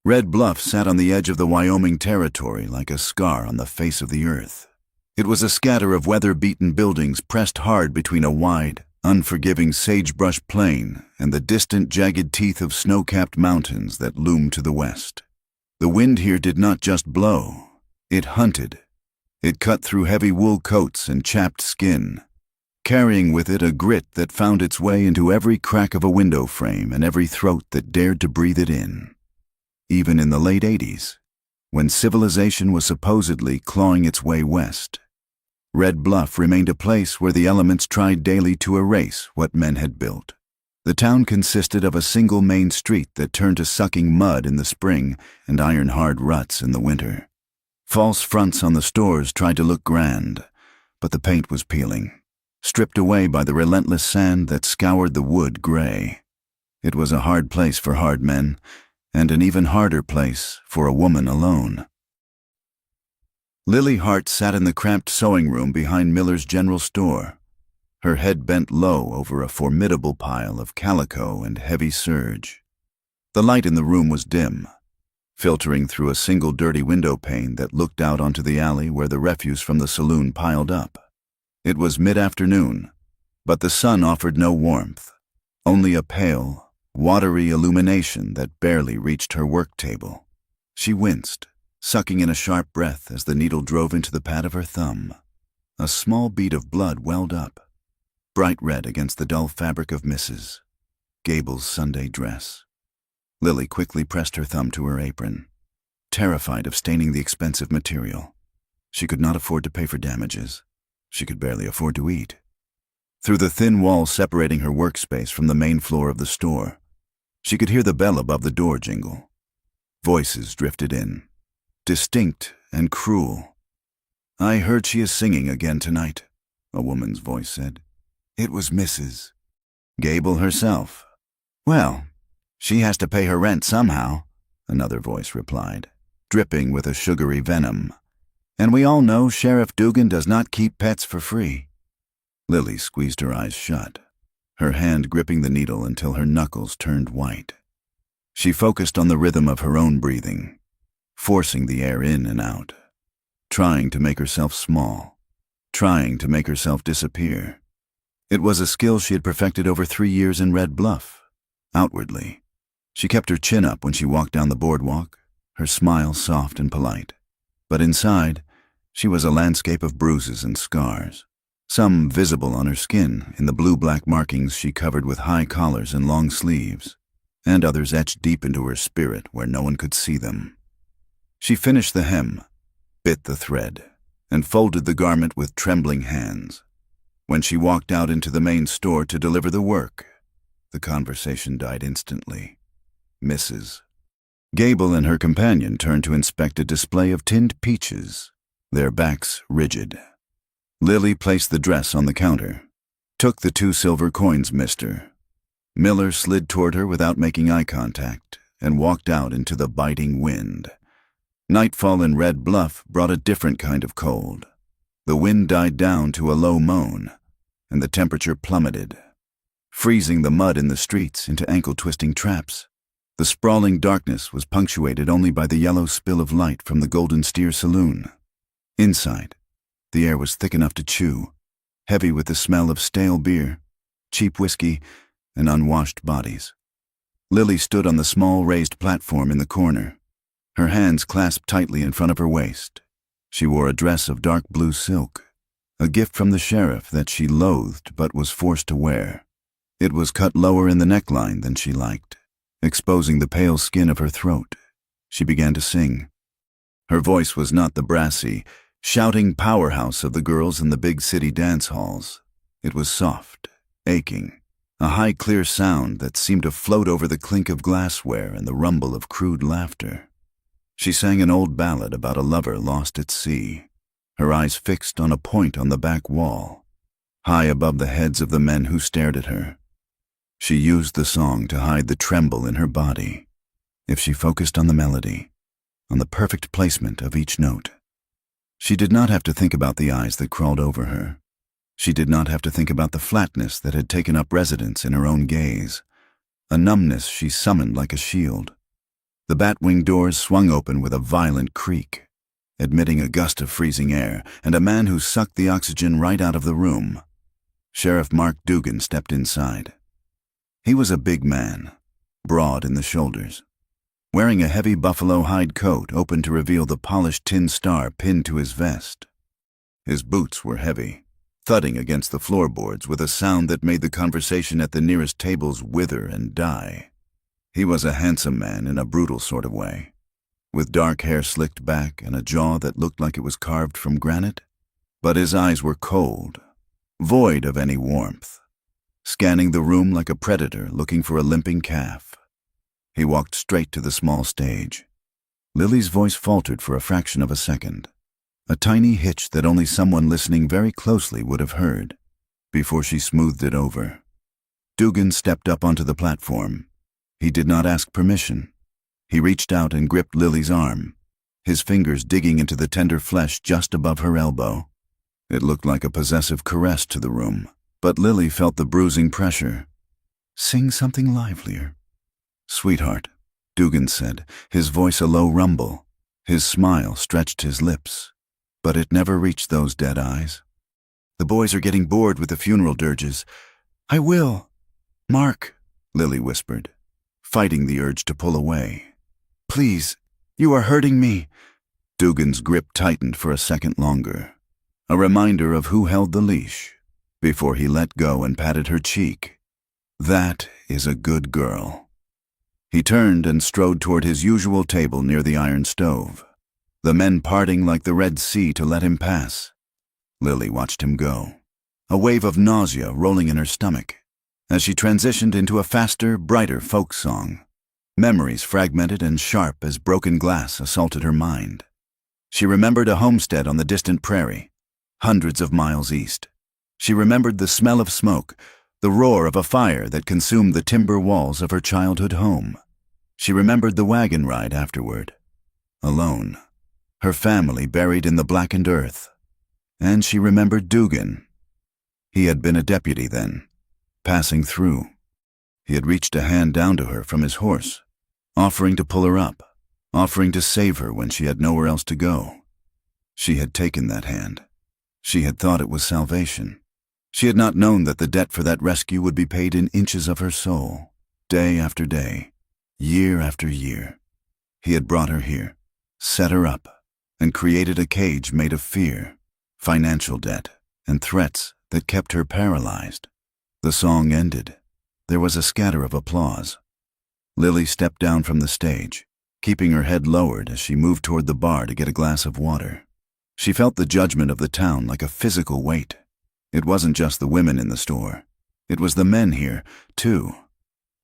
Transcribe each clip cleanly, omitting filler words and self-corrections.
Red Bluff sat on the edge of the Wyoming Territory like a scar on the face of the earth. It was a scatter of weather-beaten buildings pressed hard between a wide, unforgiving sagebrush plain and the distant jagged teeth of snow-capped mountains that loomed to the west. The wind here did not just blow, it hunted. It cut through heavy wool coats and chapped skin, carrying with it a grit that found its way into every crack of a window frame and every throat that dared to breathe it in. Even in the late 80s, when civilization was supposedly clawing its way west, Red Bluff remained a place where the elements tried daily to erase what men had built. The town consisted of a single main street that turned to sucking mud in the spring and iron-hard ruts in the winter. False fronts on the stores tried to look grand, but the paint was peeling, stripped away by the relentless sand that scoured the wood gray. It was a hard place for hard men, and an even harder place for a woman alone. Lily Hart sat in the cramped sewing room behind Miller's general store, her head bent low over a formidable pile of calico and heavy serge. The light in the room was dim, filtering through a single dirty window pane that looked out onto the alley where the refuse from the saloon piled up. It was mid-afternoon, but the sun offered no warmth, only a pale, watery illumination that barely reached her work table. She winced, sucking in a sharp breath as the needle drove into the pad of her thumb. A small bead of blood welled up, bright red against the dull fabric of Mrs. Gable's Sunday dress. Lily quickly pressed her thumb to her apron, terrified of staining the expensive material. She could not afford to pay for damages. She could barely afford to eat. Through the thin wall separating her workspace from the main floor of the store, she could hear the bell above the door jingle. Voices drifted in, distinct and cruel. "I heard she is singing again tonight," a woman's voice said. "It was Mrs. Gable herself." "Well, she has to pay her rent somehow," another voice replied, dripping with a sugary venom. "And we all know Sheriff Dugan does not keep pets for free." Lily squeezed her eyes shut, her hand gripping the needle until her knuckles turned white. She focused on the rhythm of her own breathing, forcing the air in and out, trying to make herself small, trying to make herself disappear. It was a skill she had perfected over 3 years in Red Bluff. Outwardly, she kept her chin up when she walked down the boardwalk, her smile soft and polite. But inside, she was a landscape of bruises and scars, some visible on her skin in the blue-black markings she covered with high collars and long sleeves, and others etched deep into her spirit where no one could see them. She finished the hem, bit the thread, and folded the garment with trembling hands. When she walked out into the main store to deliver the work, the conversation died instantly. Mrs. Gable and her companion turned to inspect a display of tinned peaches, their backs rigid. Lily placed the dress on the counter, took the 2 silver coins Mr. Miller slid toward her without making eye contact, and walked out into the biting wind. Nightfall in Red Bluff brought a different kind of cold. The wind died down to a low moan, and the temperature plummeted, freezing the mud in the streets into ankle-twisting traps. The sprawling darkness was punctuated only by the yellow spill of light from the Golden Steer Saloon. Inside, the air was thick enough to chew, heavy with the smell of stale beer, cheap whiskey, and unwashed bodies. Lily stood on the small raised platform in the corner, her hands clasped tightly in front of her waist. She wore a dress of dark blue silk, a gift from the sheriff that she loathed but was forced to wear. It was cut lower in the neckline than she liked, exposing the pale skin of her throat. She began to sing. Her voice was not the brassy, shouting powerhouse of the girls in the big city dance halls. It was soft, aching, a high clear sound that seemed to float over the clink of glassware and the rumble of crude laughter. She sang an old ballad about a lover lost at sea, her eyes fixed on a point on the back wall, high above the heads of the men who stared at her. She used the song to hide the tremble in her body. If she focused on the melody, on the perfect placement of each note, she did not have to think about the eyes that crawled over her. She did not have to think about the flatness that had taken up residence in her own gaze, a numbness she summoned like a shield. The batwing doors swung open with a violent creak, admitting a gust of freezing air and a man who sucked the oxygen right out of the room. Sheriff Mark Dugan stepped inside. He was a big man, broad in the shoulders, wearing a heavy buffalo hide coat open to reveal the polished tin star pinned to his vest. His boots were heavy, thudding against the floorboards with a sound that made the conversation at the nearest tables wither and die. He was a handsome man in a brutal sort of way, with dark hair slicked back and a jaw that looked like it was carved from granite, but his eyes were cold, void of any warmth, scanning the room like a predator looking for a limping calf. He walked straight to the small stage. Lily's voice faltered for a fraction of a second, a tiny hitch that only someone listening very closely would have heard, before she smoothed it over. Dugan stepped up onto the platform. He did not ask permission. He reached out and gripped Lily's arm, his fingers digging into the tender flesh just above her elbow. It looked like a possessive caress to the room, but Lily felt the bruising pressure. "Sing something livelier." "Sweetheart," Dugan said, his voice a low rumble. His smile stretched his lips, but it never reached those dead eyes. "The boys are getting bored with the funeral dirges." "I will." "Mark," Lily whispered, fighting the urge to pull away. "Please, you are hurting me." Dugan's grip tightened for a second longer, a reminder of who held the leash, before he let go and patted her cheek. "That is a good girl." He turned and strode toward his usual table near the iron stove, the men parting like the Red Sea to let him pass. Lily watched him go, a wave of nausea rolling in her stomach, as she transitioned into a faster, brighter folk song. Memories fragmented and sharp as broken glass assaulted her mind. She remembered a homestead on the distant prairie, hundreds of miles east. She remembered the smell of smoke, the roar of a fire that consumed the timber walls of her childhood home. She remembered the wagon ride afterward, alone, her family buried in the blackened earth. And she remembered Dugan. He had been a deputy then, passing through. He had reached a hand down to her from his horse, offering to pull her up, offering to save her when she had nowhere else to go. She had taken that hand. She had thought it was salvation. She had not known that the debt for that rescue would be paid in inches of her soul, day after day, year after year. He had brought her here, set her up, and created a cage made of fear, financial debt, and threats that kept her paralyzed. The song ended. There was a scatter of applause. Lily stepped down from the stage, keeping her head lowered as she moved toward the bar to get a glass of water. She felt the judgment of the town like a physical weight. It wasn't just the women in the store. It was the men here, too.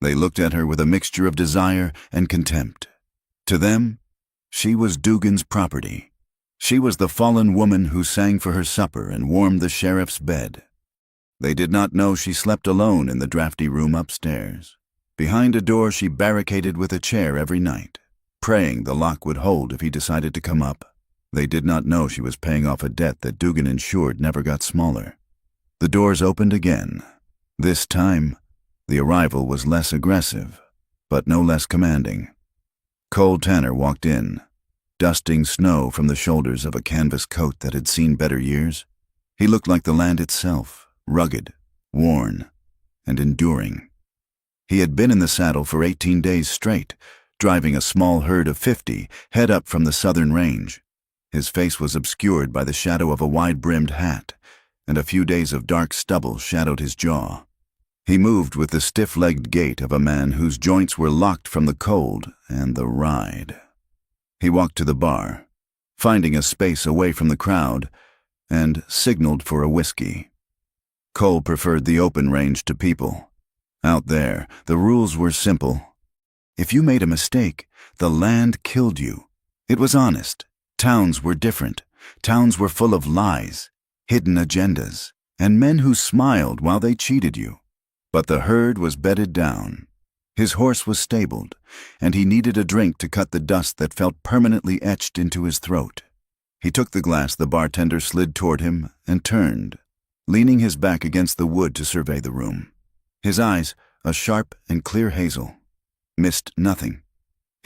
They looked at her with a mixture of desire and contempt. To them, she was Dugan's property. She was the fallen woman who sang for her supper and warmed the sheriff's bed. They did not know she slept alone in the drafty room upstairs, behind a door she barricaded with a chair every night, praying the lock would hold if he decided to come up. They did not know she was paying off a debt that Dugan insured never got smaller. The doors opened again. This time, the arrival was less aggressive, but no less commanding. Cole Tanner walked in, dusting snow from the shoulders of a canvas coat that had seen better years. He looked like the land itself, rugged, worn, and enduring. He had been in the saddle for 18 days straight, driving a small herd of 50 head up from the southern range. His face was obscured by the shadow of a wide-brimmed hat, and a few days of dark stubble shadowed his jaw. He moved with the stiff-legged gait of a man whose joints were locked from the cold and the ride. He walked to the bar, finding a space away from the crowd, and signaled for a whiskey. Cole preferred the open range to people. Out there, the rules were simple. If you made a mistake, the land killed you. It was honest. Towns were different. Towns were full of lies, hidden agendas, and men who smiled while they cheated you. But the herd was bedded down. His horse was stabled, and he needed a drink to cut the dust that felt permanently etched into his throat. He took the glass the bartender slid toward him and turned, leaning his back against the wood to survey the room. His eyes, a sharp and clear hazel, missed nothing.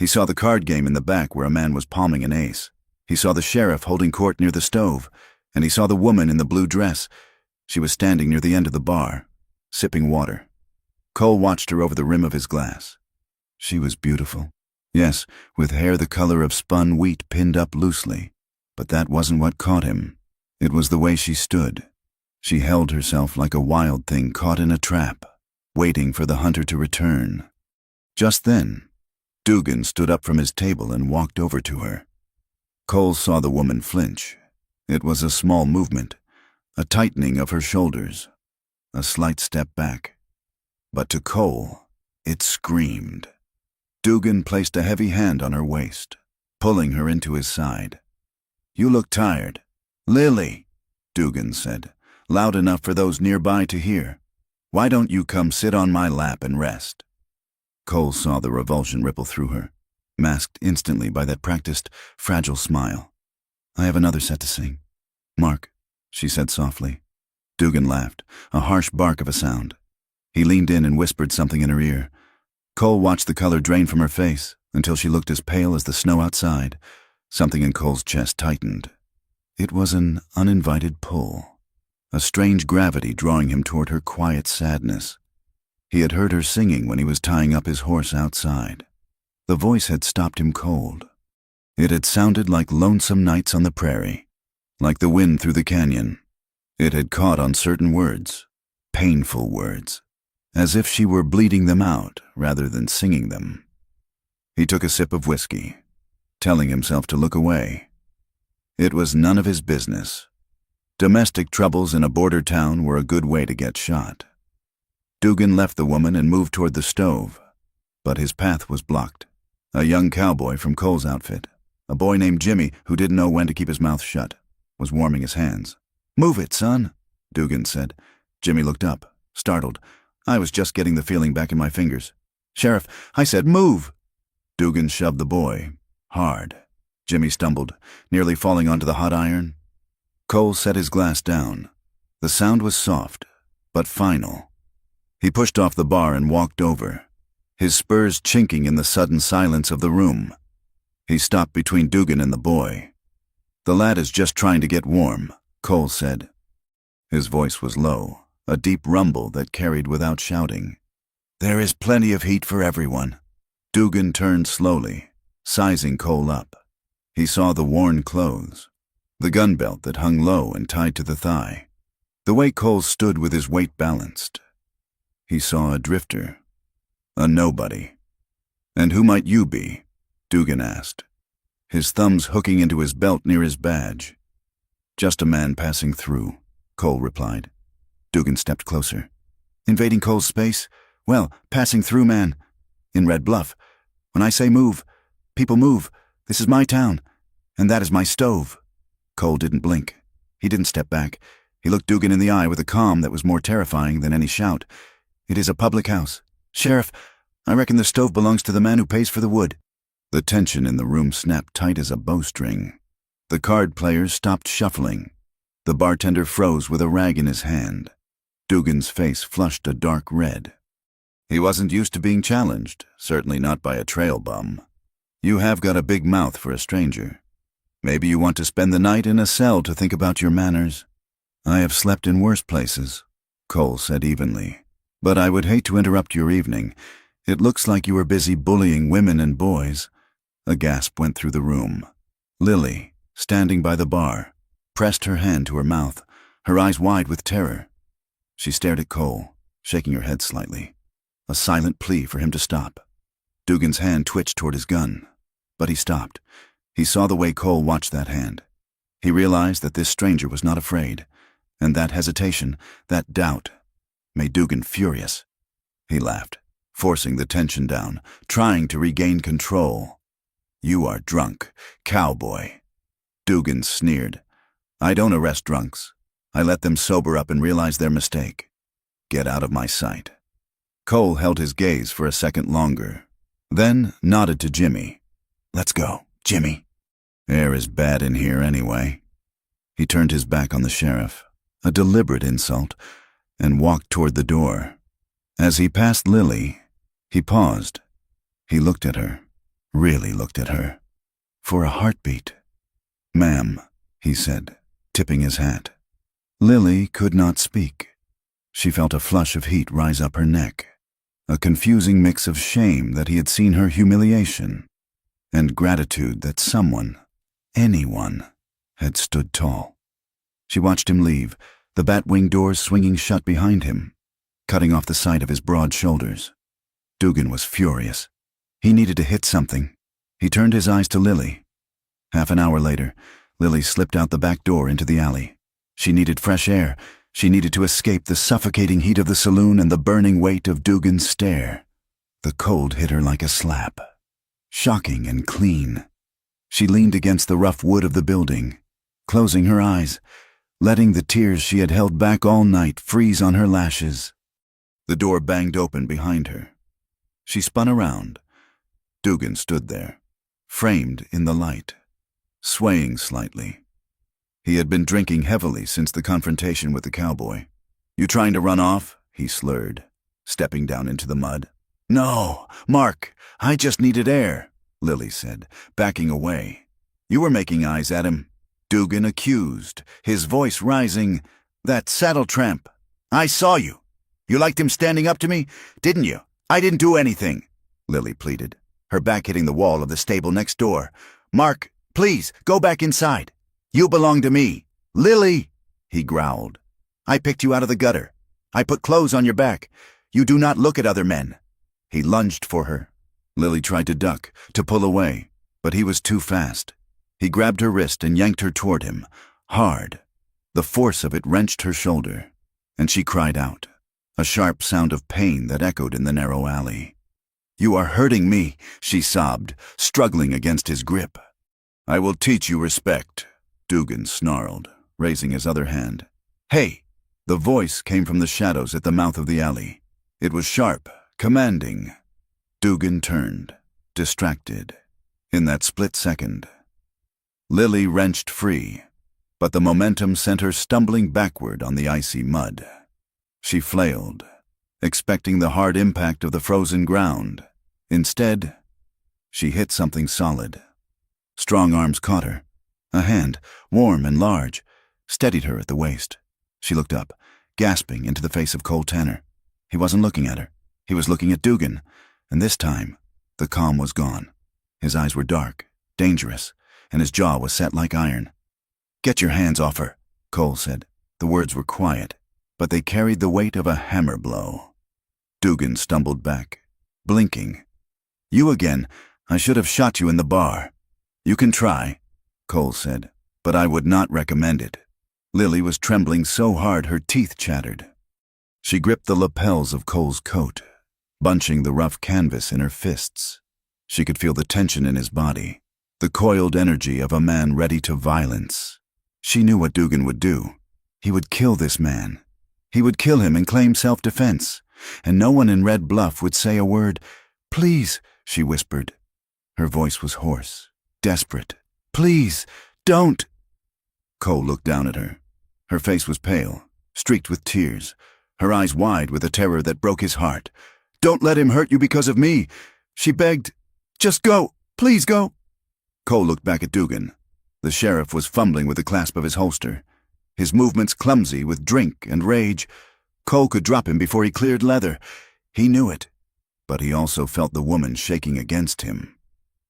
He saw the card game in the back where a man was palming an ace. He saw the sheriff holding court near the stove, and he saw the woman in the blue dress. She was standing near the end of the bar, sipping water. Cole watched her over the rim of his glass. She was beautiful. Yes, with hair the color of spun wheat pinned up loosely. But that wasn't what caught him. It was the way she stood. She held herself like a wild thing caught in a trap, waiting for the hunter to return. Just then, Dugan stood up from his table and walked over to her. Cole saw the woman flinch. It was a small movement, a tightening of her shoulders, a slight step back. But to Cole, it screamed. Dugan placed a heavy hand on her waist, pulling her into his side. "You look tired." "Lily," Dugan said, loud enough for those nearby to hear. "Why don't you come sit on my lap and rest?" Cole saw the revulsion ripple through her, masked instantly by that practiced, fragile smile. "I have another set to sing." "Mark," she said softly. Dugan laughed, a harsh bark of a sound. He leaned in and whispered something in her ear. Cole watched the color drain from her face until she looked as pale as the snow outside. Something in Cole's chest tightened. It was an uninvited pull, a strange gravity drawing him toward her quiet sadness. He had heard her singing when he was tying up his horse outside. The voice had stopped him cold. It had sounded like lonesome nights on the prairie, like the wind through the canyon. It had caught on certain words, painful words, as if she were bleeding them out rather than singing them. He took a sip of whiskey, telling himself to look away. It was none of his business. Domestic troubles in a border town were a good way to get shot. Dugan left the woman and moved toward the stove, but his path was blocked. A young cowboy from Cole's outfit, a boy named Jimmy who didn't know when to keep his mouth shut, was warming his hands. "Move it, son," Dugan said. Jimmy looked up, startled. "I was just getting the feeling back in my fingers." "Sheriff, I said move!" Dugan shoved the boy, hard. Jimmy stumbled, nearly falling onto the hot iron. Cole set his glass down. The sound was soft, but final. He pushed off the bar and walked over, his spurs chinking in the sudden silence of the room. He stopped between Dugan and the boy. "The lad is just trying to get warm," Cole said. His voice was low, a deep rumble that carried without shouting. "There is plenty of heat for everyone." Dugan turned slowly, sizing Cole up. He saw the worn clothes, the gun belt that hung low and tied to the thigh, the way Cole stood with his weight balanced. He saw a drifter, a nobody. "And who might you be?" Dugan asked, his thumbs hooking into his belt near his badge. "Just a man passing through," Cole replied. Dugan stepped closer. "Invading Cole's space? Well, passing through man. In Red Bluff. When I say move, people move. This is my town, and that is my stove." Cole didn't blink. He didn't step back. He looked Dugan in the eye with a calm that was more terrifying than any shout. "It is a public house. Sheriff, I reckon the stove belongs to the man who pays for the wood." The tension in the room snapped tight as a bowstring. The card players stopped shuffling. The bartender froze with a rag in his hand. Dugan's face flushed a dark red. He wasn't used to being challenged, certainly not by a trail bum. "You have got a big mouth for a stranger. Maybe you want to spend the night in a cell to think about your manners." "I have slept in worse places," Cole said evenly. "But I would hate to interrupt your evening. It looks like you were busy bullying women and boys." A gasp went through the room. Lily, standing by the bar, pressed her hand to her mouth, her eyes wide with terror. She stared at Cole, shaking her head slightly, a silent plea for him to stop. Dugan's hand twitched toward his gun, but he stopped. He saw the way Cole watched that hand. He realized that this stranger was not afraid, and that hesitation, that doubt, made Dugan furious. He laughed, forcing the tension down, trying to regain control. "You are drunk, cowboy." Dugan sneered. "I don't arrest drunks. I let them sober up and realize their mistake. Get out of my sight." Cole held his gaze for a second longer, then nodded to Jimmy. "Let's go, Jimmy." "Air is bad in here anyway." He turned his back on the sheriff, a deliberate insult, and walked toward the door. As he passed Lily, he paused. He looked at her. really looked at her. For a heartbeat. "Ma'am," he said, tipping his hat. Lily could not speak. She felt a flush of heat rise up her neck, a confusing mix of shame that he had seen her humiliation, and gratitude that someone, anyone, had stood tall. She watched him leave, the bat-wing doors swinging shut behind him, cutting off the sight of his broad shoulders. Dugan was furious. He needed to hit something. He turned his eyes to Lily. Half an hour later, Lily slipped out the back door into the alley. She needed fresh air. She needed to escape the suffocating heat of the saloon and the burning weight of Dugan's stare. The cold hit her like a slap. Shocking and clean. She leaned against the rough wood of the building, closing her eyes, letting the tears she had held back all night freeze on her lashes. The door banged open behind her. She spun around. Dugan stood there, framed in the light, swaying slightly. He had been drinking heavily since the confrontation with the cowboy. "You trying to run off?" he slurred, stepping down into the mud. "No, Mark, I just needed air," Lily said, backing away. "You were making eyes at him," Dugan accused, his voice rising. "That saddle tramp. I saw you. You liked him standing up to me, didn't you?" "I didn't do anything," Lily pleaded, her back hitting the wall of the stable next door. "Mark, please, go back inside. You belong to me." "Lily," he growled. "I picked you out of the gutter. I put clothes on your back. You do not look at other men." He lunged for her. Lily tried to duck, to pull away, but he was too fast. He grabbed her wrist and yanked her toward him, hard. The force of it wrenched her shoulder, and she cried out, a sharp sound of pain that echoed in the narrow alley. "You are hurting me," she sobbed, struggling against his grip. "I will teach you respect," Dugan snarled, raising his other hand. "Hey!" The voice came from the shadows at the mouth of the alley. It was sharp, commanding. Dugan turned, distracted. In that split second, Lily wrenched free, but the momentum sent her stumbling backward on the icy mud. She flailed, expecting the hard impact of the frozen ground. Instead, she hit something solid. Strong arms caught her. A hand, warm and large, steadied her at the waist. She looked up, gasping into the face of Cole Tanner. He wasn't looking at her. He was looking at Dugan, and this time, the calm was gone. His eyes were dark, dangerous, and his jaw was set like iron. "Get your hands off her," Cole said. The words were quiet, but they carried the weight of a hammer blow. Dugan stumbled back, blinking. "You again. I should have shot you in the bar." "You can try," Cole said, "but I would not recommend it." Lily was trembling so hard her teeth chattered. She gripped the lapels of Cole's coat, bunching the rough canvas in her fists. She could feel the tension in his body, the coiled energy of a man ready to violence. She knew what Dugan would do. He would kill this man. He would kill him and claim self-defense, and no one in Red Bluff would say a word. "Please," she whispered. Her voice was hoarse, desperate. "Please, don't." Cole looked down at her. Her face was pale, streaked with tears, her eyes wide with a terror that broke his heart. "Don't let him hurt you because of me," she begged. "Just go. Please go." Cole looked back at Dugan. The sheriff was fumbling with the clasp of his holster, his movements clumsy with drink and rage. Cole could drop him before he cleared leather. He knew it, but he also felt the woman shaking against him.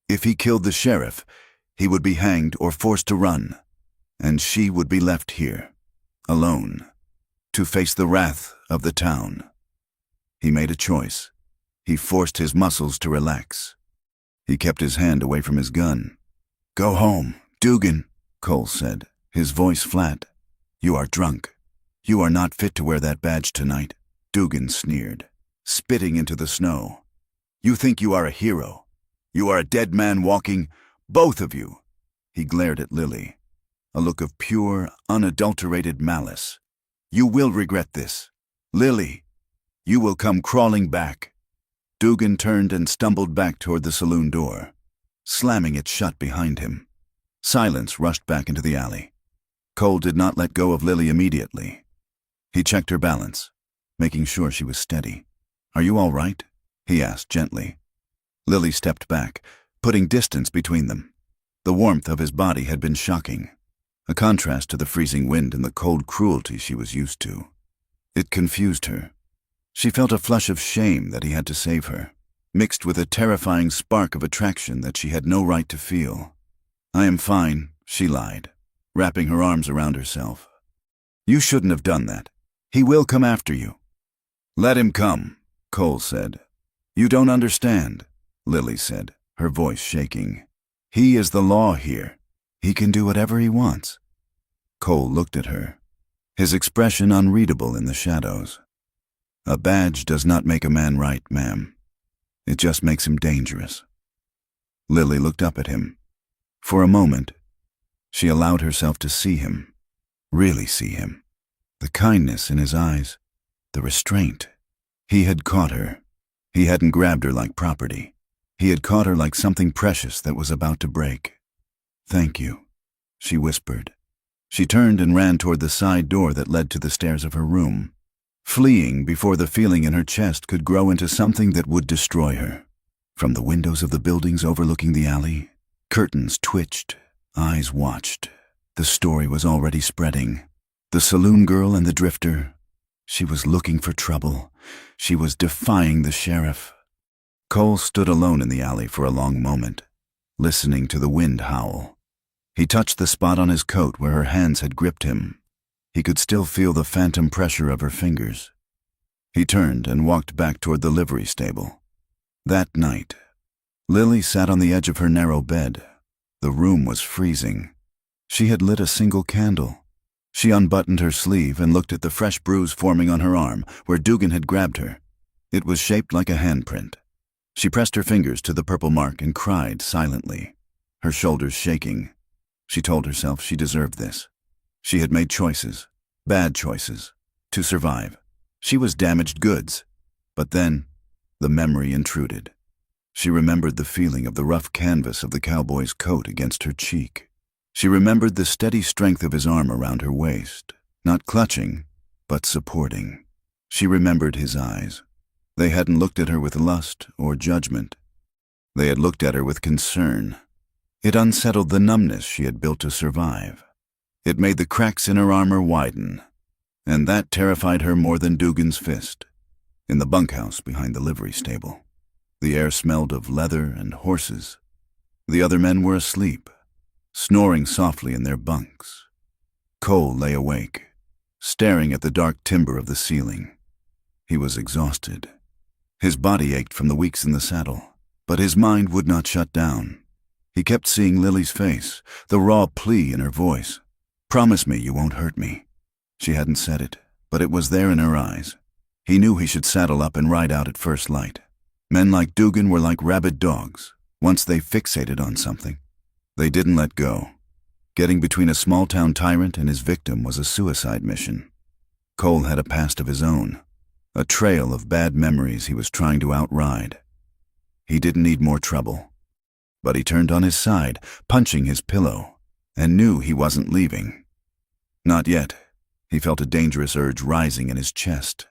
If he killed the sheriff, he would be hanged or forced to run, and she would be left here, alone, to face the wrath of the town. He made a choice. He forced his muscles to relax. He kept his hand away from his gun. "Go home, Dugan," Cole said, his voice flat. "You are drunk. You are not fit to wear that badge tonight," Dugan sneered, spitting into the snow. "You think you are a hero. You are a dead man walking, both of you." He glared at Lily, a look of pure, unadulterated malice. "You will regret this. Lily, you will come crawling back." Dugan turned and stumbled back toward the saloon door, slamming it shut behind him. Silence rushed back into the alley. Cole did not let go of Lily immediately. He checked her balance, making sure she was steady. "Are you all right?" he asked gently. Lily stepped back, putting distance between them. The warmth of his body had been shocking, a contrast to the freezing wind and the cold cruelty she was used to. It confused her. She felt a flush of shame that he had to save her, mixed with a terrifying spark of attraction that she had no right to feel. "I am fine," she lied, wrapping her arms around herself. "You shouldn't have done that. He will come after you." "Let him come," Cole said. "You don't understand," Lily said, her voice shaking. "He is the law here. He can do whatever he wants." Cole looked at her, his expression unreadable in the shadows. "A badge does not make a man right, ma'am. It just makes him dangerous." Lily looked up at him. For a moment, she allowed herself to see him, really see him. The kindness in his eyes, the restraint. He had caught her. He hadn't grabbed her like property. He had caught her like something precious that was about to break. "Thank you," she whispered. She turned and ran toward the side door that led to the stairs of her room, fleeing before the feeling in her chest could grow into something that would destroy her. From the windows of the buildings overlooking the alley, curtains twitched, eyes watched. The story was already spreading. The saloon girl and the drifter. She was looking for trouble. She was defying the sheriff. Cole stood alone in the alley for a long moment, listening to the wind howl. He touched the spot on his coat where her hands had gripped him. He could still feel the phantom pressure of her fingers. He turned and walked back toward the livery stable. That night, Lily sat on the edge of her narrow bed. The room was freezing. She had lit a single candle. She unbuttoned her sleeve and looked at the fresh bruise forming on her arm where Dugan had grabbed her. It was shaped like a handprint. She pressed her fingers to the purple mark and cried silently, her shoulders shaking. She told herself she deserved this. She had made choices, bad choices, to survive. She was damaged goods. But then, the memory intruded. She remembered the feeling of the rough canvas of the cowboy's coat against her cheek. She remembered the steady strength of his arm around her waist, not clutching, but supporting. She remembered his eyes. They hadn't looked at her with lust or judgment. They had looked at her with concern. It unsettled the numbness she had built to survive. It made the cracks in her armor widen, and that terrified her more than Dugan's fist. In the bunkhouse behind the livery stable, the air smelled of leather and horses. The other men were asleep, snoring softly in their bunks. Cole lay awake, staring at the dark timber of the ceiling. He was exhausted. His body ached from the weeks in the saddle, but his mind would not shut down. He kept seeing Lily's face, the raw plea in her voice. "Promise me you won't hurt me." She hadn't said it, but it was there in her eyes. He knew he should saddle up and ride out at first light. Men like Dugan were like rabid dogs. Once they fixated on something, they didn't let go. Getting between a small-town tyrant and his victim was a suicide mission. Cole had a past of his own, a trail of bad memories he was trying to outride. He didn't need more trouble. But he turned on his side, punching his pillow, and knew he wasn't leaving. Not yet. He felt a dangerous urge rising in his chest,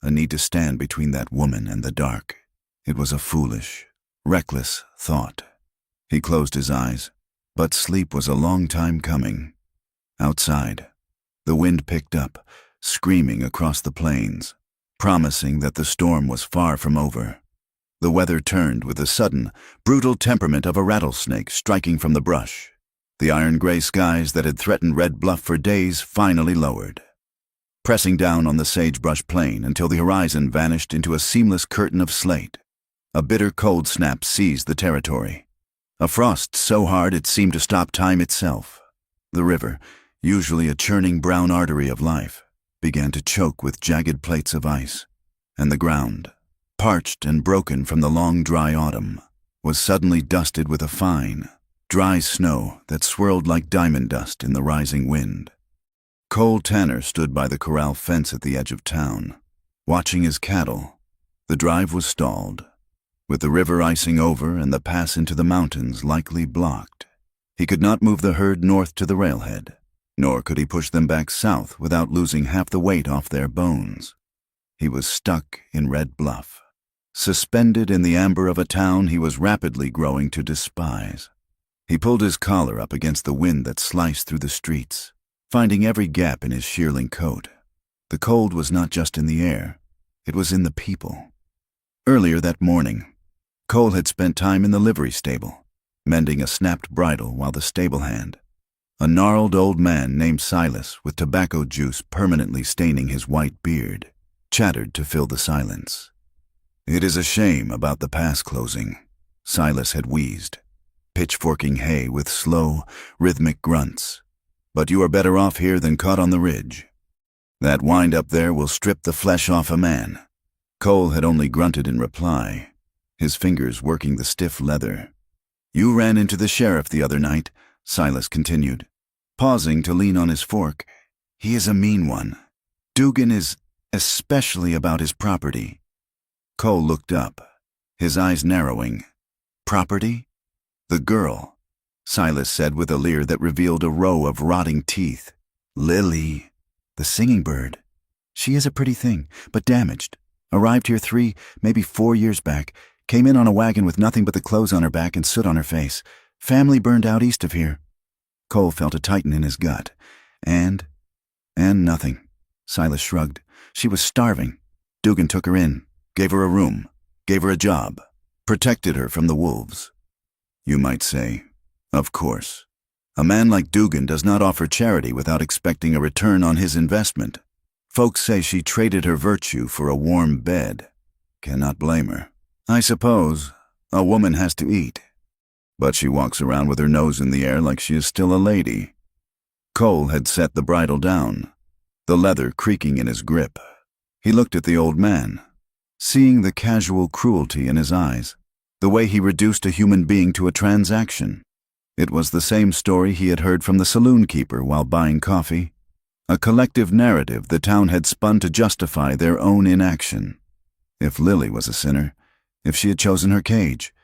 a need to stand between that woman and the dark. It was a foolish, reckless thought. He closed his eyes, but sleep was a long time coming. Outside, the wind picked up, screaming across the plains, promising that the storm was far from over. The weather turned with the sudden, brutal temperament of a rattlesnake striking from the brush. The iron-gray skies that had threatened Red Bluff for days finally lowered, pressing down on the sagebrush plain until the horizon vanished into a seamless curtain of slate. A bitter cold snap seized the territory, a frost so hard it seemed to stop time itself. The river, usually a churning brown artery of life, began to choke with jagged plates of ice, and the ground, parched and broken from the long dry autumn, was suddenly dusted with a fine, dry snow that swirled like diamond dust in the rising wind. Cole Tanner stood by the corral fence at the edge of town, watching his cattle. The drive was stalled, with the river icing over and the pass into the mountains likely blocked. He could not move the herd north to the railhead, nor could he push them back south without losing half the weight off their bones. He was stuck in Red Bluff, suspended in the amber of a town he was rapidly growing to despise. He pulled his collar up against the wind that sliced through the streets, finding every gap in his shearling coat. The cold was not just in the air, it was in the people. Earlier that morning, Cole had spent time in the livery stable, mending a snapped bridle while the stable hand, a gnarled old man named Silas with tobacco juice permanently staining his white beard, chattered to fill the silence. "It is a shame about the pass closing," Silas had wheezed, pitchforking hay with slow, rhythmic grunts. "But you are better off here than caught on the ridge. That wind up there will strip the flesh off a man." Cole had only grunted in reply, his fingers working the stiff leather. "You ran into the sheriff the other night," Silas continued, pausing to lean on his fork. "He is a mean one. Dugan is especially about his property." Cole looked up, his eyes narrowing. "Property?" "The girl," Silas said with a leer that revealed a row of rotting teeth. "Lily, the singing bird. She is a pretty thing, but damaged. Arrived here 3, maybe 4 years back. Came in on a wagon with nothing but the clothes on her back and soot on her face. Family burned out east of here." Cole felt a tighten in his gut. And nothing. Silas shrugged. "She was starving. Dugan took her in, gave her a room, gave her a job, protected her from the wolves." You might say, of course. A man like Dugan does not offer charity without expecting a return on his investment. Folks say she traded her virtue for a warm bed. Cannot blame her. I suppose a woman has to eat. But she walks around with her nose in the air like she is still a lady. Cole had set the bridle down, the leather creaking in his grip. He looked at the old man, seeing the casual cruelty in his eyes, the way he reduced a human being to a transaction. It was the same story he had heard from the saloon keeper while buying coffee, a collective narrative the town had spun to justify their own inaction. If Lily was a sinner, if she had chosen her cage,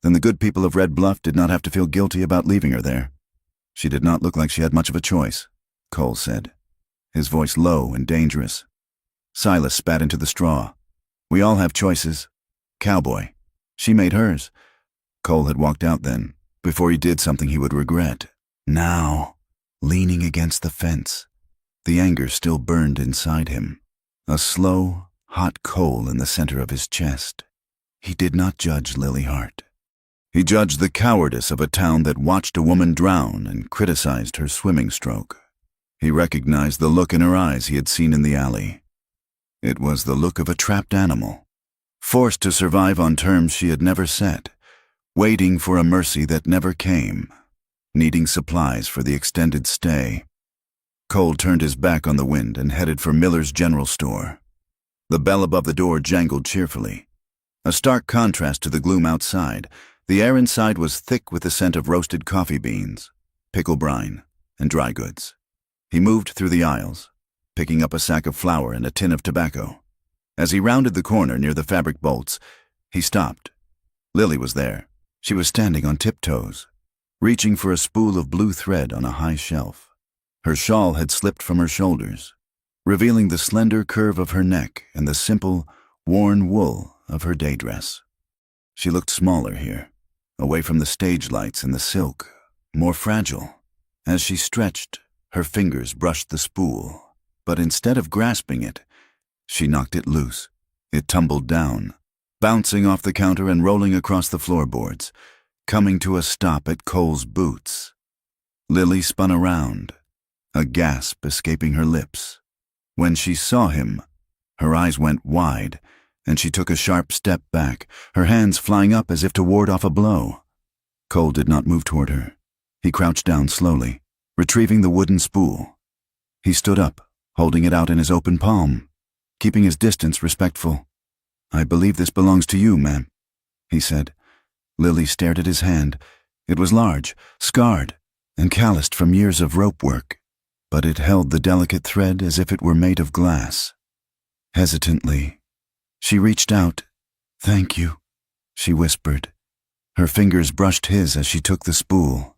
then the good people of Red Bluff did not have to feel guilty about leaving her there. She did not look like she had much of a choice, Cole said, his voice low and dangerous. Silas spat into the straw. "We all have choices. Cowboy. She made hers." Cole had walked out then, before he did something he would regret. Now, leaning against the fence, the anger still burned inside him, a slow, hot coal in the center of his chest. He did not judge Lily Hart. He judged the cowardice of a town that watched a woman drown and criticized her swimming stroke. He recognized the look in her eyes he had seen in the alley. It was the look of a trapped animal, forced to survive on terms she had never set, waiting for a mercy that never came, needing supplies for the extended stay. Cole turned his back on the wind and headed for Miller's General Store. The bell above the door jangled cheerfully. A stark contrast to the gloom outside, the air inside was thick with the scent of roasted coffee beans, pickle brine, and dry goods. He moved through the aisles, picking up a sack of flour and a tin of tobacco. As he rounded the corner near the fabric bolts, he stopped. Lily was there. She was standing on tiptoes, reaching for a spool of blue thread on a high shelf. Her shawl had slipped from her shoulders, revealing the slender curve of her neck and the simple, worn wool of her day dress. She looked smaller here, away from the stage lights and the silk, more fragile. As she stretched, her fingers brushed the spool, but instead of grasping it, she knocked it loose. It tumbled down, bouncing off the counter and rolling across the floorboards, coming to a stop at Cole's boots. Lily spun around, a gasp escaping her lips. When she saw him, her eyes went wide, and she took a sharp step back, her hands flying up as if to ward off a blow. Cole did not move toward her. He crouched down slowly, retrieving the wooden spool. He stood up, holding it out in his open palm, keeping his distance respectful. "I believe this belongs to you, ma'am," he said. Lily stared at his hand. It was large, scarred, and calloused from years of rope work, but it held the delicate thread as if it were made of glass. Hesitantly, she reached out. "Thank you," she whispered. Her fingers brushed his as she took the spool.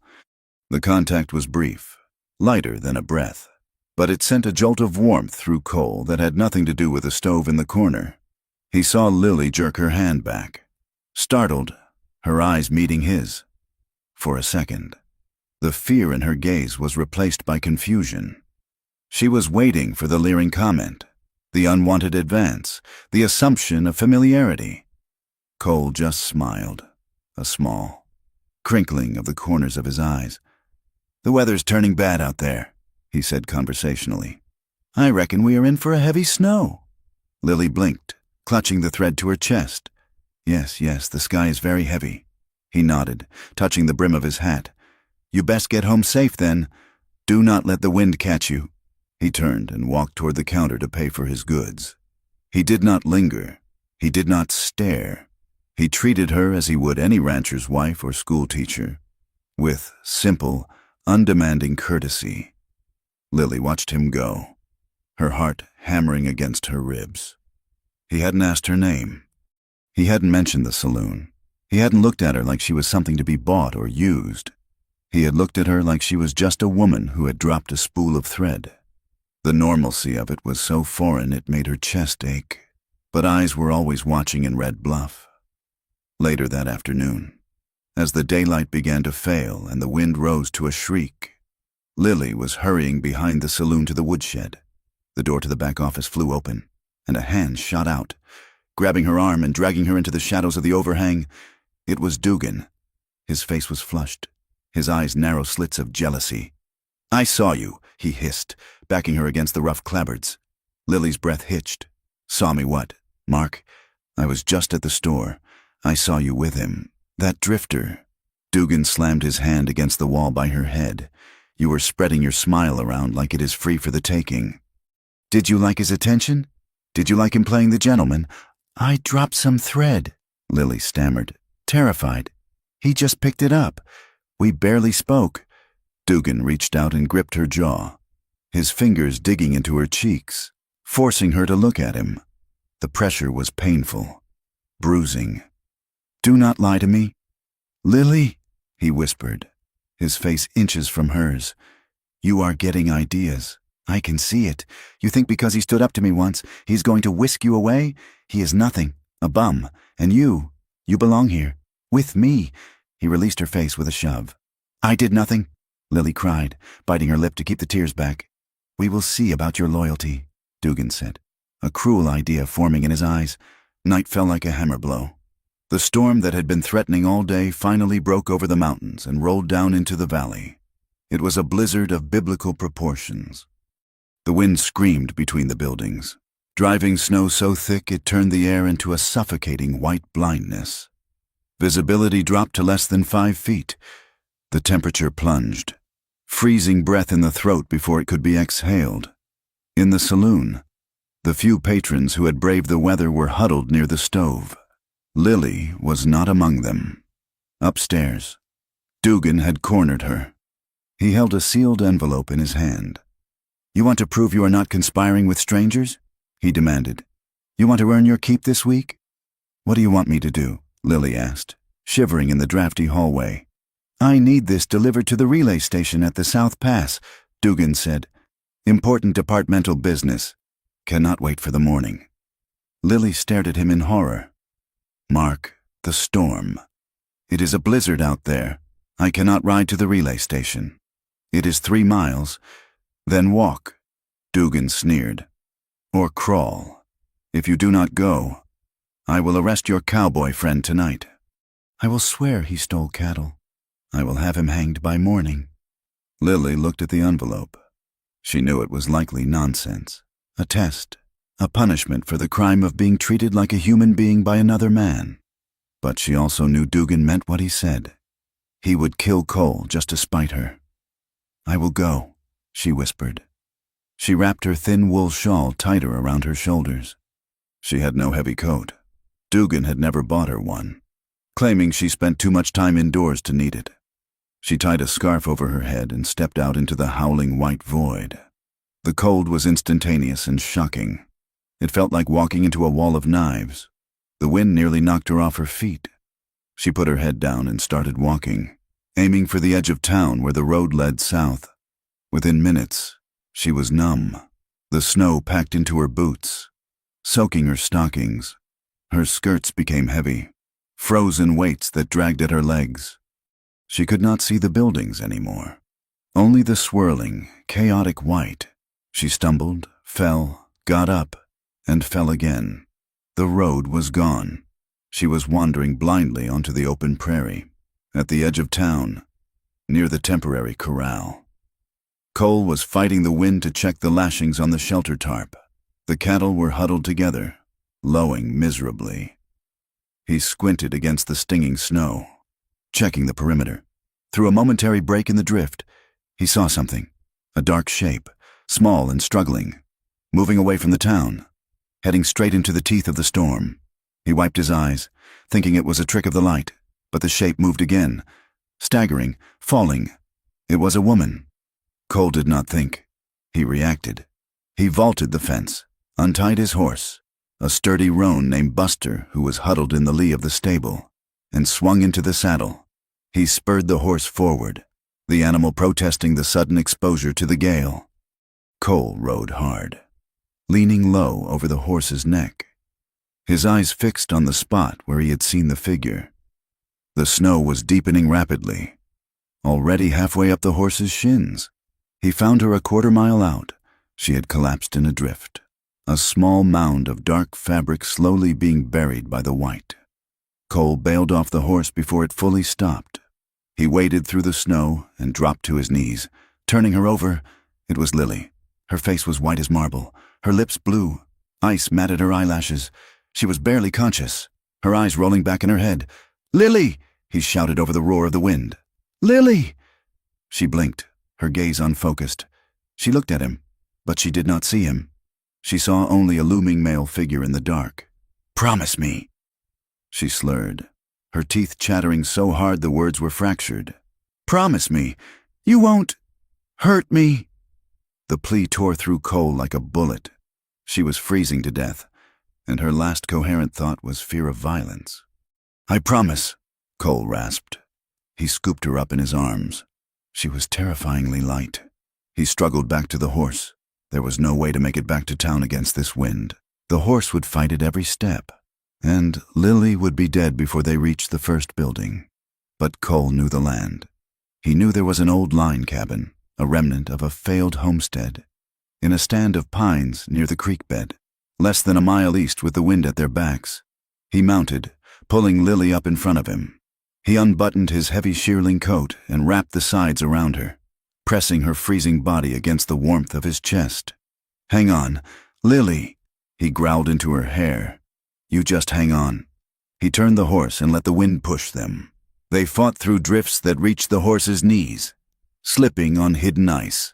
The contact was brief, lighter than a breath, but it sent a jolt of warmth through Cole that had nothing to do with the stove in the corner. He saw Lily jerk her hand back, startled, her eyes meeting his. For a second, the fear in her gaze was replaced by confusion. She was waiting for the leering comment, the unwanted advance, the assumption of familiarity. Cole just smiled, a small crinkling of the corners of his eyes. "The weather's turning bad out there," he said conversationally. "I reckon we are in for a heavy snow." Lily blinked, clutching the thread to her chest. Yes, the sky is very heavy." He nodded, touching the brim of his hat. "You best get home safe, then. Do not let the wind catch you." He turned and walked toward the counter to pay for his goods. He did not linger. He did not stare. He treated her as he would any rancher's wife or schoolteacher, with simple, undemanding courtesy. Lily watched him go, her heart hammering against her ribs. He hadn't asked her name. He hadn't mentioned the saloon. He hadn't looked at her like she was something to be bought or used. He had looked at her like she was just a woman who had dropped a spool of thread. The normalcy of it was so foreign it made her chest ache, but eyes were always watching in Red Bluff. Later that afternoon, as the daylight began to fail and the wind rose to a shriek, Lily was hurrying behind the saloon to the woodshed. The door to the back office flew open, and a hand shot out, grabbing her arm and dragging her into the shadows of the overhang. It was Dugan. His face was flushed, his eyes narrow slits of jealousy. "I saw you," he hissed, backing her against the rough clapboards. Lily's breath hitched. "Saw me what? Mark? I was just at the store. I saw you with him. That drifter." Dugan slammed his hand against the wall by her head. "You were spreading your smile around like it is free for the taking." "Did you like his attention? Did you like him playing the gentleman?" "I dropped some thread," Lily stammered, terrified. "He just picked it up. We barely spoke." Dugan reached out and gripped her jaw, his fingers digging into her cheeks, forcing her to look at him. The pressure was painful, bruising. "Do not lie to me." "Lily," he whispered, his face inches from hers. "You are getting ideas. I can see it. You think because he stood up to me once, he's going to whisk you away? He is nothing, a bum. And you belong here, with me." He released her face with a shove. "I did nothing," Lily cried, biting her lip to keep the tears back. "We will see about your loyalty," Dugan said, a cruel idea forming in his eyes. Night fell like a hammer blow. The storm that had been threatening all day finally broke over the mountains and rolled down into the valley. It was a blizzard of biblical proportions. The wind screamed between the buildings, driving snow so thick it turned the air into a suffocating white blindness. Visibility dropped to less than 5 feet. The temperature plunged, freezing breath in the throat before it could be exhaled. In the saloon, the few patrons who had braved the weather were huddled near the stove. Lily was not among them. Upstairs, Dugan had cornered her. He held a sealed envelope in his hand. "You want to prove you are not conspiring with strangers?" he demanded. "You want to earn your keep this week?" "What do you want me to do?" Lily asked, shivering in the drafty hallway. "I need this delivered to the relay station at the South Pass," Dugan said. "Important departmental business. Cannot wait for the morning." Lily stared at him in horror. "Mark, the storm. It is a blizzard out there. I cannot ride to the relay station. It is 3 miles. Then walk," Dugan sneered. "Or crawl. If you do not go, I will arrest your cowboy friend tonight. I will swear he stole cattle. I will have him hanged by morning." Lily looked at the envelope. She knew it was likely nonsense, a test, a punishment for the crime of being treated like a human being by another man. But she also knew Dugan meant what he said. He would kill Cole just to spite her. "I will go," she whispered. She wrapped her thin wool shawl tighter around her shoulders. She had no heavy coat. Dugan had never bought her one, claiming she spent too much time indoors to need it. She tied a scarf over her head and stepped out into the howling white void. The cold was instantaneous and shocking. It felt like walking into a wall of knives. The wind nearly knocked her off her feet. She put her head down and started walking, aiming for the edge of town where the road led south. Within minutes, she was numb, the snow packed into her boots, soaking her stockings. Her skirts became heavy, frozen weights that dragged at her legs. She could not see the buildings anymore, only the swirling, chaotic white. She stumbled, fell, got up, and fell again. The road was gone. She was wandering blindly onto the open prairie, at the edge of town, near the temporary corral. Cole was fighting the wind to check the lashings on the shelter tarp. The cattle were huddled together, lowing miserably. He squinted against the stinging snow, checking the perimeter. Through a momentary break in the drift, he saw something, a dark shape, small and struggling, moving away from the town, heading straight into the teeth of the storm. He wiped his eyes, thinking it was a trick of the light, but the shape moved again, staggering, falling. It was a woman. Cole did not think. He reacted. He vaulted the fence, untied his horse, a sturdy roan named Buster who was huddled in the lee of the stable, and swung into the saddle. He spurred the horse forward, the animal protesting the sudden exposure to the gale. Cole rode hard, leaning low over the horse's neck, his eyes fixed on the spot where he had seen the figure. The snow was deepening rapidly, already halfway up the horse's shins. He found her a quarter-mile out. She had collapsed in a drift, a small mound of dark fabric slowly being buried by the white. Cole bailed off the horse before it fully stopped. He waded through the snow and dropped to his knees, turning her over. It was Lily. Her face was white as marble, her lips blue. Ice matted her eyelashes. She was barely conscious, her eyes rolling back in her head. "Lily!" he shouted over the roar of the wind. "Lily!" She blinked, her gaze unfocused. She looked at him, but she did not see him. She saw only a looming male figure in the dark. "Promise me," she slurred, her teeth chattering so hard the words were fractured. "Promise me. You won't hurt me." The plea tore through Cole like a bullet. She was freezing to death, and her last coherent thought was fear of violence. "I promise," Cole rasped. He scooped her up in his arms. She was terrifyingly light. He struggled back to the horse. There was no way to make it back to town against this wind. The horse would fight at every step, and Lily would be dead before they reached the first building. But Cole knew the land. He knew there was an old line cabin, a remnant of a failed homestead, in a stand of pines near the creek bed, less than a mile east with the wind at their backs. He mounted, pulling Lily up in front of him. He unbuttoned his heavy shearling coat and wrapped the sides around her, pressing her freezing body against the warmth of his chest. "Hang on, Lily," he growled into her hair. "You just hang on." He turned the horse and let the wind push them. They fought through drifts that reached the horse's knees, slipping on hidden ice,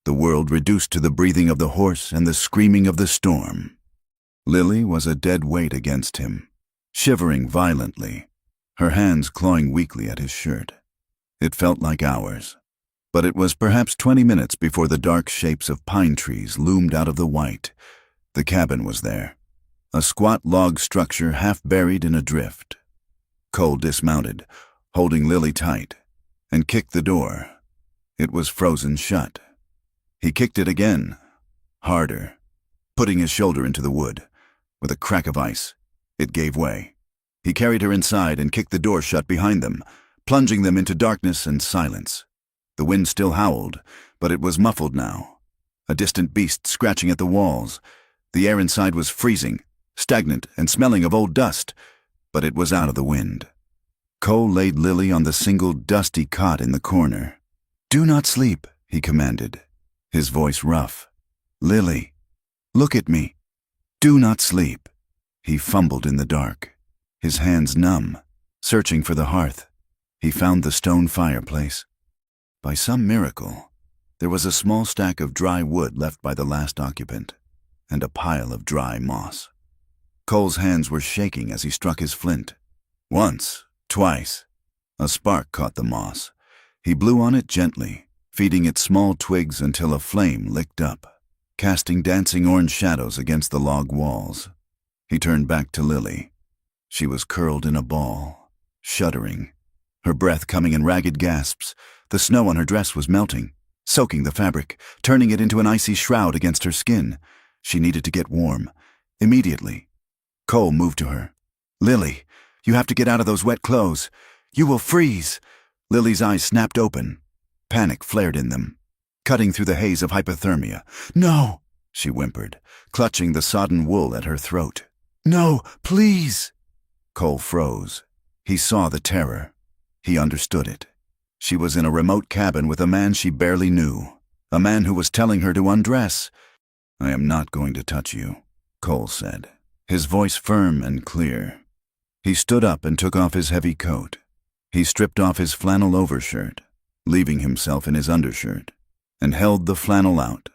the world reduced to the breathing of the horse and the screaming of the storm. Lily was a dead weight against him, shivering violently, her hands clawing weakly at his shirt. It felt like hours, but it was perhaps 20 minutes before the dark shapes of pine trees loomed out of the white. The cabin was there, a squat log structure half buried in a drift. Cole dismounted, holding Lily tight, and kicked the door. It was frozen shut. He kicked it again, harder, putting his shoulder into the wood. With a crack of ice, it gave way. He carried her inside and kicked the door shut behind them, plunging them into darkness and silence. The wind still howled, but it was muffled now, a distant beast scratching at the walls. The air inside was freezing, stagnant and smelling of old dust, but it was out of the wind. Cole laid Lily on the single dusty cot in the corner. "Do not sleep," he commanded, his voice rough. "Lily, look at me. Do not sleep." He fumbled in the dark, his hands numb, searching for the hearth. He found the stone fireplace. By some miracle, there was a small stack of dry wood left by the last occupant, and a pile of dry moss. Cole's hands were shaking as he struck his flint. Once, twice, a spark caught the moss. He blew on it gently, feeding it small twigs until a flame licked up, casting dancing orange shadows against the log walls. He turned back to Lily. She was curled in a ball, shuddering, her breath coming in ragged gasps. The snow on her dress was melting, soaking the fabric, turning it into an icy shroud against her skin. She needed to get warm, immediately. Cole moved to her, "Lily, you have to get out of those wet clothes. You will freeze." Lily's eyes snapped open. Panic flared in them, cutting through the haze of hypothermia. "No," she whimpered, clutching the sodden wool at her throat. "No, please." Cole froze. He saw the terror. He understood it. She was in a remote cabin with a man she barely knew, a man who was telling her to undress. "I am not going to touch you," Cole said, his voice firm and clear. He stood up and took off his heavy coat. He stripped off his flannel overshirt, leaving himself in his undershirt, and held the flannel out.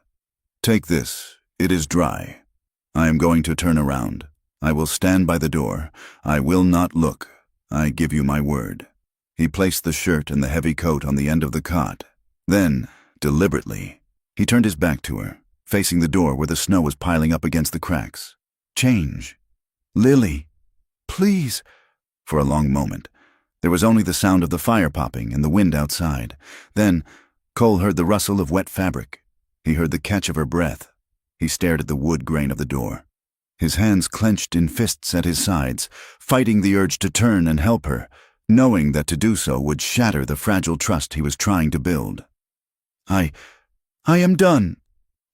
"Take this. It is dry. I am going to turn around. I will stand by the door. I will not look. I give you my word." He placed the shirt and the heavy coat on the end of the cot. Then, deliberately, he turned his back to her, facing the door where the snow was piling up against the cracks. "Change. Lily, please." For a long moment, there was only the sound of the fire popping and the wind outside. Then, Cole heard the rustle of wet fabric. He heard the catch of her breath. He stared at the wood grain of the door. His hands clenched in fists at his sides, fighting the urge to turn and help her, knowing that to do so would shatter the fragile trust he was trying to build. I am done,"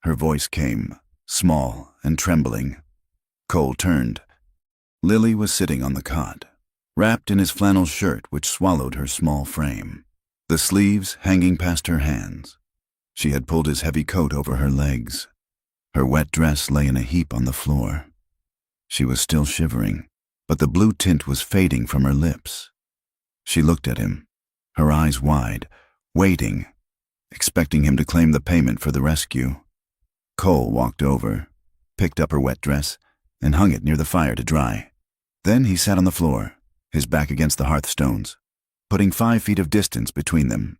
her voice came, small and trembling. Cole turned. Lily was sitting on the cot, wrapped in his flannel shirt which swallowed her small frame, the sleeves hanging past her hands. She had pulled his heavy coat over her legs. Her wet dress lay in a heap on the floor. She was still shivering, but the blue tint was fading from her lips. She looked at him, her eyes wide, waiting, expecting him to claim the payment for the rescue. Cole walked over, picked up her wet dress, and hung it near the fire to dry. Then he sat on the floor, his back against the hearthstones, putting 5 feet of distance between them.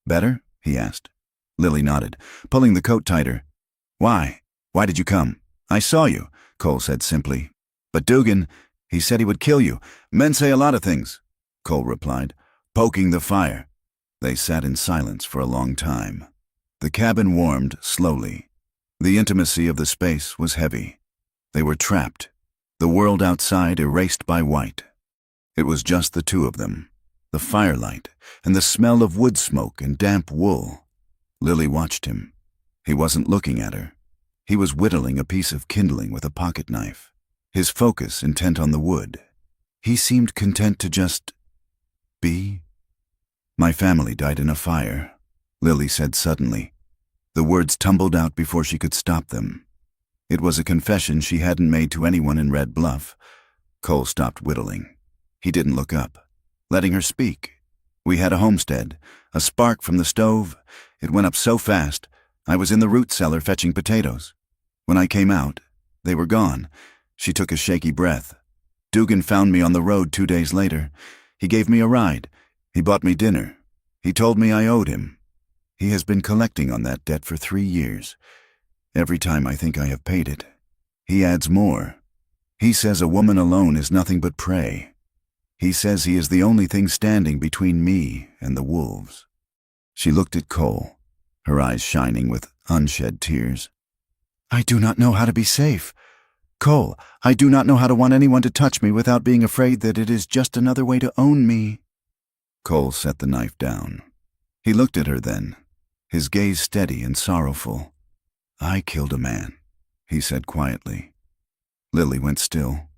"Better?" he asked. Lily nodded, pulling the coat tighter. "Why? Why did you come?" "I saw you," Cole said simply. "But Dugan, he said he would kill you. Men say a lot of things," Cole replied, poking the fire. They sat in silence for a long time. The cabin warmed slowly. The intimacy of the space was heavy. They were trapped, the world outside erased by white. It was just the two of them, the firelight and the smell of wood smoke and damp wool. Lily watched him. He wasn't looking at her. He was whittling a piece of kindling with a pocket knife, his focus intent on the wood. He seemed content to just be. "My family died in a fire," Lily said suddenly. The words tumbled out before she could stop them. It was a confession she hadn't made to anyone in Red Bluff. Cole stopped whittling. He didn't look up, letting her speak. "We had a homestead, a spark from the stove. It went up so fast, I was in the root cellar fetching potatoes. When I came out, they were gone." She took a shaky breath. "Dugan found me on the road 2 days later. He gave me a ride. He bought me dinner. He told me I owed him. He has been collecting on that debt for 3 years. Every time I think I have paid it, he adds more. He says a woman alone is nothing but prey. He says he is the only thing standing between me and the wolves." She looked at Cole, her eyes shining with unshed tears. "I do not know how to be safe. Cole, I do not know how to want anyone to touch me without being afraid that it is just another way to own me." Cole set the knife down. He looked at her then, his gaze steady and sorrowful. "I killed a man," he said quietly. Lily went still.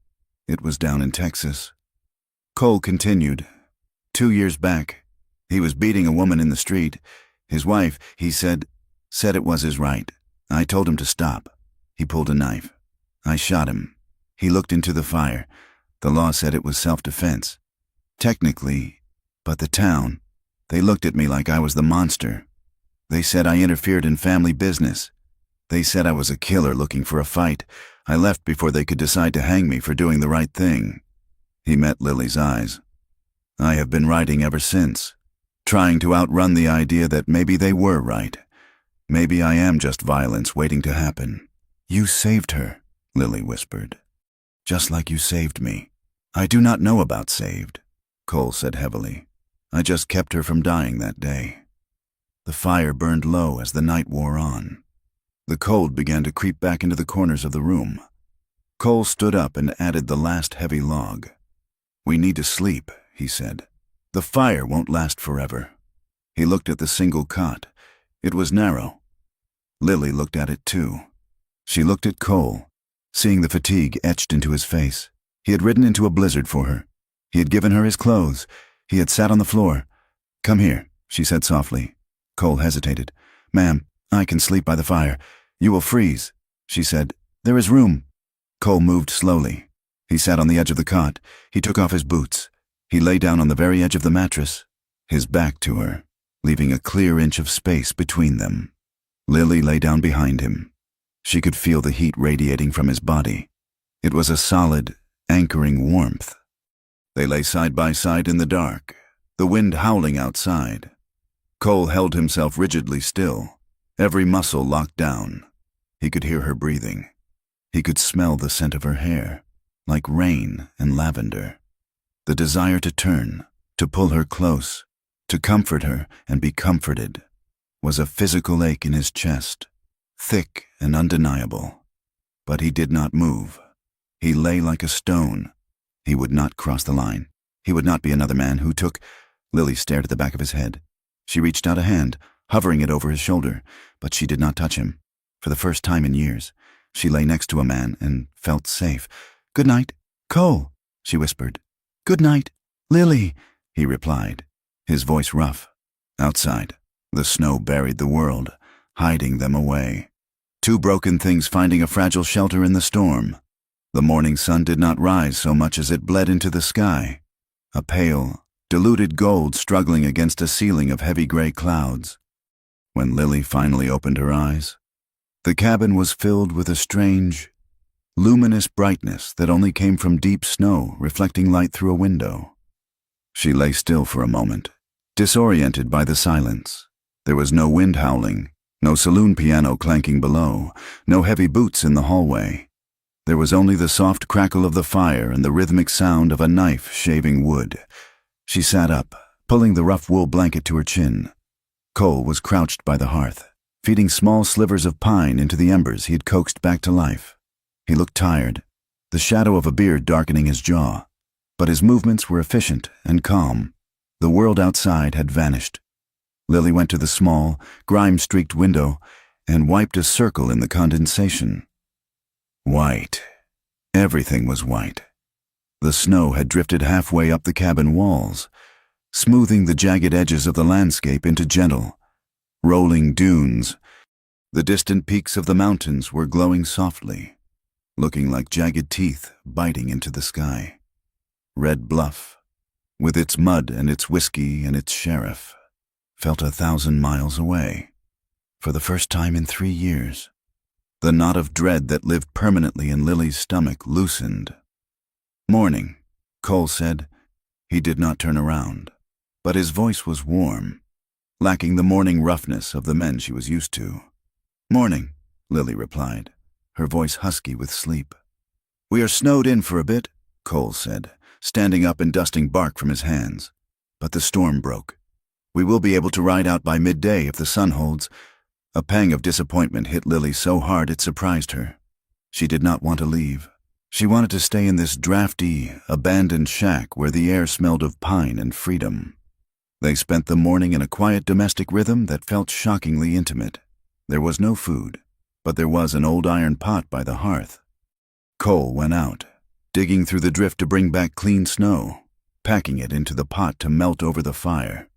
It was down in Texas. Cole continued. 2 years back, he was beating a woman in the street. His wife, he said it was his right. I told him to stop. He pulled a knife. I shot him. He looked into the fire. The law said it was self-defense. Technically, but the town, they looked at me like I was the monster. They said I interfered in family business. They said I was a killer looking for a fight. I left before they could decide to hang me for doing the right thing." He met Lily's eyes. "I have been writing ever since, trying to outrun the idea that maybe they were right. Maybe I am just violence waiting to happen." "You saved her," Lily whispered. "Just like you saved me." "I do not know about saved," Cole said heavily. "I just kept her from dying that day." The fire burned low as the night wore on. The cold began to creep back into the corners of the room. Cole stood up and added the last heavy log. "We need to sleep," he said. "The fire won't last forever." He looked at the single cot. It was narrow. Lily looked at it too. She looked at Cole, seeing the fatigue etched into his face. He had ridden into a blizzard for her. He had given her his clothes. He had sat on the floor. "Come here," she said softly. Cole hesitated. "Ma'am, I can sleep by the fire. You will freeze," she said. "There is room." Cole moved slowly. He sat on the edge of the cot. He took off his boots. He lay down on the very edge of the mattress, his back to her, leaving a clear inch of space between them. Lily lay down behind him. She could feel the heat radiating from his body. It was a solid, anchoring warmth. They lay side by side in the dark, the wind howling outside. Cole held himself rigidly still, every muscle locked down. He could hear her breathing. He could smell the scent of her hair, like rain and lavender. The desire to turn, to pull her close, to comfort her and be comforted, was a physical ache in his chest, thick and undeniable. But he did not move. He lay like a stone. He would not cross the line. He would not be another man who took— Lily stared at the back of his head. She reached out a hand, hovering it over his shoulder, but she did not touch him. For the first time in years, she lay next to a man and felt safe. "Good night, Cole," she whispered. "Good night, Lily," he replied, his voice rough. Outside, the snow buried the world, hiding them away. Two broken things finding a fragile shelter in the storm. The morning sun did not rise so much as it bled into the sky, a pale, diluted gold struggling against a ceiling of heavy gray clouds. When Lily finally opened her eyes, the cabin was filled with a strange, luminous brightness that only came from deep snow reflecting light through a window. She lay still for a moment, disoriented by the silence. There was no wind howling, no saloon piano clanking below, no heavy boots in the hallway. There was only the soft crackle of the fire and the rhythmic sound of a knife shaving wood. She sat up, pulling the rough wool blanket to her chin. Cole was crouched by the hearth, feeding small slivers of pine into the embers he had coaxed back to life. He looked tired, the shadow of a beard darkening his jaw, but his movements were efficient and calm. The world outside had vanished. Lily went to the small, grime-streaked window and wiped a circle in the condensation. White. Everything was white. The snow had drifted halfway up the cabin walls, smoothing the jagged edges of the landscape into gentle, rolling dunes. The distant peaks of the mountains were glowing softly, looking like jagged teeth biting into the sky. Red Bluff, with its mud and its whiskey and its sheriff, felt 1,000 miles away, for the first time in 3 years. The knot of dread that lived permanently in Lily's stomach loosened. "Morning," Cole said. He did not turn around, but his voice was warm, lacking the morning roughness of the men she was used to. "Morning," Lily replied, her voice husky with sleep. "We are snowed in for a bit," Cole said, standing up and dusting bark from his hands. "But the storm broke. We will be able to ride out by midday if the sun holds." A pang of disappointment hit Lily so hard it surprised her. She did not want to leave. She wanted to stay in this drafty, abandoned shack where the air smelled of pine and freedom. They spent the morning in a quiet domestic rhythm that felt shockingly intimate. There was no food, but there was an old iron pot by the hearth. Cole went out, digging through the drift to bring back clean snow, packing it into the pot to melt over the fire.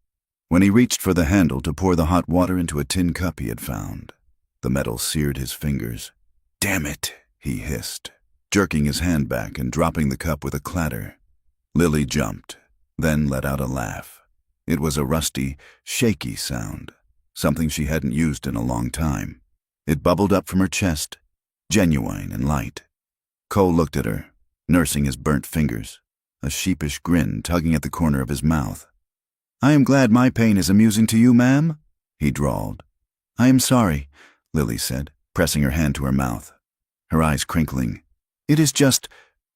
When he reached for the handle to pour the hot water into a tin cup he had found, the metal seared his fingers. "Damn it," he hissed, jerking his hand back and dropping the cup with a clatter. Lily jumped, then let out a laugh. It was a rusty, shaky sound, something she hadn't used in a long time. It bubbled up from her chest, genuine and light. Cole looked at her, nursing his burnt fingers, a sheepish grin tugging at the corner of his mouth. "I am glad my pain is amusing to you, ma'am," he drawled. "I am sorry," Lily said, pressing her hand to her mouth, her eyes crinkling. "It is just,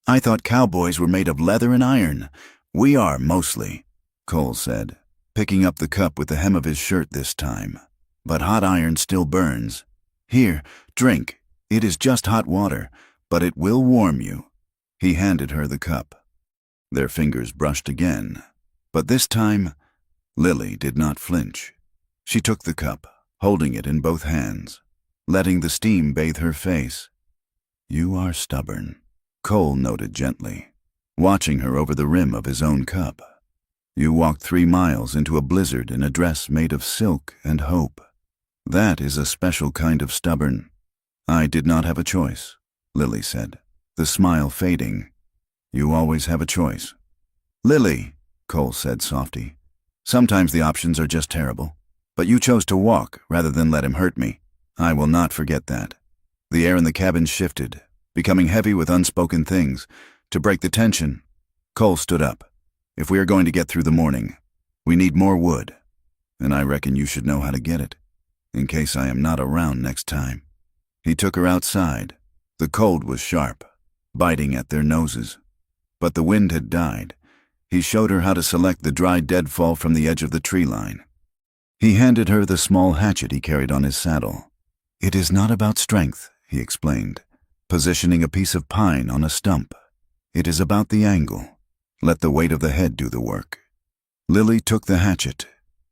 I thought cowboys were made of leather and iron." "We are, mostly," Cole said, picking up the cup with the hem of his shirt this time. "But hot iron still burns. Here, drink. It is just hot water, but it will warm you." He handed her the cup. Their fingers brushed again, but this time, Lily did not flinch. She took the cup, holding it in both hands, letting the steam bathe her face. "You are stubborn," Cole noted gently, watching her over the rim of his own cup. "You walked 3 miles into a blizzard in a dress made of silk and hope. That is a special kind of stubborn." "I did not have a choice," Lily said, the smile fading. "You always have a choice." "Lily," Cole said softly, "sometimes the options are just terrible. But you chose to walk rather than let him hurt me. I will not forget that." The air in the cabin shifted, becoming heavy with unspoken things. To break the tension, Cole stood up. "If we are going to get through the morning, we need more wood. And I reckon you should know how to get it, in case I am not around next time." He took her outside. The cold was sharp, biting at their noses. But the wind had died. He showed her how to select the dry deadfall from the edge of the tree line. He handed her the small hatchet he carried on his saddle. "It is not about strength," he explained, positioning a piece of pine on a stump. "It is about the angle. Let the weight of the head do the work." Lily took the hatchet.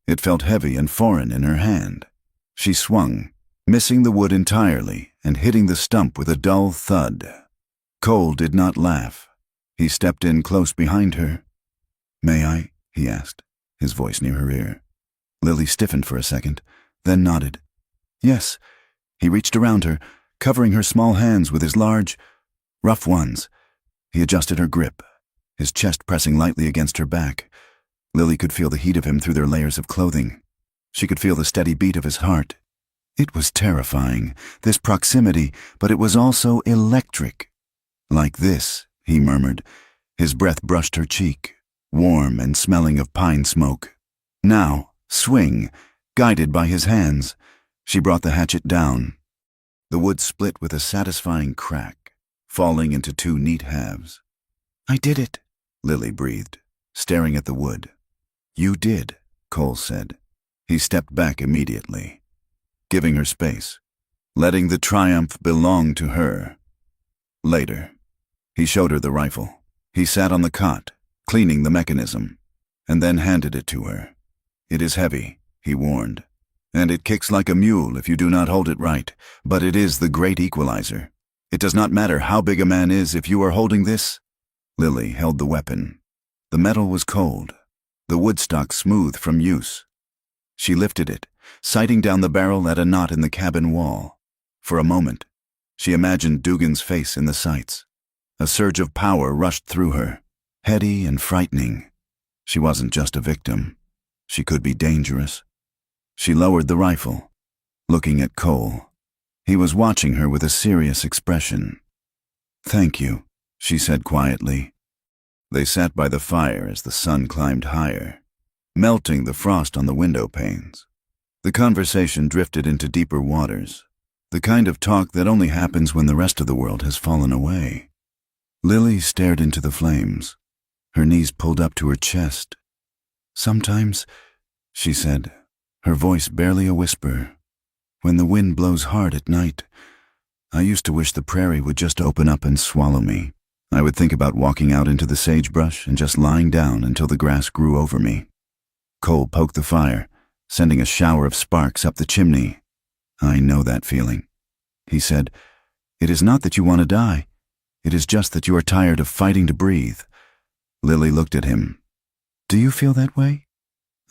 It felt heavy and foreign in her hand. She swung, missing the wood entirely and hitting the stump with a dull thud. Cole did not laugh. He stepped in close behind her. "May I?" he asked, his voice near her ear. Lily stiffened for a second, then nodded. "Yes." He reached around her, covering her small hands with his large, rough ones. He adjusted her grip, his chest pressing lightly against her back. Lily could feel the heat of him through their layers of clothing. She could feel the steady beat of his heart. It was terrifying, this proximity, but it was also electric. "Like this," he murmured. His breath brushed her cheek, warm and smelling of pine smoke. "Now, swing," guided by his hands. She brought the hatchet down. The wood split with a satisfying crack, falling into 2 neat halves. "I did it," Lily breathed, staring at the wood. "You did," Cole said. He stepped back immediately, giving her space, letting the triumph belong to her. Later, he showed her the rifle. He sat on the cot, cleaning the mechanism, and then handed it to her. "It is heavy," he warned, "and it kicks like a mule if you do not hold it right, but it is the great equalizer. It does not matter how big a man is if you are holding this." Lily held the weapon. The metal was cold, the woodstock smooth from use. She lifted it, sighting down the barrel at a knot in the cabin wall. For a moment, she imagined Dugan's face in the sights. A surge of power rushed through her, heady and frightening. She wasn't just a victim. She could be dangerous. She lowered the rifle, looking at Cole. He was watching her with a serious expression. "Thank you," she said quietly. They sat by the fire as the sun climbed higher, melting the frost on the window panes. The conversation drifted into deeper waters, the kind of talk that only happens when the rest of the world has fallen away. Lily stared into the flames, her knees pulled up to her chest. "Sometimes," she said, her voice barely a whisper, "when the wind blows hard at night, I used to wish the prairie would just open up and swallow me. I would think about walking out into the sagebrush and just lying down until the grass grew over me." Cole poked the fire, sending a shower of sparks up the chimney. "I know that feeling," he said. "It is not that you want to die. It is just that you are tired of fighting to breathe." Lily looked at him. "Do you feel that way?"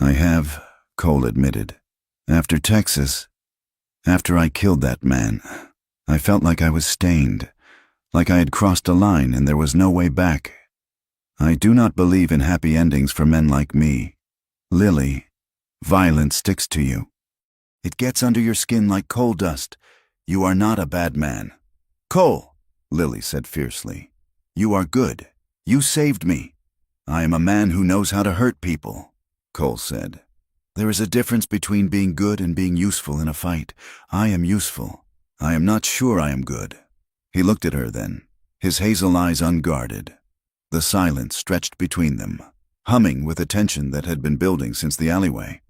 "I have," Cole admitted. "After Texas, after I killed that man, I felt like I was stained, like I had crossed a line and there was no way back. I do not believe in happy endings for men like me. Lily, violence sticks to you. It gets under your skin like coal dust. You are not a bad man." "Cole," Lily said fiercely, "you are good. You saved me." "I am a man who knows how to hurt people," Cole said. "There is a difference between being good and being useful in a fight. I am useful. I am not sure I am good." He looked at her then, his hazel eyes unguarded. The silence stretched between them, humming with a tension that had been building since the alleyway.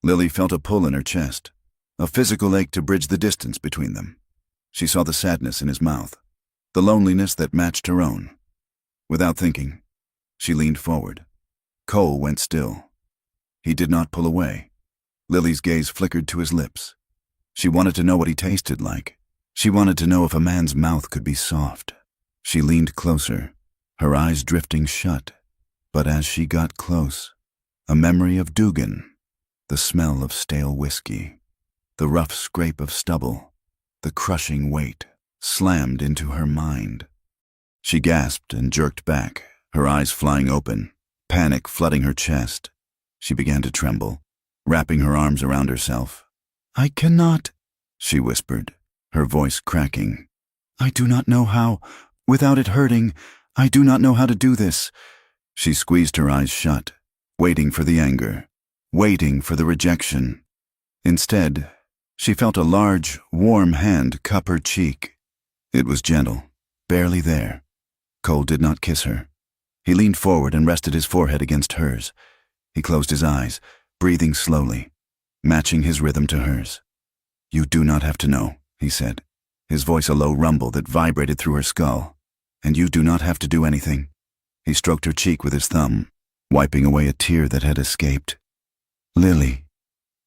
Lily felt a pull in her chest, a physical ache to bridge the distance between them. She saw the sadness in his mouth, the loneliness that matched her own. Without thinking, She leaned forward. Cole went still. He did not pull away. Lily's gaze flickered to his lips. She wanted to know what he tasted like. She wanted to know if a man's mouth could be soft. She leaned closer, her eyes drifting shut. But as she got close, a memory of Dugan, the smell of stale whiskey, the rough scrape of stubble, the crushing weight, slammed into her mind. She gasped and jerked back, her eyes flying open, panic flooding her chest. She began to tremble, wrapping her arms around herself. "I cannot," she whispered, her voice cracking. "I do not know how. Without it hurting, I do not know how to do this." She squeezed her eyes shut, waiting for the anger, waiting for the rejection. Instead, she felt a large, warm hand cup her cheek. It was gentle, barely there. Cole did not kiss her. He leaned forward and rested his forehead against hers. He closed his eyes, breathing slowly, matching his rhythm to hers. "You do not have to know," he said, his voice a low rumble that vibrated through her skull. "And you do not have to do anything." He stroked her cheek with his thumb, wiping away a tear that had escaped. "Lily,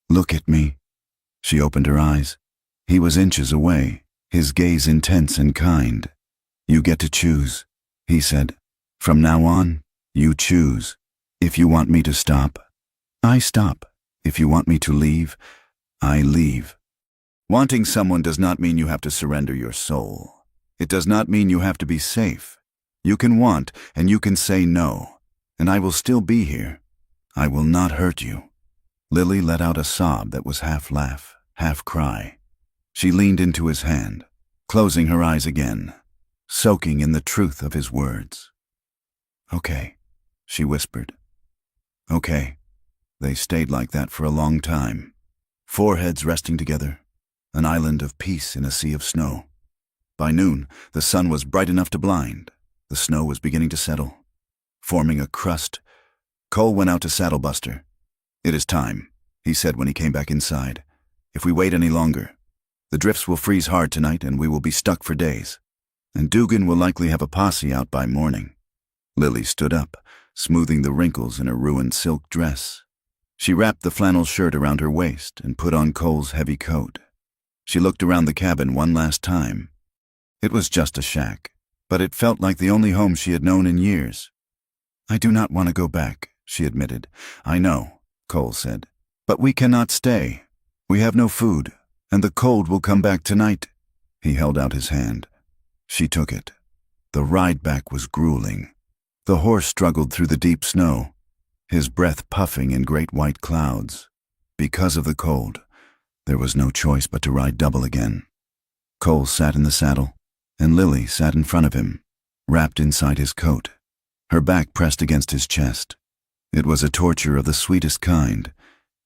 look at me." She opened her eyes. He was inches away, his gaze intense and kind. "You get to choose," he said. "From now on, you choose. If you want me to stop, I stop. If you want me to leave, I leave." Wanting someone does not mean you have to surrender your soul. It does not mean you have to be safe. You can want, and you can say no, and I will still be here. I will not hurt you. Lily let out a sob that was half laugh, half cry. She leaned into his hand, closing her eyes again, soaking in the truth of his words. "Okay," she whispered. "Okay." They stayed like that for a long time, foreheads resting together, an island of peace in a sea of snow. By noon, the sun was bright enough to blind. The snow was beginning to settle, forming a crust. Cole went out to saddle Buster. "It is time," he said when he came back inside. "If we wait any longer, the drifts will freeze hard tonight and we will be stuck for days. And Dugan will likely have a posse out by morning." Lily stood up, smoothing the wrinkles in her ruined silk dress. She wrapped the flannel shirt around her waist and put on Cole's heavy coat. She looked around the cabin one last time. It was just a shack, but it felt like the only home she had known in years. "I do not want to go back," she admitted. "I know," Cole said, "but we cannot stay. We have no food, and the cold will come back tonight." He held out his hand. She took it. The ride back was grueling. The horse struggled through the deep snow, his breath puffing in great white clouds. Because of the cold, there was no choice but to ride double again. Cole sat in the saddle, and Lily sat in front of him, wrapped inside his coat, her back pressed against his chest. It was a torture of the sweetest kind.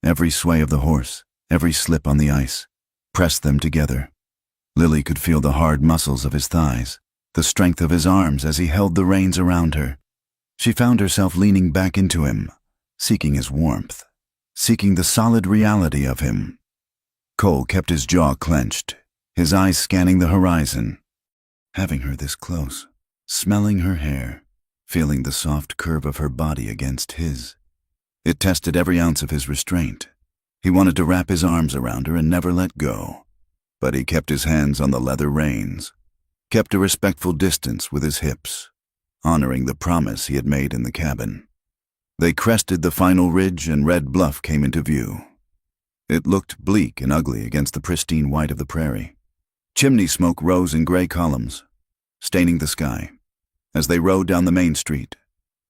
Every sway of the horse, every slip on the ice, pressed them together. Lily could feel the hard muscles of his thighs, the strength of his arms as he held the reins around her. She found herself leaning back into him, seeking his warmth, seeking the solid reality of him. Cole kept his jaw clenched, his eyes scanning the horizon. Having her this close, smelling her hair, feeling the soft curve of her body against his. It tested every ounce of his restraint. He wanted to wrap his arms around her and never let go, but he kept his hands on the leather reins, kept a respectful distance with his hips, honoring the promise he had made in the cabin. They crested the final ridge and Red Bluff came into view. It looked bleak and ugly against the pristine white of the prairie. Chimney smoke rose in gray columns, staining the sky. As they rode down the main street,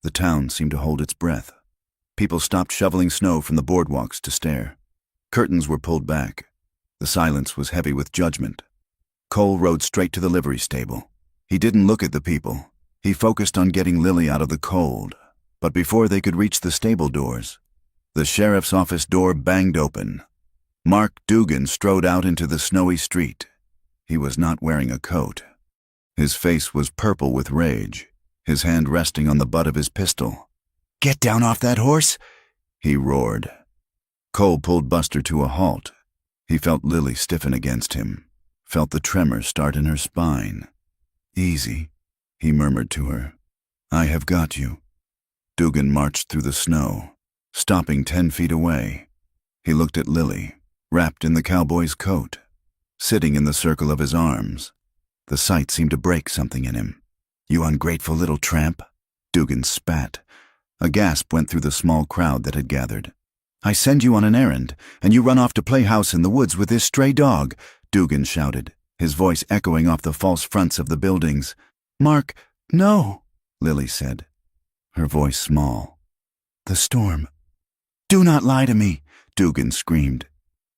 the town seemed to hold its breath. People stopped shoveling snow from the boardwalks to stare. Curtains were pulled back. The silence was heavy with judgment. Cole rode straight to the livery stable. He didn't look at the people. He focused on getting Lily out of the cold. But before they could reach the stable doors, the sheriff's office door banged open. Mark Dugan strode out into the snowy street. He was not wearing a coat. His face was purple with rage, his hand resting on the butt of his pistol. "Get down off that horse!" he roared. Cole pulled Buster to a halt. He felt Lily stiffen against him, felt the tremor start in her spine. "Easy," he murmured to her. "I have got you." Dugan marched through the snow, stopping 10 feet away. He looked at Lily, wrapped in the cowboy's coat, sitting in the circle of his arms. The sight seemed to break something in him. "You ungrateful little tramp," Dugan spat. A gasp went through the small crowd that had gathered. "I send you on an errand, and you run off to play house in the woods with this stray dog," Dugan shouted, his voice echoing off the false fronts of the buildings. "Mark, no," Lily said, her voice small. "The storm." "Do not lie to me," Dugan screamed.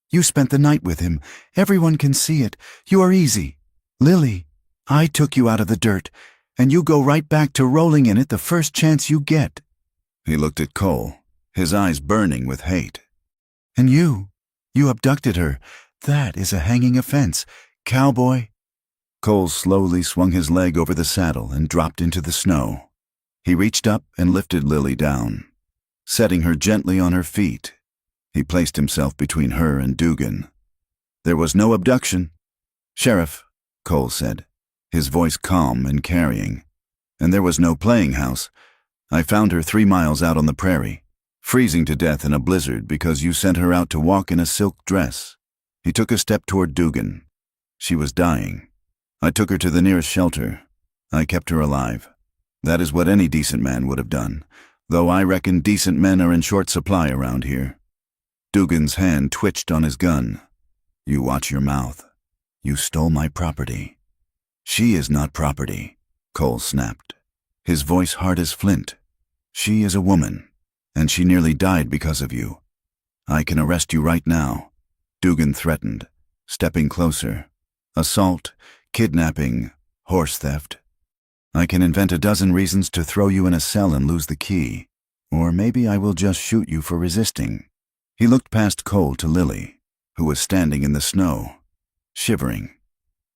"You spent the night with him. Everyone can see it. You are easy. Lily, I took you out of the dirt, and you go right back to rolling in it the first chance you get." He looked at Cole, his eyes burning with hate. "And you abducted her. That is a hanging offense, cowboy." Cole slowly swung his leg over the saddle and dropped into the snow. He reached up and lifted Lily down, setting her gently on her feet. He placed himself between her and Dugan. "There was no abduction, Sheriff," Cole said, his voice calm and carrying. "And there was no playing house. I found her 3 miles out on the prairie, freezing to death in a blizzard because you sent her out to walk in a silk dress." He took a step toward Dugan. "She was dying. I took her to the nearest shelter. I kept her alive. That is what any decent man would have done, though I reckon decent men are in short supply around here." Dugan's hand twitched on his gun. "You watch your mouth. You stole my property." "She is not property," Cole snapped, his voice hard as flint. "She is a woman, and she nearly died because of you. I can arrest you right now," Dugan threatened, stepping closer. "Assault, kidnapping, horse theft. I can invent a dozen reasons to throw you in a cell and lose the key. Or maybe I will just shoot you for resisting." He looked past Cole to Lily, who was standing in the snow, shivering.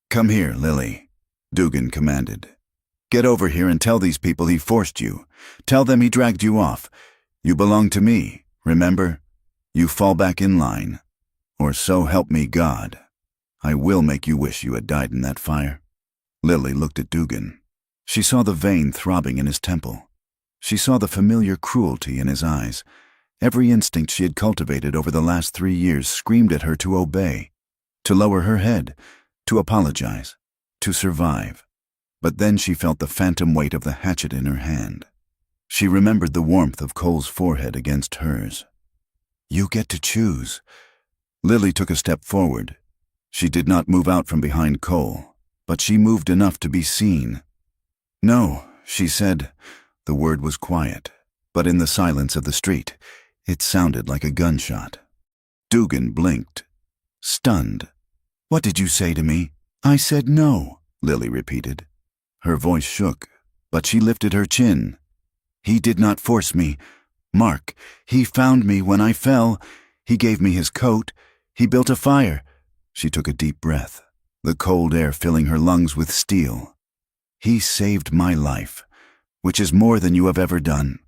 "Come here, Lily," Dugan commanded. "Get over here and tell these people he forced you. Tell them he dragged you off. You belong to me, remember? You fall back in line. Or so help me God. I will make you wish you had died in that fire." Lily looked at Dugan. She saw the vein throbbing in his temple. She saw the familiar cruelty in his eyes. Every instinct she had cultivated over the last 3 years screamed at her to obey, to lower her head, to apologize, to survive. But then she felt the phantom weight of the hatchet in her hand. She remembered the warmth of Cole's forehead against hers. "You get to choose." Lily took a step forward. She did not move out from behind Cole, but she moved enough to be seen. "No," she said. The word was quiet, but in the silence of the street, it sounded like a gunshot. Dugan blinked, stunned. "What did you say to me?" "I said no," Lily repeated. Her voice shook, but she lifted her chin. "He did not force me. Mark, he found me when I fell. He gave me his coat. He built a fire." She took a deep breath, the cold air filling her lungs with steel. "He saved my life, which is more than you have ever done."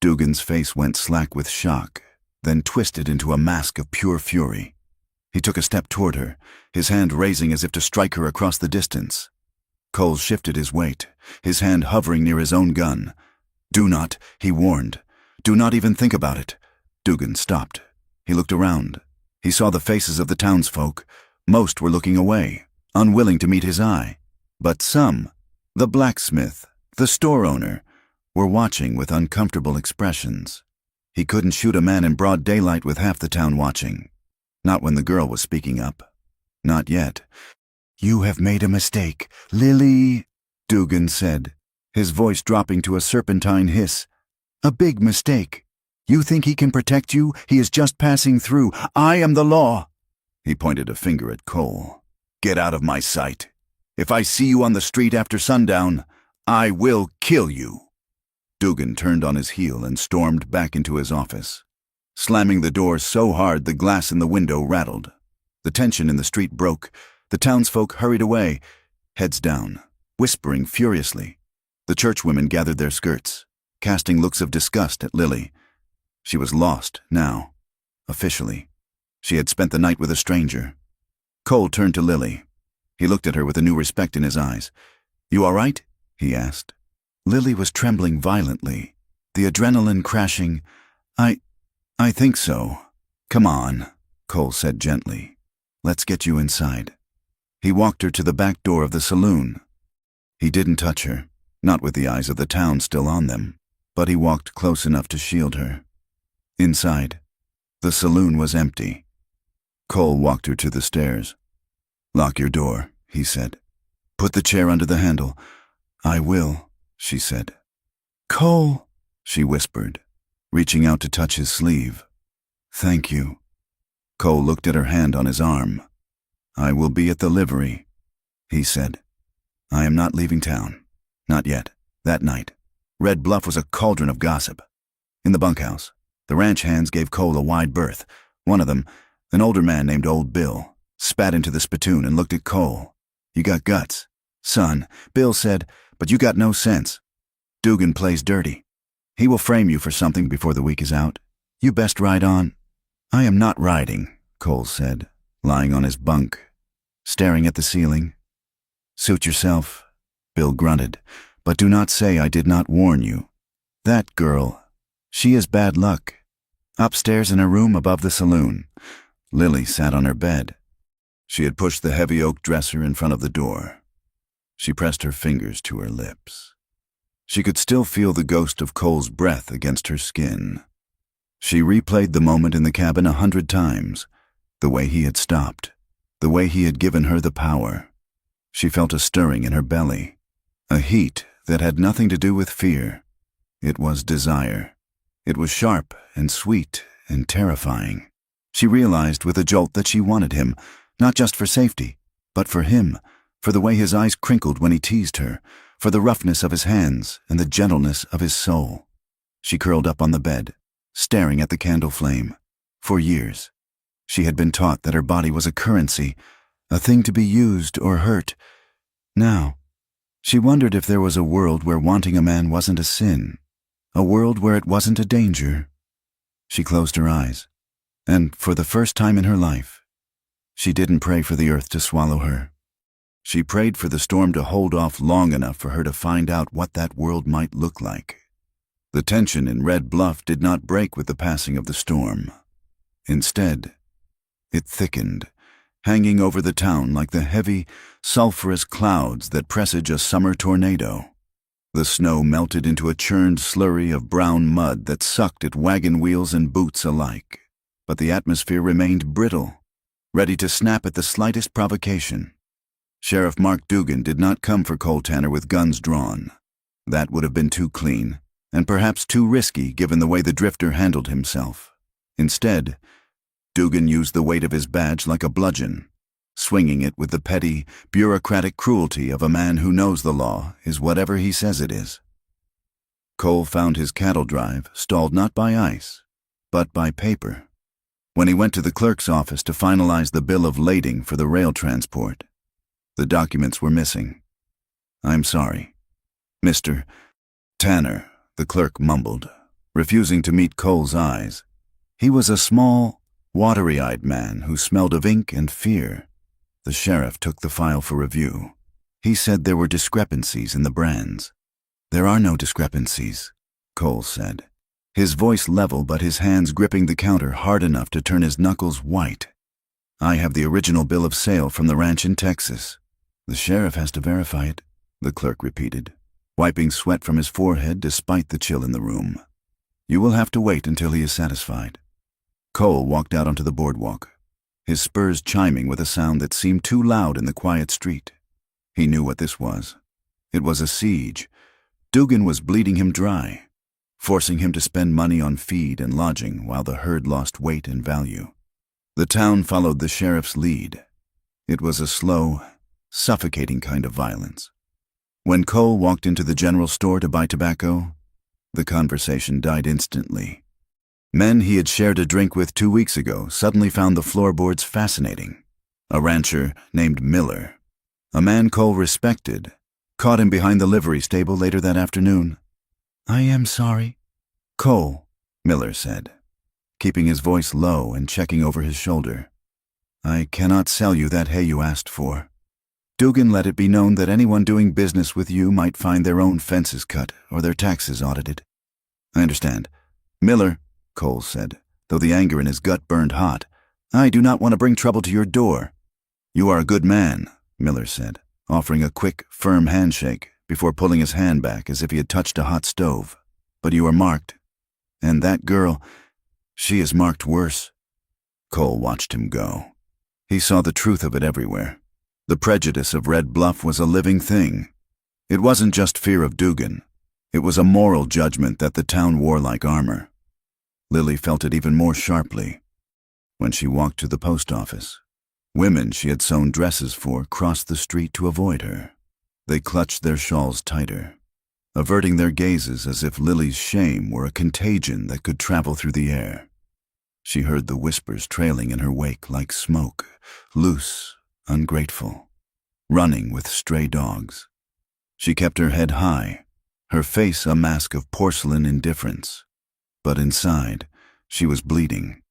Dugan's face went slack with shock, then twisted into a mask of pure fury. He took a step toward her, his hand raising as if to strike her across the distance. Cole shifted his weight, his hand hovering near his own gun. "Do not," he warned. "Do not even think about it." Dugan stopped. He looked around. He saw the faces of the townsfolk. Most were looking away, unwilling to meet his eye. But some, the blacksmith, the store owner, were watching with uncomfortable expressions. He couldn't shoot a man in broad daylight with half the town watching. Not when the girl was speaking up. Not yet. "You have made a mistake, Lily," Dugan said, his voice dropping to a serpentine hiss. "A big mistake. You think he can protect you? He is just passing through. I am the law." He pointed a finger at Cole. "Get out of my sight. If I see you on the street after sundown, I will kill you." Dugan turned on his heel and stormed back into his office, slamming the door so hard the glass in the window rattled. The tension in the street broke. The townsfolk hurried away, heads down, whispering furiously. The churchwomen gathered their skirts, casting looks of disgust at Lily. She was lost now, officially. She had spent the night with a stranger. Cole turned to Lily. He looked at her with a new respect in his eyes. "You all right?" he asked. Lily was trembling violently. the adrenaline crashing. I think so. Come on, Cole said gently. Let's get you inside. He walked her to the back door of the saloon. He didn't touch her, not with the eyes of the town still on them, but he walked close enough to shield her. Inside, the saloon was empty. Cole walked her to the stairs. Lock your door, he said. Put the chair under the handle. I will, she said. Cole, she whispered, reaching out to touch his sleeve. Thank you. Cole looked at her hand on his arm. I will be at the livery, he said. I am not leaving town. Not yet. That night, Red Bluff was a cauldron of gossip. In the bunkhouse, the ranch hands gave Cole a wide berth. One of them, an older man named Old Bill, spat into the spittoon and looked at Cole. You got guts. Son, Bill said, but you got no sense. Dugan plays dirty. He will frame you for something before the week is out. You best ride on. I am not riding, Cole said, lying on his bunk, staring at the ceiling. Suit yourself, Bill grunted, but do not say I did not warn you. That girl, she is bad luck. Upstairs in a room above the saloon, Lily sat on her bed. She had pushed the heavy oak dresser in front of the door. She pressed her fingers to her lips. She could still feel the ghost of Cole's breath against her skin. She replayed the moment in the cabin 100 times, the way he had stopped, the way he had given her the power. She felt a stirring in her belly, a heat that had nothing to do with fear. It was desire. It was sharp and sweet and terrifying. She realized with a jolt that she wanted him, not just for safety, but for him, for the way his eyes crinkled when he teased her, for the roughness of his hands and the gentleness of his soul. She curled up on the bed, staring at the candle flame. For years, she had been taught that her body was a currency, a thing to be used or hurt. Now, she wondered if there was a world where wanting a man wasn't a sin, a world where it wasn't a danger. She closed her eyes, and for the first time in her life, she didn't pray for the earth to swallow her. She prayed for the storm to hold off long enough for her to find out what that world might look like. The tension in Red Bluff did not break with the passing of the storm. Instead, it thickened, hanging over the town like the heavy, sulphurous clouds that presage a summer tornado. The snow melted into a churned slurry of brown mud that sucked at wagon wheels and boots alike, but the atmosphere remained brittle, ready to snap at the slightest provocation. Sheriff Mark Dugan did not come for Cole Tanner with guns drawn. That would have been too clean, and perhaps too risky given the way the drifter handled himself. Instead, Dugan used the weight of his badge like a bludgeon, swinging it with the petty, bureaucratic cruelty of a man who knows the law is whatever he says it is. Cole found his cattle drive stalled not by ice, but by paper. When he went to the clerk's office to finalize the bill of lading for the rail transport, the documents were missing. I'm sorry. Mr. Tanner, the clerk mumbled, refusing to meet Cole's eyes. He was a small, watery-eyed man who smelled of ink and fear. The sheriff took the file for review. He said there were discrepancies in the brands. There are no discrepancies, Cole said, his voice level but his hands gripping the counter hard enough to turn his knuckles white. I have the original bill of sale from the ranch in Texas. The sheriff has to verify it, the clerk repeated, wiping sweat from his forehead despite the chill in the room. You will have to wait until he is satisfied. Cole walked out onto the boardwalk, his spurs chiming with a sound that seemed too loud in the quiet street. He knew what this was. It was a siege. Dugan was bleeding him dry, forcing him to spend money on feed and lodging while the herd lost weight and value. The town followed the sheriff's lead. It was a slow, suffocating kind of violence. When Cole walked into the general store to buy tobacco, the conversation died instantly. Men he had shared a drink with 2 weeks ago suddenly found the floorboards fascinating. A rancher named Miller, a man Cole respected, caught him behind the livery stable later that afternoon. I am sorry. Cole, Miller said, keeping his voice low and checking over his shoulder. I cannot sell you that hay you asked for. Dugan let it be known that anyone doing business with you might find their own fences cut or their taxes audited. I understand. Miller, Cole said, though the anger in his gut burned hot, I do not want to bring trouble to your door. You are a good man, Miller said, offering a quick, firm handshake before pulling his hand back as if he had touched a hot stove. But you are marked. And that girl, she is marked worse. Cole watched him go. He saw the truth of it everywhere. The prejudice of Red Bluff was a living thing. It wasn't just fear of Dugan. It was a moral judgment that the town wore like armor. Lily felt it even more sharply when she walked to the post office. Women she had sewn dresses for crossed the street to avoid her. They clutched their shawls tighter, averting their gazes as if Lily's shame were a contagion that could travel through the air. She heard the whispers trailing in her wake like smoke, loose, ungrateful, running with stray dogs. She kept her head high, her face a mask of porcelain indifference. But inside, she was bleeding.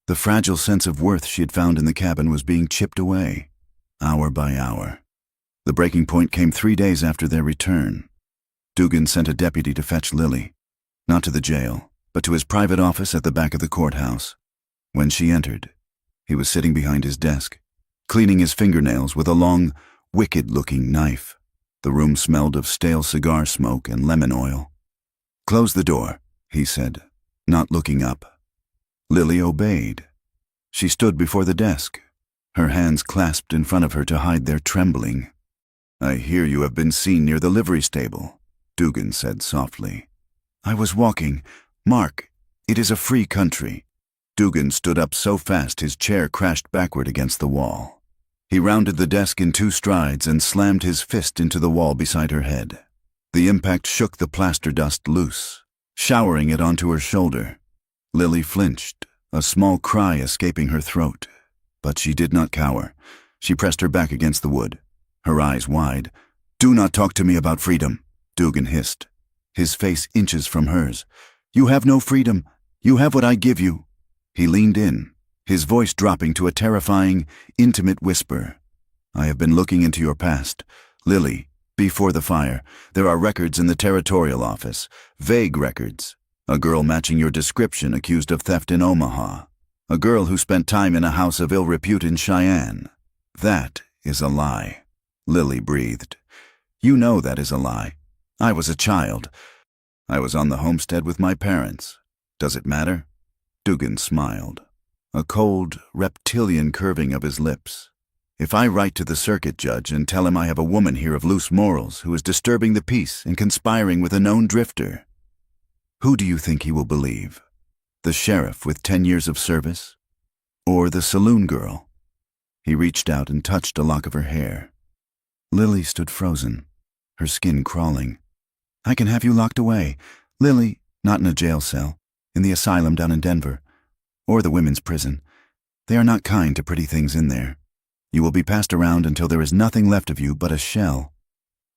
The fragile sense of worth she had found in the cabin was being chipped away, hour by hour. The breaking point came 3 days after their return. Dugan sent a deputy to fetch Lily, not to the jail, but to his private office at the back of the courthouse. When she entered, he was sitting behind his desk, cleaning his fingernails with a long, wicked-looking knife. The room smelled of stale cigar smoke and lemon oil. "Close the door," he said, not looking up. Lily obeyed. She stood before the desk, her hands clasped in front of her to hide their trembling. "I hear you have been seen near the livery stable," Dugan said softly. "I was walking. Mark, it is a free country." Dugan stood up so fast his chair crashed backward against the wall. He rounded the desk in 2 strides and slammed his fist into the wall beside her head. The impact shook the plaster dust loose, showering it onto her shoulder. Lily flinched, a small cry escaping her throat. But she did not cower. She pressed her back against the wood, her eyes wide. "Do not talk to me about freedom," Dugan hissed, his face inches from hers. "You have no freedom. You have what I give you." He leaned in, his voice dropping to a terrifying, intimate whisper. "I have been looking into your past. Lily, before the fire, there are records in the territorial office, vague records. A girl matching your description accused of theft in Omaha. A girl who spent time in a house of ill repute in Cheyenne. That is a lie." Lily breathed. "You know that is a lie. I was a child. I was on the homestead with my parents. Does it matter?" Dugan smiled, a cold, reptilian curving of his lips. "If I write to the circuit judge and tell him I have a woman here of loose morals who is disturbing the peace and conspiring with a known drifter, who do you think he will believe? The sheriff with 10 years of service? Or the saloon girl?" He reached out and touched a lock of her hair. Lily stood frozen, her skin crawling. "I can have you locked away. Lily, not in a jail cell, in the asylum down in Denver, or the women's prison. They are not kind to pretty things in there. You will be passed around until there is nothing left of you but a shell."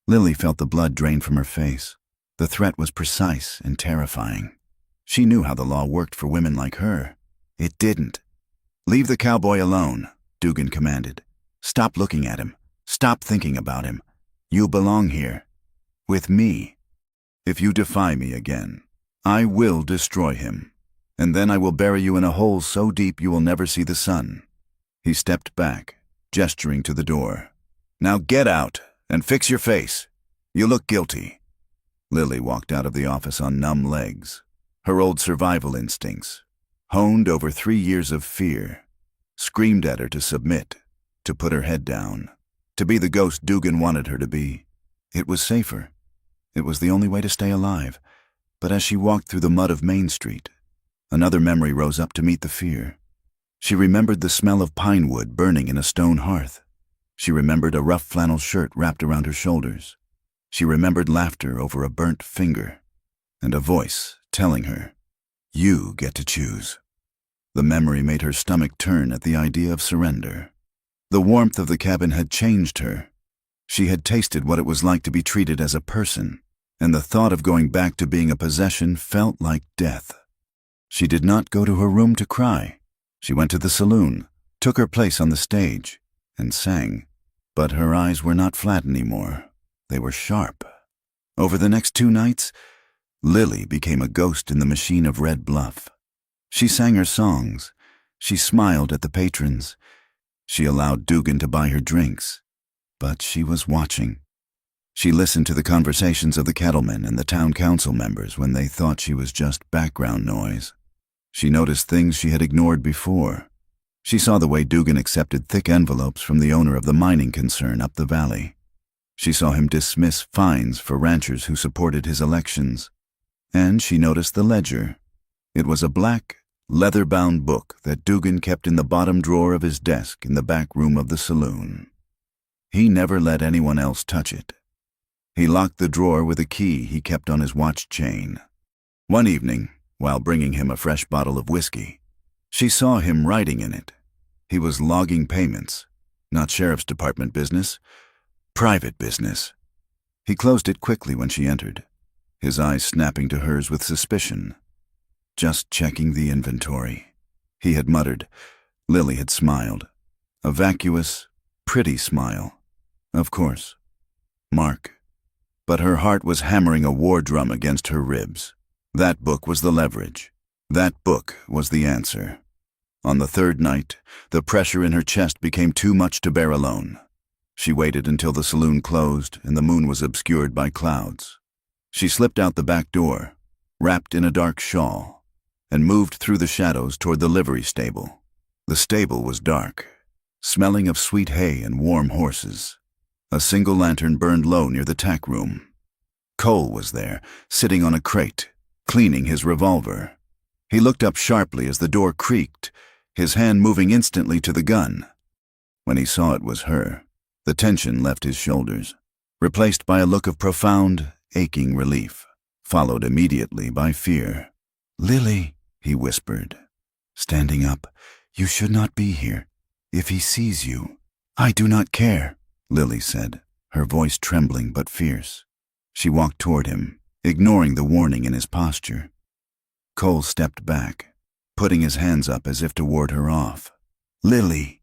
Lily felt the blood drain from her face. The threat was precise and terrifying. She knew how the law worked for women like her. It didn't. "Leave the cowboy alone," Dugan commanded. "Stop looking at him. Stop thinking about him. You belong here. With me. If you defy me again, I will destroy him. And then I will bury you in a hole so deep you will never see the sun." He stepped back, gesturing to the door. "Now get out and fix your face. You look guilty." Lily walked out of the office on numb legs. Her old survival instincts, honed over 3 years of fear, screamed at her to submit, to put her head down, to be the ghost Dugan wanted her to be. It was safer. It was the only way to stay alive. But as she walked through the mud of Main Street, another memory rose up to meet the fear. She remembered the smell of pine wood burning in a stone hearth. She remembered a rough flannel shirt wrapped around her shoulders. She remembered laughter over a burnt finger, and a voice telling her, "You get to choose." The memory made her stomach turn at the idea of surrender. The warmth of the cabin had changed her. She had tasted what it was like to be treated as a person, and the thought of going back to being a possession felt like death. She did not go to her room to cry. She went to the saloon, took her place on the stage, and sang. But her eyes were not flat anymore. They were sharp. Over the next 2 nights, Lily became a ghost in the machine of Red Bluff. She sang her songs. She smiled at the patrons. She allowed Dugan to buy her drinks. But she was watching. She listened to the conversations of the cattlemen and the town council members when they thought she was just background noise. She noticed things she had ignored before. She saw the way Dugan accepted thick envelopes from the owner of the mining concern up the valley. She saw him dismiss fines for ranchers who supported his elections. And she noticed the ledger. It was a black, leather-bound book that Dugan kept in the bottom drawer of his desk in the back room of the saloon. He never let anyone else touch it. He locked the drawer with a key he kept on his watch chain. One evening, while bringing him a fresh bottle of whiskey, she saw him writing in it. He was logging payments. Not sheriff's department business, private business. He closed it quickly when she entered, his eyes snapping to hers with suspicion. Just checking the inventory, he had muttered. Lily had smiled. A vacuous, pretty smile. Of course. Mark. But her heart was hammering a war drum against her ribs. That book was the leverage. That book was the answer. On the third night, the pressure in her chest became too much to bear alone. She waited until the saloon closed and the moon was obscured by clouds. She slipped out the back door, wrapped in a dark shawl, and moved through the shadows toward the livery stable. The stable was dark, smelling of sweet hay and warm horses. A single lantern burned low near the tack room. Cole was there, sitting on a crate, cleaning his revolver. He looked up sharply as the door creaked, his hand moving instantly to the gun. When he saw it was her, the tension left his shoulders, replaced by a look of profound, aching relief, followed immediately by fear. "Lily," he whispered, standing up, "you should not be here. If he sees you—" "I do not care," Lily said, her voice trembling but fierce. She walked toward him, ignoring the warning in his posture. Cole stepped back, putting his hands up as if to ward her off. "Lily,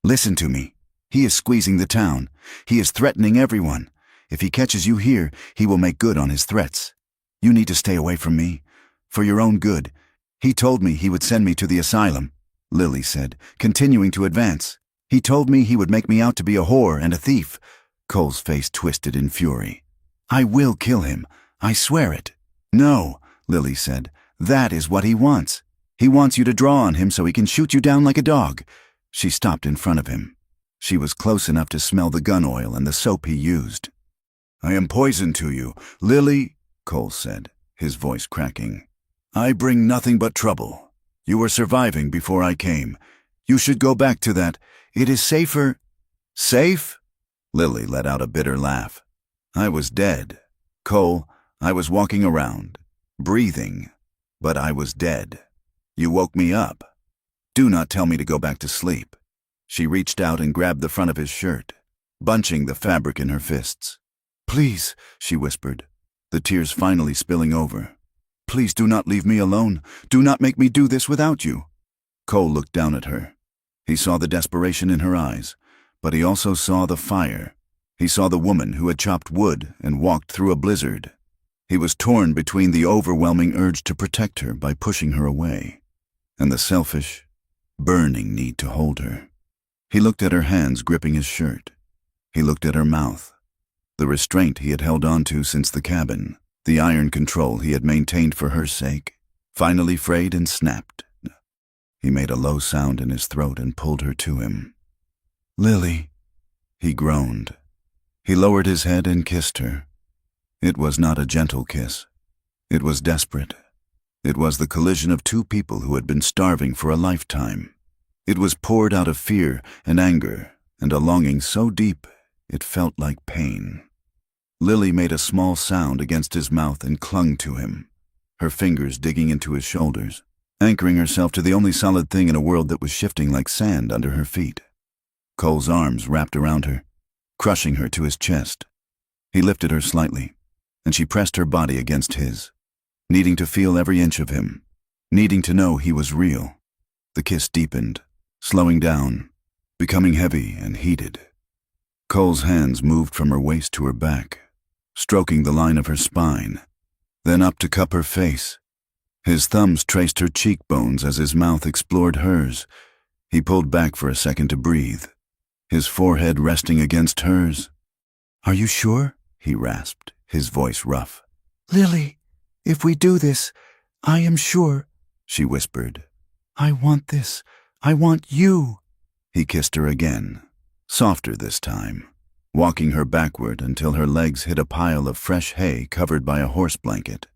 listen to me. He is squeezing the town. He is threatening everyone. If he catches you here, he will make good on his threats. You need to stay away from me, for your own good. He told me he would send me to the asylum," Lily said, continuing to advance. "He told me he would make me out to be a whore and a thief." Cole's face twisted in fury. "I will kill him. I swear it." "No," Lily said. "That is what he wants. He wants you to draw on him so he can shoot you down like a dog." She stopped in front of him. She was close enough to smell the gun oil and the soap he used. "I am poison to you, Lily," Cole said, his voice cracking. "I bring nothing but trouble. You were surviving before I came. You should go back to that. It is safer." "Safe?" Lily let out a bitter laugh. "I was dead. Cole, I was walking around, breathing, but I was dead. You woke me up. Do not tell me to go back to sleep." She reached out and grabbed the front of his shirt, bunching the fabric in her fists. "Please," she whispered, the tears finally spilling over. "Please do not leave me alone. Do not make me do this without you." Cole looked down at her. He saw the desperation in her eyes, but he also saw the fire. He saw the woman who had chopped wood and walked through a blizzard. He was torn between the overwhelming urge to protect her by pushing her away, and the selfish, burning need to hold her. He looked at her hands gripping his shirt. He looked at her mouth, the restraint he had held on to since the cabin, the iron control he had maintained for her sake, finally frayed and snapped. He made a low sound in his throat and pulled her to him. "Lily," he groaned. He lowered his head and kissed her. It was not a gentle kiss. It was desperate. It was the collision of two people who had been starving for a lifetime. It was poured out of fear and anger and a longing so deep it felt like pain. Lily made a small sound against his mouth and clung to him, her fingers digging into his shoulders, anchoring herself to the only solid thing in a world that was shifting like sand under her feet. Cole's arms wrapped around her, crushing her to his chest. He lifted her slightly, and she pressed her body against his, needing to feel every inch of him, needing to know he was real. The kiss deepened, slowing down, becoming heavy and heated. Cole's hands moved from her waist to her back, stroking the line of her spine. then up to cup her face. His thumbs traced her cheekbones as his mouth explored hers. He pulled back for a second to breathe, his forehead resting against hers. "Are you sure?" he rasped, his voice rough. "Lily, if we do this, I am sure," she whispered. "I want this. I want you." He kissed her again, softer this time, walking her backward until her legs hit a pile of fresh hay covered by a horse blanket.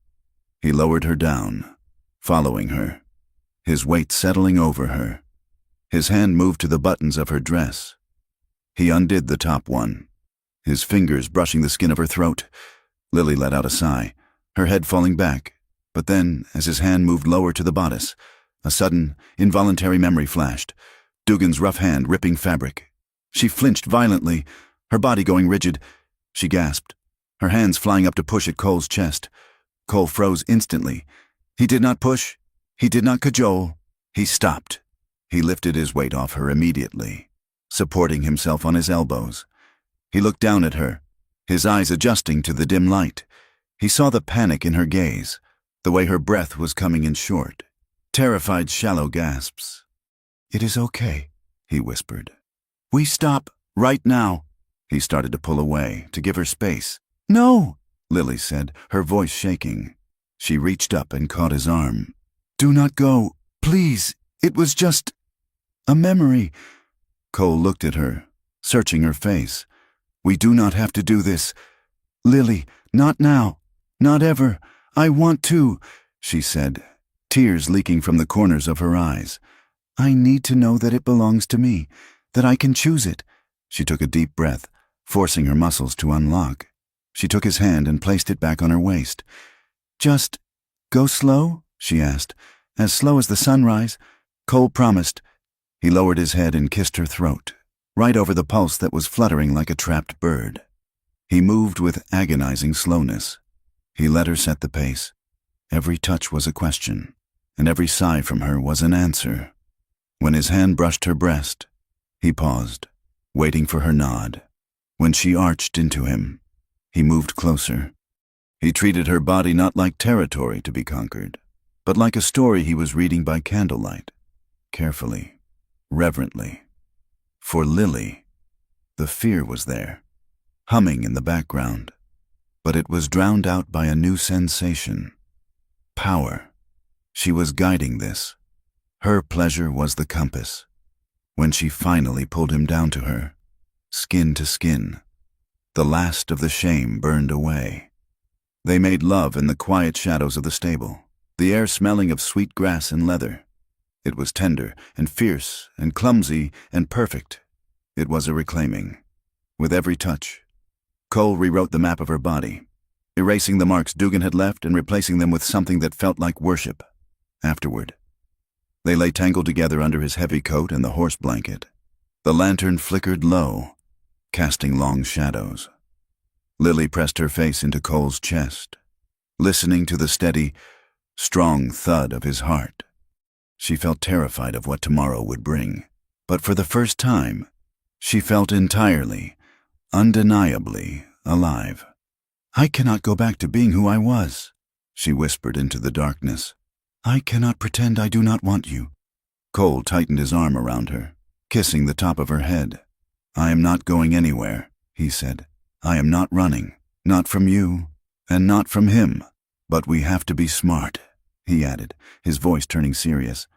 He lowered her down, following her, his weight settling over her. His hand moved to the buttons of her dress. He undid the top one, his fingers brushing the skin of her throat. Lily let out a sigh, her head falling back, but then, as his hand moved lower to the bodice, a sudden, involuntary memory flashed, Dugan's rough hand ripping fabric. She flinched violently, her body going rigid. She gasped, her hands flying up to push at Cole's chest. Cole froze instantly. He did not push, he did not cajole, he stopped. He lifted his weight off her immediately, supporting himself on his elbows. He looked down at her, his eyes adjusting to the dim light. He saw the panic in her gaze, the way her breath was coming in short, terrified shallow gasps. "It is okay," he whispered. "We stop right now." He started to pull away, to give her space. "No," Lily said, her voice shaking. She reached up and caught his arm. "Do not go, please. It was just a memory." Cole looked at her, searching her face. "We do not have to do this. Lily, not now. Not ever. I want to," she said, tears leaking from the corners of her eyes. "I need to know that it belongs to me, that I can choose it." She took a deep breath, forcing her muscles to unlock. She took his hand and placed it back on her waist. "Just go slow?" she asked. "As slow as the sunrise?" Cole promised. He lowered his head and kissed her throat, right over the pulse that was fluttering like a trapped bird. He moved with agonizing slowness. He let her set the pace. Every touch was a question, and every sigh from her was an answer. When his hand brushed her breast, he paused, waiting for her nod. When she arched into him, he moved closer. He treated her body not like territory to be conquered, but like a story he was reading by candlelight, carefully, reverently. For Lily, the fear was there, humming in the background, but it was drowned out by a new sensation. Power. She was guiding this. Her pleasure was the compass. When she finally pulled him down to her, skin to skin, the last of the shame burned away. They made love in the quiet shadows of the stable, the air smelling of sweet grass and leather. It was tender and fierce and clumsy and perfect. It was a reclaiming. With every touch, Cole rewrote the map of her body, erasing the marks Dugan had left and replacing them with something that felt like worship. Afterward, they lay tangled together under his heavy coat and the horse blanket. The lantern flickered low, casting long shadows. Lily pressed her face into Cole's chest, listening to the steady, strong thud of his heart. She felt terrified of what tomorrow would bring, but for the first time, she felt entirely, undeniably alive. "I cannot go back to being who I was," she whispered into the darkness. "I cannot pretend I do not want you." Cole tightened his arm around her, kissing the top of her head. "I am not going anywhere," he said. "I am not running, not from you, and not from him. But we have to be smart," he added, his voice turning serious.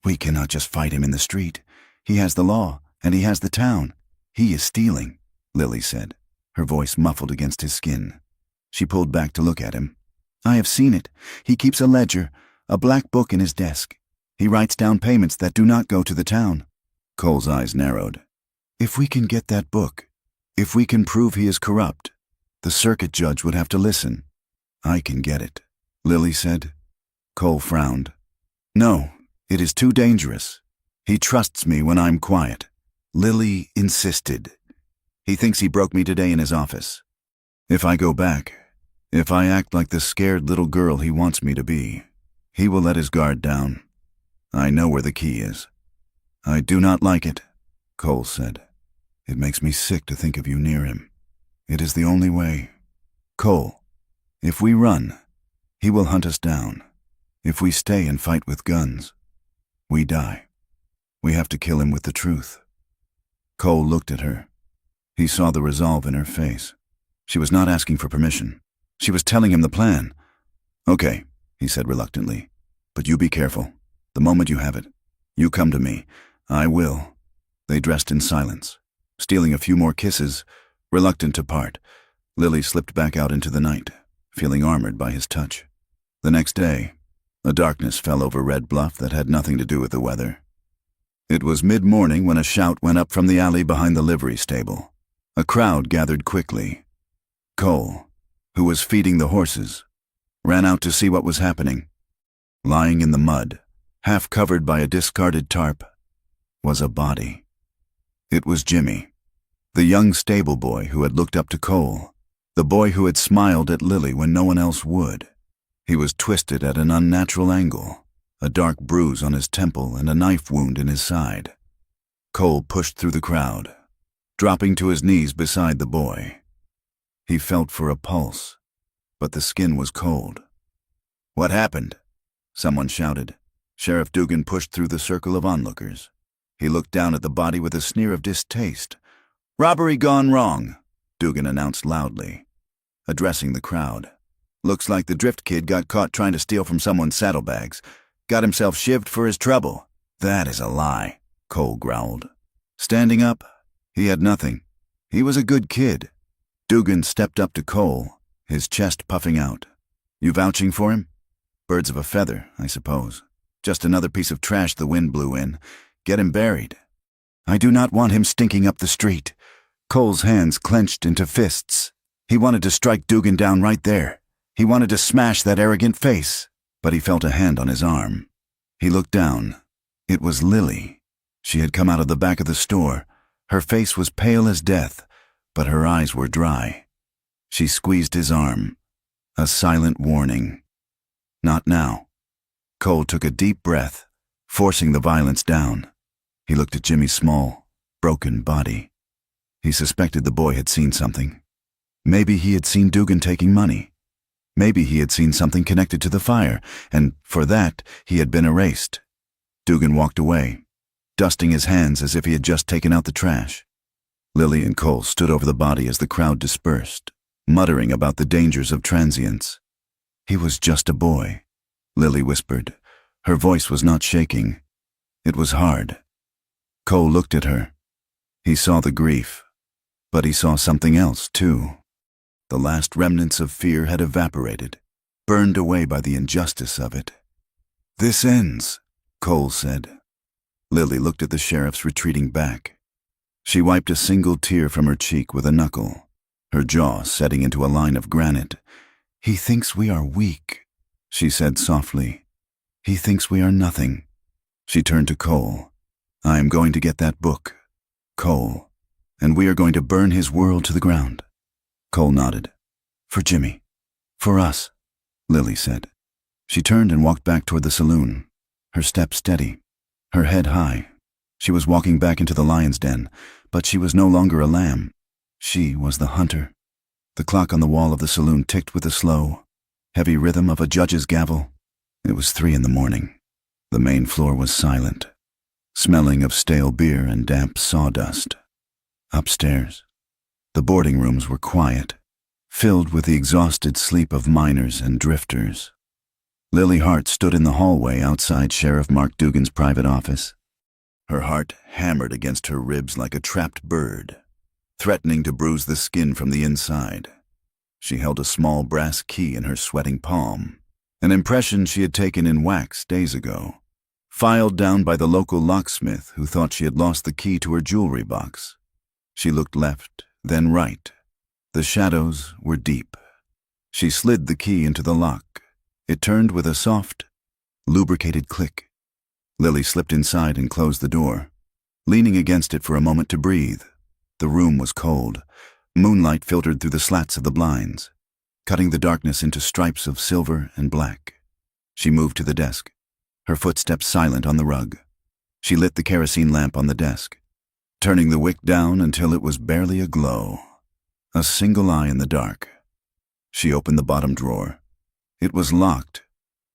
"We cannot just fight him in the street. He has the law, and he has the town. He is stealing," Lily said, her voice muffled against his skin. She pulled back to look at him. "I have seen it. He keeps a ledger, a black book in his desk. He writes down payments that do not go to the town." Cole's eyes narrowed. "If we can get that book, if we can prove he is corrupt, the circuit judge would have to listen." "I can get it," Lily said. Cole frowned. "No, it is too dangerous. He trusts me when I'm quiet." Lily insisted. "He thinks he broke me today in his office. If I go back, if I act like the scared little girl he wants me to be, he will let his guard down. I know where the key is." "I do not like it," Cole said. "It makes me sick to think of you near him. It is the only way. Cole, if we run, He will hunt us down. If we stay and fight with guns, we die. We have to kill him with the truth." Cole looked at her. He saw the resolve in her face. She was not asking for permission. She was telling him the plan. "Okay," he said reluctantly, "but you be careful. The moment you have it, you come to me. I will." They dressed in silence, stealing a few more kisses, reluctant to part. Lily slipped back out into the night, feeling armored by his touch. The next day, a darkness fell over Red Bluff that had nothing to do with the weather. It was mid-morning when a shout went up from the alley behind the livery stable. A crowd gathered quickly. Cole, who was feeding the horses, ran out to see what was happening. Lying in the mud, half covered by a discarded tarp, was a body. It was Jimmy, the young stable boy who had looked up to Cole, the boy who had smiled at Lily when no one else would. He was twisted at an unnatural angle, a dark bruise on his temple and a knife wound in his side. Cole pushed through the crowd, dropping to his knees beside the boy. He felt for a pulse, but the skin was cold. "What happened?" someone shouted. Sheriff Dugan pushed through the circle of onlookers. He looked down at the body with a sneer of distaste. "Robbery gone wrong," Dugan announced loudly, addressing the crowd. "Looks like the drift kid got caught trying to steal from someone's saddlebags. Got himself shivved for his trouble." "That is a lie," Cole growled. Standing up, he had nothing. He was a good kid. Dugan stepped up to Cole, his chest puffing out. "You vouching for him?" "Birds of a feather, I suppose. Just another piece of trash the wind blew in. Get him buried." "I do not want him stinking up the street." Cole's hands clenched into fists. He wanted to strike Dugan down right there. He wanted to smash that arrogant face, but he felt a hand on his arm. He looked down. It was Lily. She had come out of the back of the store. Her face was pale as death, but her eyes were dry. She squeezed his arm, a silent warning. Not now. Cole took a deep breath, forcing the violence down. He looked at Jimmy's small, broken body. He suspected the boy had seen something. Maybe he had seen Dugan taking money. Maybe he had seen something connected to the fire, and for that he had been erased. Dugan walked away, dusting his hands as if he had just taken out the trash. Lily and Cole stood over the body as the crowd dispersed, muttering about the dangers of transients. "He was just a boy," Lily whispered. Her voice was not shaking. It was hard. Cole looked at her. He saw the grief, but he saw something else, too. The last remnants of fear had evaporated, burned away by the injustice of it. "This ends," Cole said. Lily looked at the sheriff's retreating back. She wiped a single tear from her cheek with a knuckle, her jaw setting into a line of granite. "He thinks we are weak," she said softly. "He thinks we are nothing." She turned to Cole. "I am going to get that book, Cole, and we are going to burn his world to the ground." Cole nodded. "For Jimmy. For us," Lily said. She turned and walked back toward the saloon, her step steady, her head high. She was walking back into the lion's den, but she was no longer a lamb. She was the hunter. The clock on the wall of the saloon ticked with the slow, heavy rhythm of a judge's gavel. It was 3 a.m. The main floor was silent, smelling of stale beer and damp sawdust. Upstairs, the boarding rooms were quiet, filled with the exhausted sleep of miners and drifters. Lily Hart stood in the hallway outside Sheriff Mark Dugan's private office. Her heart hammered against her ribs like a trapped bird, threatening to bruise the skin from the inside. She held a small brass key in her sweating palm, an impression she had taken in wax days ago, filed down by the local locksmith who thought she had lost the key to her jewelry box. She looked left, then right. The shadows were deep. She slid the key into the lock. It turned with a soft, lubricated click. Lily slipped inside and closed the door, leaning against it for a moment to breathe. The room was cold. Moonlight filtered through the slats of the blinds, cutting the darkness into stripes of silver and black. She moved to the desk, her footsteps silent on the rug. She lit the kerosene lamp on the desk, turning the wick down until it was barely aglow, a single eye in the dark. She opened the bottom drawer, It was locked,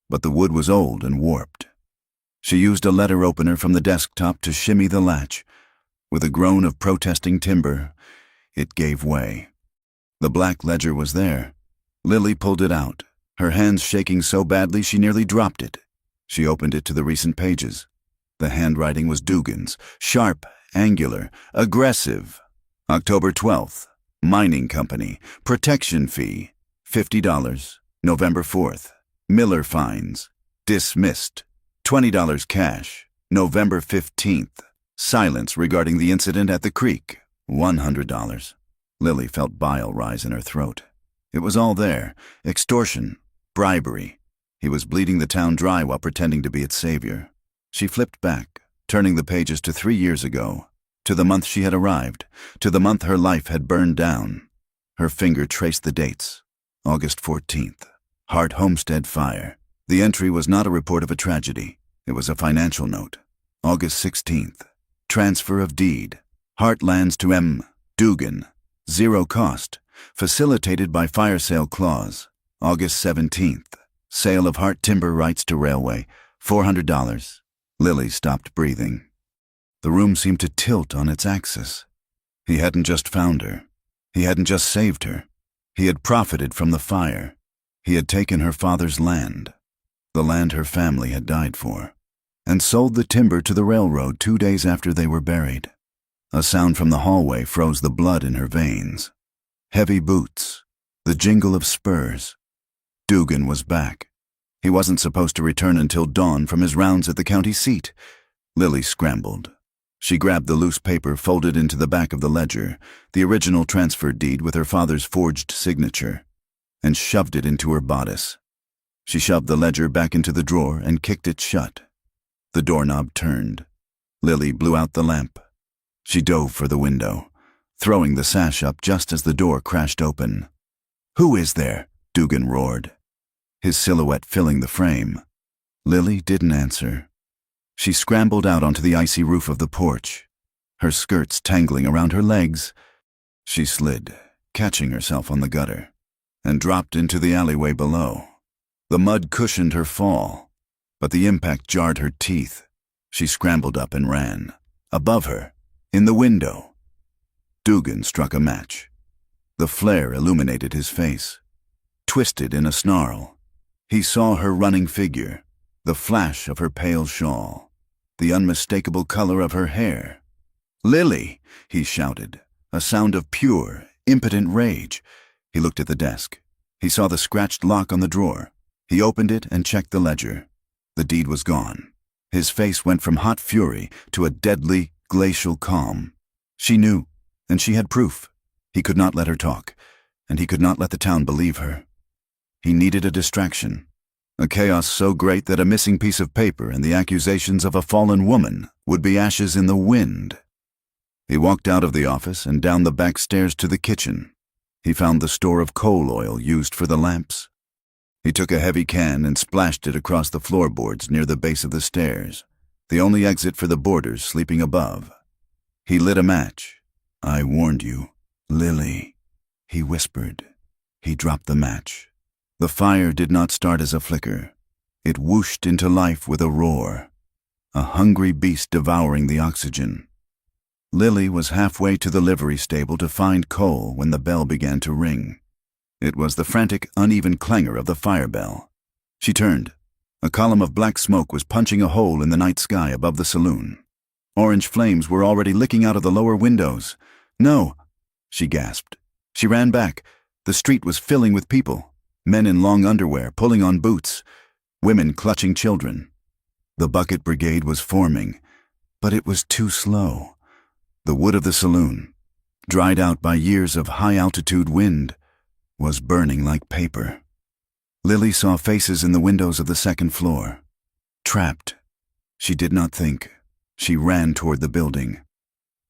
but the wood was old and warped. She used a letter opener from the desktop to shimmy the latch. With a groan of protesting timber, it gave way. The black ledger was there. Lily pulled it out, her hands shaking so badly she nearly dropped it. She opened it to the recent pages. The handwriting was Dugan's, sharp, angular, aggressive. October 12th, mining company, protection fee, $50. November 4th, Miller fines, dismissed, $20 cash. November 15th, silence regarding the incident at the creek, $100. Lily felt bile rise in her throat. It was all there, extortion, bribery. He was bleeding the town dry while pretending to be its savior. She flipped back, turning the pages to 3 years ago, to the month she had arrived, to the month her life had burned down. Her finger traced the dates. August 14th, Hart Homestead fire. The entry was not a report of a tragedy. It was a financial note. August 16th, transfer of deed. Hart lands to M. Dugan. Zero cost. Facilitated by fire sale clause. August 17th, sale of Hart timber rights to railway, $400. Lily stopped breathing. The room seemed to tilt on its axis. He hadn't just found her. He hadn't just saved her. He had profited from the fire. He had taken her father's land, the land her family had died for, and sold the timber to the railroad 2 days after they were buried. A sound from the hallway froze the blood in her veins. Heavy boots, the jingle of spurs. Dugan was back. He wasn't supposed to return until dawn from his rounds at the county seat. Lily scrambled. She grabbed the loose paper folded into the back of the ledger, the original transfer deed with her father's forged signature, and shoved it into her bodice. She shoved the ledger back into the drawer and kicked it shut. The doorknob turned. Lily blew out the lamp. She dove for the window, throwing the sash up just as the door crashed open. "Who is there?" Dugan roared, his silhouette filling the frame. Lily didn't answer. She scrambled out onto the icy roof of the porch, her skirts tangling around her legs. She slid, catching herself on the gutter, and dropped into the alleyway below. The mud cushioned her fall, but the impact jarred her teeth. She scrambled up and ran. Above her, in the window, Dugan struck a match. The flare illuminated his face. Twisted in a snarl, he saw her running figure, the flash of her pale shawl, the unmistakable color of her hair. "Lily!" he shouted, a sound of pure, impotent rage. He looked at the desk. He saw the scratched lock on the drawer. He opened it and checked the ledger. The deed was gone. His face went from hot fury to a deadly, glacial calm. She knew, and she had proof. He could not let her talk, and he could not let the town believe her. He needed a distraction, a chaos so great that a missing piece of paper and the accusations of a fallen woman would be ashes in the wind. He walked out of the office and down the back stairs to the kitchen. He found the store of coal oil used for the lamps. He took a heavy can and splashed it across the floorboards near the base of the stairs, the only exit for the boarders sleeping above. He lit a match. "I warned you, Lily," he whispered. He dropped the match. The fire did not start as a flicker. It whooshed into life with a roar, a hungry beast devouring the oxygen. Lily was halfway to the livery stable to find coal when the bell began to ring. It was the frantic, uneven clangor of the fire bell. She turned. A column of black smoke was punching a hole in the night sky above the saloon. Orange flames were already licking out of the lower windows. "No!" she gasped. She ran back. The street was filling with people, men in long underwear pulling on boots, women clutching children. The bucket brigade was forming, but it was too slow. The wood of the saloon, dried out by years of high-altitude wind, was burning like paper. Lily saw faces in the windows of the second floor. Trapped. She did not think. She ran toward the building.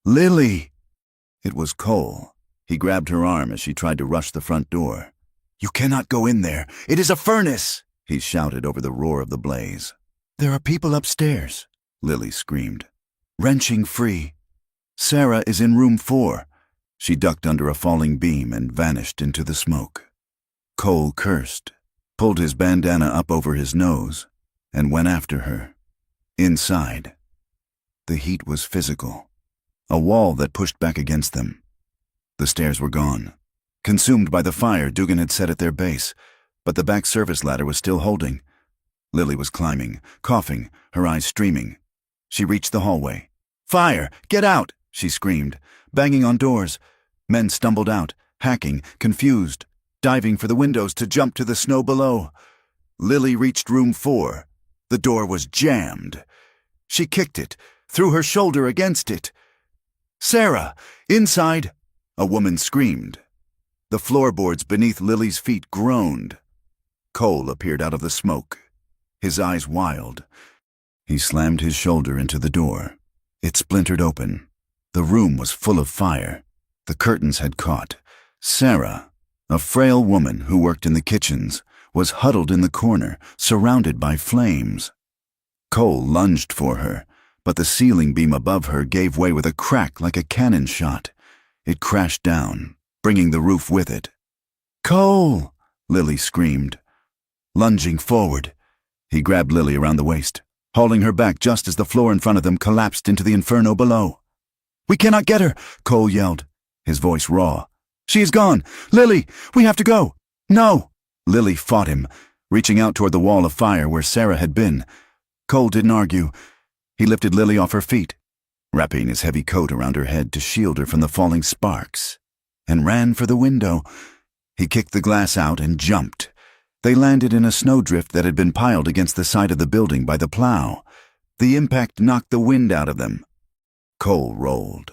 "Lily!" It was Cole. He grabbed her arm as she tried to rush the front door. "You cannot go in there. It is a furnace!" he shouted over the roar of the blaze. "There are people upstairs," Lily screamed, wrenching free. "Sarah is in room 4. She ducked under a falling beam and vanished into the smoke. Cole cursed. pulled his bandana up over his nose, and went after her. Inside, the heat was physical, a wall that pushed back against them. The stairs were gone, consumed by the fire Dugan had set at their base, but the back service ladder was still holding. Lily was climbing, coughing, her eyes streaming. She reached the hallway. "Fire! Get out!" she screamed, banging on doors. Men stumbled out, hacking, confused, diving for the windows to jump to the snow below. Lily reached room 4. The door was jammed. She kicked it, threw her shoulder against it. "Sarah! Inside!" a woman screamed. The floorboards beneath Lily's feet groaned. Cole appeared out of the smoke, his eyes wild. He slammed his shoulder into the door. It splintered open. The room was full of fire. The curtains had caught. Sarah, a frail woman who worked in the kitchens, was huddled in the corner, surrounded by flames. Cole lunged for her, but the ceiling beam above her gave way with a crack like a cannon shot. It crashed down, bringing the roof with it. "Cole!" Lily screamed. Lunging forward, he grabbed Lily around the waist, hauling her back just as the floor in front of them collapsed into the inferno below. "We cannot get her!" Cole yelled, his voice raw. "She is gone! Lily, we have to go!" "No!" Lily fought him, reaching out toward the wall of fire where Sarah had been. Cole didn't argue. He lifted Lily off her feet, wrapping his heavy coat around her head to shield her from the falling sparks, and ran for the window. He kicked the glass out and jumped. They landed in a snowdrift that had been piled against the side of the building by the plow. The impact knocked the wind out of them. Cole rolled,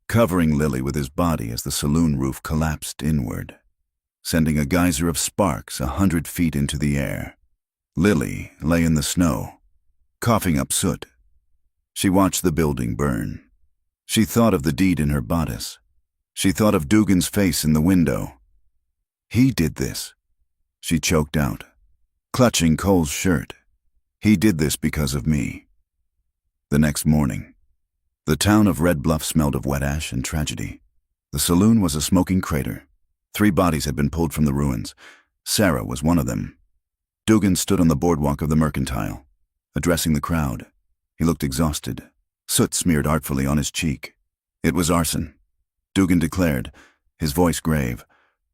covering Lily with his body as the saloon roof collapsed inward, sending a geyser of sparks 100 feet into the air. Lily lay in the snow, coughing up soot. She watched the building burn. She thought of the deed in her bodice. She thought of Dugan's face in the window. "He did this," she choked out, clutching Cole's shirt. "He did this because of me." The next morning, the town of Red Bluff smelled of wet ash and tragedy. The saloon was a smoking crater. 3 bodies had been pulled from the ruins. Sarah was one of them. Dugan stood on the boardwalk of the Mercantile, addressing the crowd. He looked exhausted, soot smeared artfully on his cheek. "It was arson," Dugan declared, his voice grave.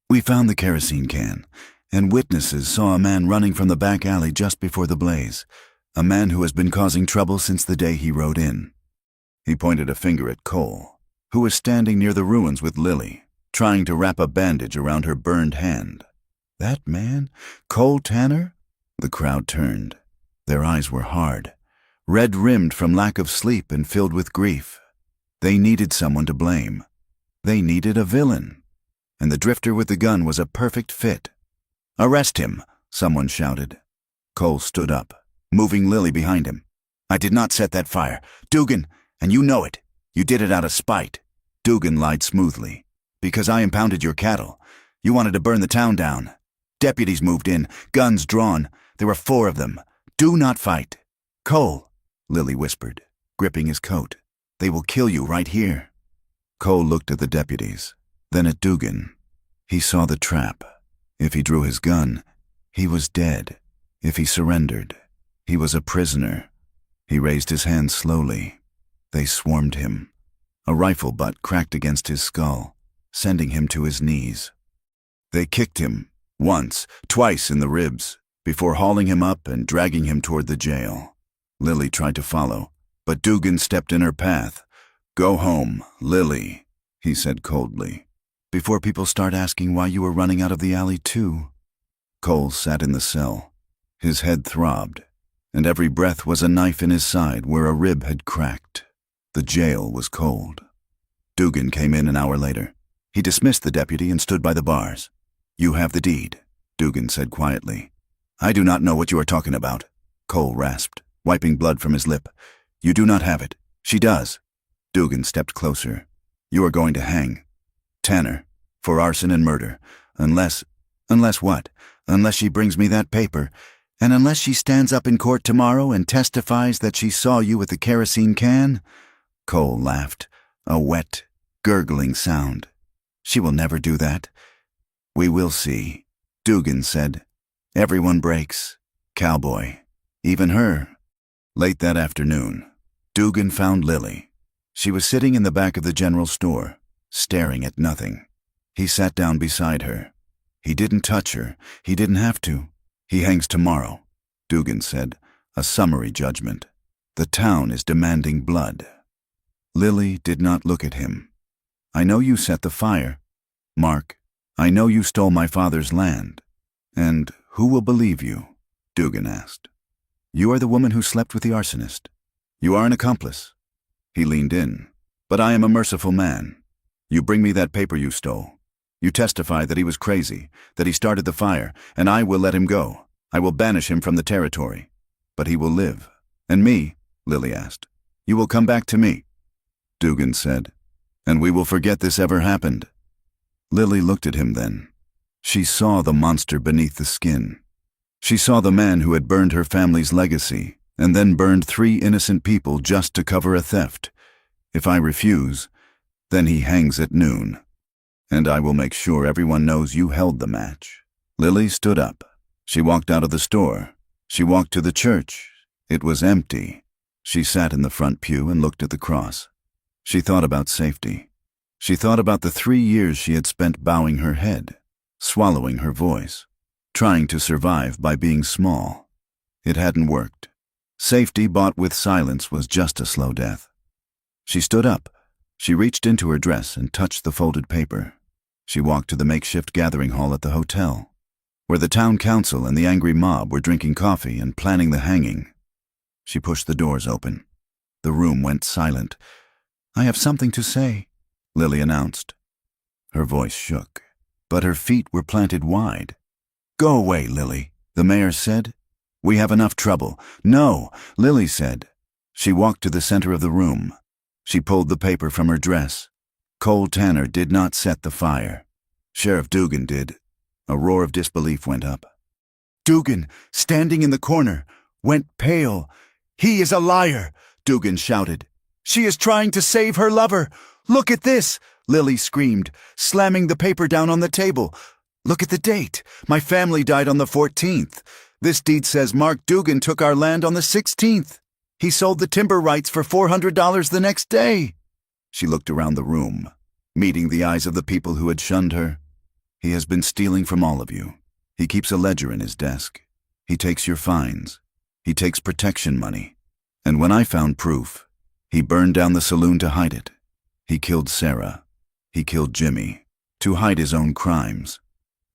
"We found the kerosene can, and witnesses saw a man running from the back alley just before the blaze, a man who has been causing trouble since the day he rode in." He pointed a finger at Cole, who was standing near the ruins with Lily, trying to wrap a bandage around her burned hand. "That man? Cole Tanner?" The crowd turned. Their eyes were hard, red-rimmed from lack of sleep and filled with grief. They needed someone to blame. They needed a villain. And the drifter with the gun was a perfect fit. "Arrest him," someone shouted. Cole stood up, moving Lily behind him. "I did not set that fire. Dugan, and you know it. You did it out of spite." Dugan lied smoothly. "Because I impounded your cattle. You wanted to burn the town down. Deputies moved in, guns drawn. There were 4 of them. Do not fight." "Cole," Lily whispered, gripping his coat. "They will kill you right here." Cole looked at the deputies, then at Dugan. He saw the trap. If he drew his gun, he was dead. If he surrendered, he was a prisoner. He raised his hands slowly. They swarmed him. A rifle butt cracked against his skull, sending him to his knees. They kicked him, once, twice in the ribs, before hauling him up and dragging him toward the jail. Lily tried to follow, but Dugan stepped in her path. "Go home, Lily," he said coldly, "before people start asking why you were running out of the alley too." Cole sat in the cell. His head throbbed, and every breath was a knife in his side where a rib had cracked. The jail was cold. Dugan came in an hour later. He dismissed the deputy and stood by the bars. "You have the deed," Dugan said quietly. "I do not know what you are talking about," Cole rasped, wiping blood from his lip. "You do not have it. She does." Dugan stepped closer. "You are going to hang Tanner for arson and murder, unless what? Unless she brings me that paper, and unless she stands up in court tomorrow and testifies that she saw you with the kerosene can." Cole laughed, a wet, gurgling sound. "She will never do that." "We will see," Dugan said. Everyone breaks. Cowboy. Even her. Late that afternoon, Dugan found Lily. She was sitting in the back of the general store, staring at nothing. He sat down beside her. He didn't touch her. He didn't have to. He hangs tomorrow, Dugan said, a summary judgment. The town is demanding blood. Lily did not look at him. I know you set the fire. Mark, I know you stole my father's land. And who will believe you? Dugan asked. You are the woman who slept with the arsonist. You are an accomplice. He leaned in. But I am a merciful man. You bring me that paper you stole. You testify that he was crazy, that he started the fire, and I will let him go. I will banish him from the territory. But he will live. And me? Lily asked. You will come back to me, Dugan said. And we will forget this ever happened. Lily looked at him then. She saw the monster beneath the skin. She saw the man who had burned her family's legacy, and then burned 3 innocent people just to cover a theft. If I refuse, then he hangs at noon. And I will make sure everyone knows you held the match. Lily stood up. She walked out of the store. She walked to the church. It was empty. She sat in the front pew and looked at the cross. She thought about safety. She thought about the 3 years she had spent bowing her head, swallowing her voice, trying to survive by being small. It hadn't worked. Safety bought with silence was just a slow death. She stood up. She reached into her dress and touched the folded paper. She walked to the makeshift gathering hall at the hotel, where the town council and the angry mob were drinking coffee and planning the hanging. She pushed the doors open. The room went silent. I have something to say, Lily announced. Her voice shook, but her feet were planted wide. Go away, Lily, the mayor said. We have enough trouble. No, Lily said. She walked to the center of the room. She pulled the paper from her dress. Cole Tanner did not set the fire. Sheriff Dugan did. A roar of disbelief went up. Dugan, standing in the corner, went pale. He is a liar, Dugan shouted. She is trying to save her lover. Look at this, Lily screamed, slamming the paper down on the table. Look at the date. My family died on the 14th. This deed says Mark Dugan took our land on the 16th. He sold the timber rights for $400 the next day. She looked around the room, meeting the eyes of the people who had shunned her. He has been stealing from all of you. He keeps a ledger in his desk. He takes your fines. He takes protection money. And when I found proof, he burned down the saloon to hide it. He killed Sarah. He killed Jimmy, to hide his own crimes.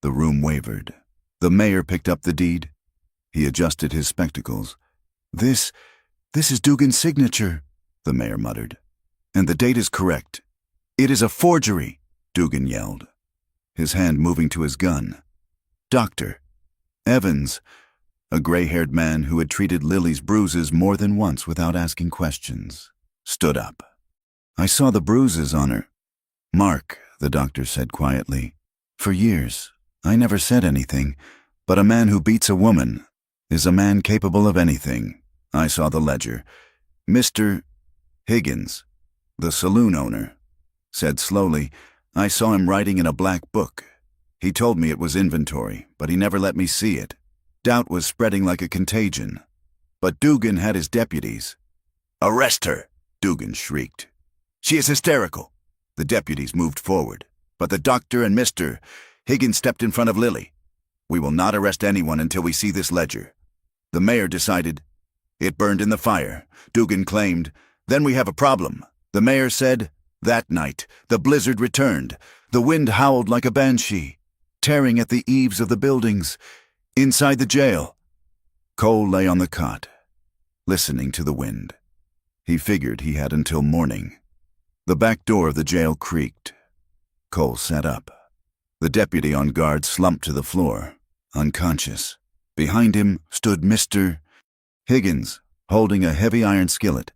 The room wavered. The mayor picked up the deed. He adjusted his spectacles. This is Dugan's signature, the mayor muttered. And the date is correct. It is a forgery, Dugan yelled, his hand moving to his gun. Dr. Evans, a gray-haired man who had treated Lily's bruises more than once without asking questions, stood up. I saw the bruises on her. Mark, the doctor said quietly. For years, I never said anything, but a man who beats a woman is a man capable of anything. I saw the ledger. Mr. Higgins, the saloon owner, said slowly, I saw him writing in a black book. He told me it was inventory, but he never let me see it. Doubt was spreading like a contagion. But Dugan had his deputies. Arrest her, Dugan shrieked. She is hysterical. The deputies moved forward, but the doctor and Mr. Higgins stepped in front of Lily. We will not arrest anyone until we see this ledger. The mayor decided. It burned in the fire, Dugan claimed. Then we have a problem. The mayor said, that night, the blizzard returned. The wind howled like a banshee, tearing at the eaves of the buildings. Inside the jail, Cole lay on the cot, listening to the wind. He figured he had until morning. The back door of the jail creaked. Cole sat up. The deputy on guard slumped to the floor, unconscious. Behind him stood Mr. Higgins, holding a heavy iron skillet.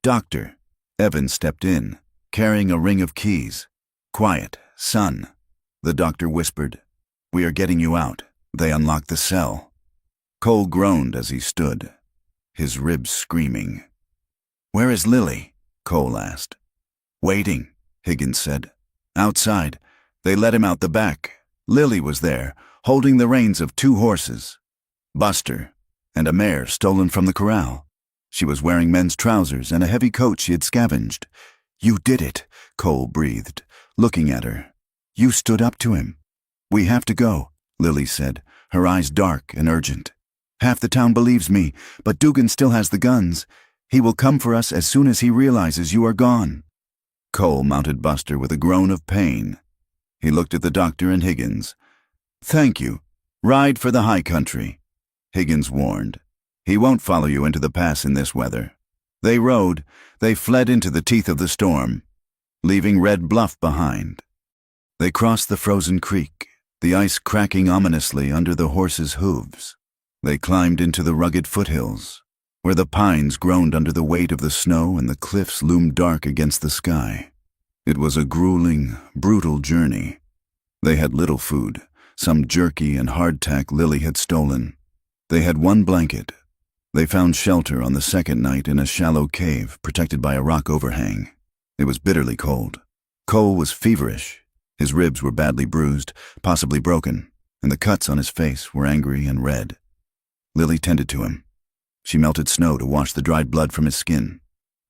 Dr. Evans stepped in, carrying a ring of keys. Quiet, son, the doctor whispered. We are getting you out. They unlocked the cell. Cole groaned as he stood, his ribs screaming. Where is Lily? Cole asked. Waiting, Higgins said. Outside. They let him out the back. Lily was there, holding the reins of 2 horses. Buster, and a mare stolen from the corral. She was wearing men's trousers and a heavy coat she had scavenged. "You did it," Cole breathed, looking at her. "You stood up to him." "We have to go," Lily said, her eyes dark and urgent. "Half the town believes me, but Dugan still has the guns. He will come for us as soon as he realizes you are gone." Cole mounted Buster with a groan of pain. He looked at the doctor and Higgins. "Thank you. Ride for the high country," Higgins warned. "He won't follow you into the pass in this weather." They rode. They fled into the teeth of the storm, leaving Red Bluff behind. They crossed the frozen creek, the ice cracking ominously under the horses' hooves. They climbed into the rugged foothills, where the pines groaned under the weight of the snow and the cliffs loomed dark against the sky. It was a grueling, brutal journey. They had little food, some jerky and hardtack Lily had stolen. They had one blanket. They found shelter on the second night in a shallow cave protected by a rock overhang. It was bitterly cold. Cole was feverish. His ribs were badly bruised, possibly broken, and the cuts on his face were angry and red. Lily tended to him. She melted snow to wash the dried blood from his skin.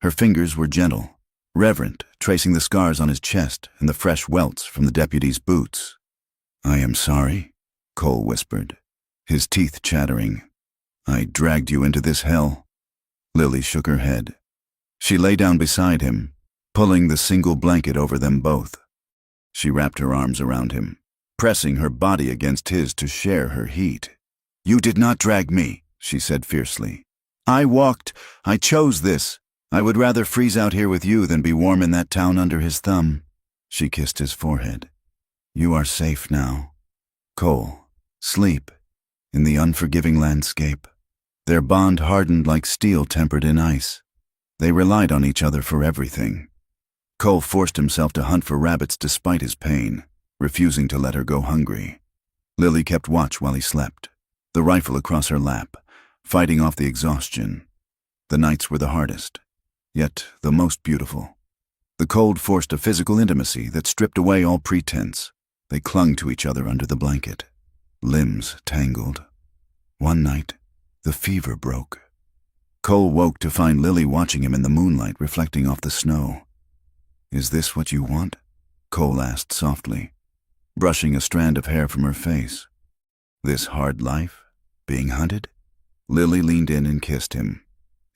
Her fingers were gentle, reverent, tracing the scars on his chest and the fresh welts from the deputy's boots. "I am sorry," Cole whispered, his teeth chattering. "I dragged you into this hell." Lily shook her head. She lay down beside him, pulling the single blanket over them both. She wrapped her arms around him, pressing her body against his to share her heat. "You did not drag me," she said fiercely. "I walked. I chose this. I would rather freeze out here with you than be warm in that town under his thumb." She kissed his forehead. "You are safe now. Cole, sleep in the unforgiving landscape." Their bond hardened like steel tempered in ice. They relied on each other for everything. Cole forced himself to hunt for rabbits despite his pain, refusing to let her go hungry. Lily kept watch while he slept, the rifle across her lap, fighting off the exhaustion. The nights were the hardest, yet the most beautiful. The cold forced a physical intimacy that stripped away all pretense. They clung to each other under the blanket, limbs tangled. One night, the fever broke. Cole woke to find Lily watching him in the moonlight reflecting off the snow. "Is this what you want?" Cole asked softly, brushing a strand of hair from her face. "This hard life? Being hunted?" Lily leaned in and kissed him.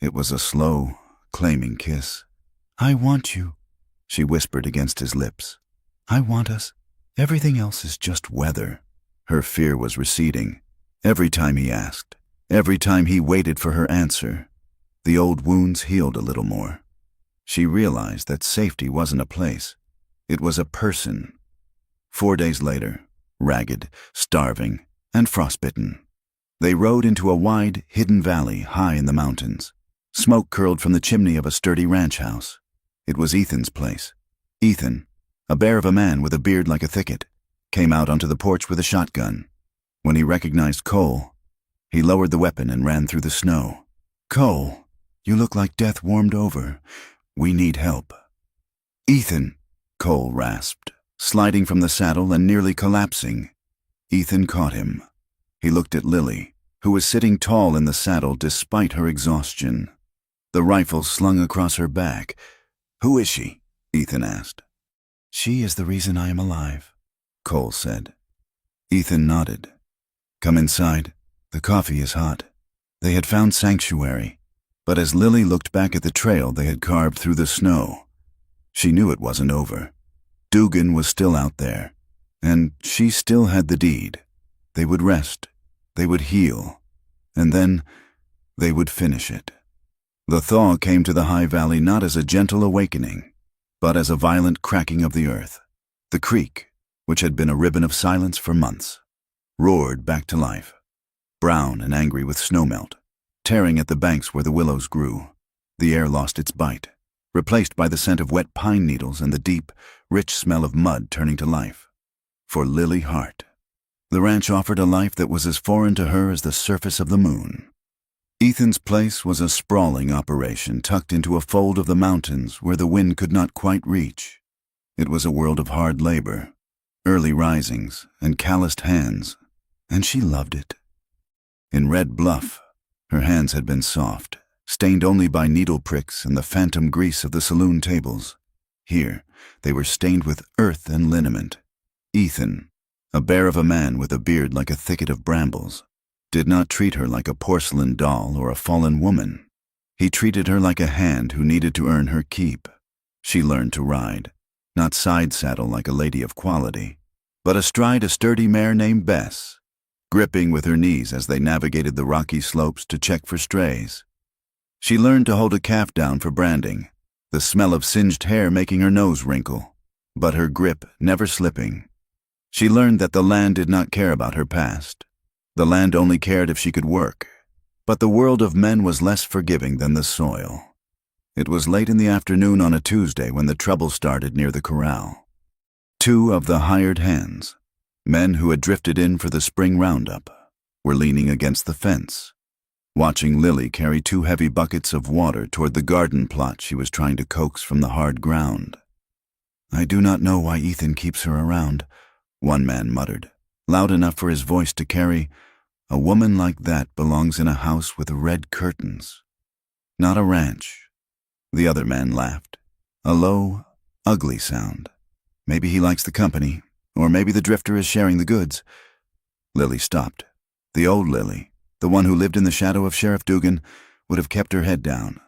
It was a slow, claiming kiss. "I want you," she whispered against his lips. "I want us. Everything else is just weather." Her fear was receding. Every time he asked, every time he waited for her answer, the old wounds healed a little more. She realized that safety wasn't a place. It was a person. 4 days later, ragged, starving, and frostbitten, they rode into a wide, hidden valley high in the mountains. Smoke curled from the chimney of a sturdy ranch house. It was Ethan's place. Ethan, a bear of a man with a beard like a thicket, came out onto the porch with a shotgun. When he recognized Cole, he lowered the weapon and ran through the snow. "Cole, you look like death warmed over. We need help." "Ethan," Cole rasped, sliding from the saddle and nearly collapsing. Ethan caught him. He looked at Lily, who was sitting tall in the saddle despite her exhaustion. The rifle slung across her back. "Who is she?" Ethan asked. "She is the reason I am alive," Cole said. Ethan nodded. "Come inside. The coffee is hot." They had found sanctuary, but as Lily looked back at the trail they had carved through the snow, she knew it wasn't over. Dugan was still out there, and she still had the deed. They would rest, they would heal, and then they would finish it. The thaw came to the high valley not as a gentle awakening, but as a violent cracking of the earth. The creek, which had been a ribbon of silence for months, roared back to life, brown and angry with snowmelt, tearing at the banks where the willows grew. The air lost its bite, replaced by the scent of wet pine needles and the deep, rich smell of mud turning to life. For Lily Hart, the ranch offered a life that was as foreign to her as the surface of the moon. Ethan's place was a sprawling operation tucked into a fold of the mountains where the wind could not quite reach. It was a world of hard labor, early risings, and calloused hands, and she loved it. In Red Bluff, her hands had been soft, stained only by needle pricks and the phantom grease of the saloon tables. Here, they were stained with earth and liniment. Ethan, a bear of a man with a beard like a thicket of brambles, did not treat her like a porcelain doll or a fallen woman. He treated her like a hand who needed to earn her keep. She learned to ride, not side saddle like a lady of quality, but astride a sturdy mare named Bess, gripping with her knees as they navigated the rocky slopes to check for strays. She learned to hold a calf down for branding, the smell of singed hair making her nose wrinkle, but her grip never slipping. She learned that the land did not care about her past. The land only cared if she could work, but the world of men was less forgiving than the soil. It was late in the afternoon on a Tuesday when the trouble started near the corral. Two of the hired hands, men who had drifted in for the spring roundup, were leaning against the fence, watching Lily carry 2 heavy buckets of water toward the garden plot she was trying to coax from the hard ground. "I do not know why Ethan keeps her around," one man muttered, loud enough for his voice to carry. "A woman like that belongs in a house with red curtains, not a ranch." The other man laughed, a low, ugly sound. "Maybe he likes the company, or maybe the drifter is sharing the goods." Lily stopped. The old Lily, the one who lived in the shadow of Sheriff Dugan, would have kept her head down.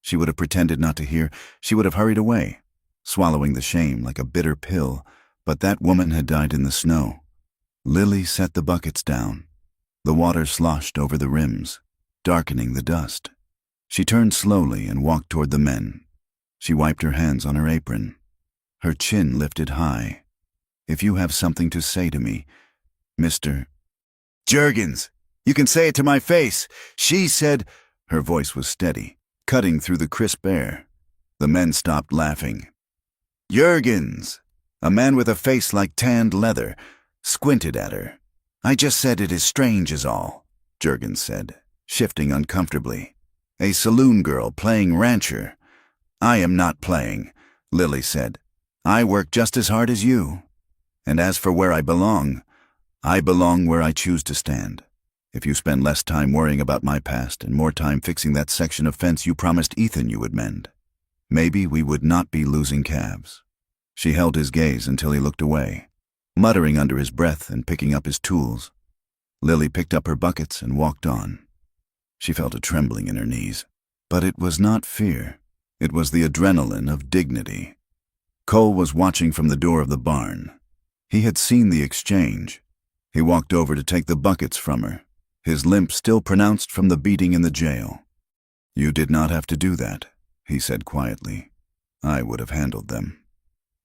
She would have pretended not to hear. She would have hurried away, swallowing the shame like a bitter pill, but that woman had died in the snow. Lily set the buckets down. The water sloshed over the rims, darkening the dust. She turned slowly and walked toward the men. She wiped her hands on her apron. Her chin lifted high. "If you have something to say to me, Mr. Juergens, you can say it to my face. She said—" Her voice was steady, cutting through the crisp air. The men stopped laughing. Juergens, a man with a face like tanned leather, squinted at her. "I just said it is strange is all," Juergens said, shifting uncomfortably. "A saloon girl playing rancher." "I am not playing," Lily said. "I work just as hard as you. And as for where I belong where I choose to stand. If you spend less time worrying about my past and more time fixing that section of fence you promised Ethan you would mend, maybe we would not be losing calves." She held his gaze until he looked away, muttering under his breath and picking up his tools. Lily picked up her buckets and walked on. She felt a trembling in her knees, but it was not fear. It was the adrenaline of dignity. Cole was watching from the door of the barn. He had seen the exchange. He walked over to take the buckets from her, his limp still pronounced from the beating in the jail. "You did not have to do that," he said quietly. "I would have handled them."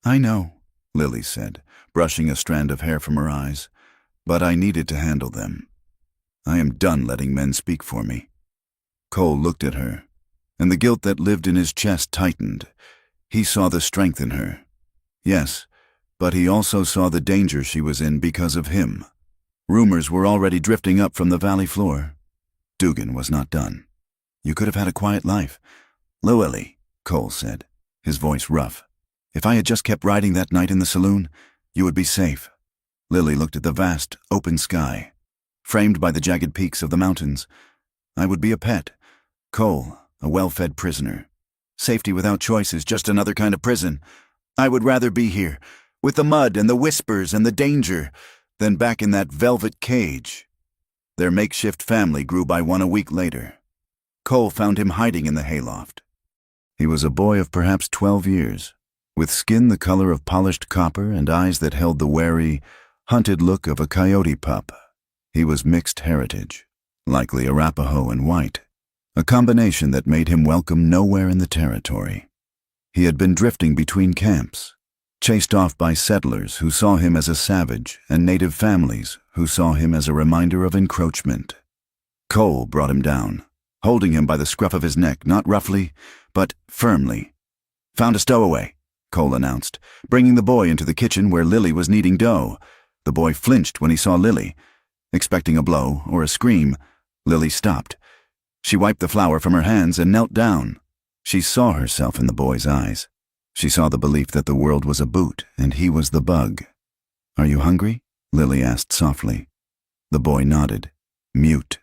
"I know," Lily said, brushing a strand of hair from her eyes, "but I needed to handle them. I am done letting men speak for me." Cole looked at her, and the guilt that lived in his chest tightened. He saw the strength in her. Yes, but he also saw the danger she was in because of him. Rumors were already drifting up from the valley floor. Dugan was not done. "You could have had a quiet life." "Lily," Cole said, his voice rough, "if I had just kept riding that night in the saloon, you would be safe." Lily looked at the vast, open sky, framed by the jagged peaks of the mountains. "I would be a pet. Cole, a well-fed prisoner. Safety without choice is just another kind of prison. I would rather be here, with the mud and the whispers and the danger, than back in that velvet cage." Their makeshift family grew by one a week later. Cole found him hiding in the hayloft. He was a boy of perhaps 12 years, with skin the color of polished copper and eyes that held the wary, hunted look of a coyote pup. He was mixed heritage, likely Arapaho and white, a combination that made him welcome nowhere in the territory. He had been drifting between camps, chased off by settlers who saw him as a savage and native families who saw him as a reminder of encroachment. Cole brought him down, holding him by the scruff of his neck, not roughly, but firmly. "Found a stowaway," Cole announced, bringing the boy into the kitchen where Lily was kneading dough. The boy flinched when he saw Lily. Expecting a blow or a scream, Lily stopped. She wiped the flour from her hands and knelt down. She saw herself in the boy's eyes. She saw the belief that the world was a boot and he was the bug. "Are you hungry?" Lily asked softly. The boy nodded, mute,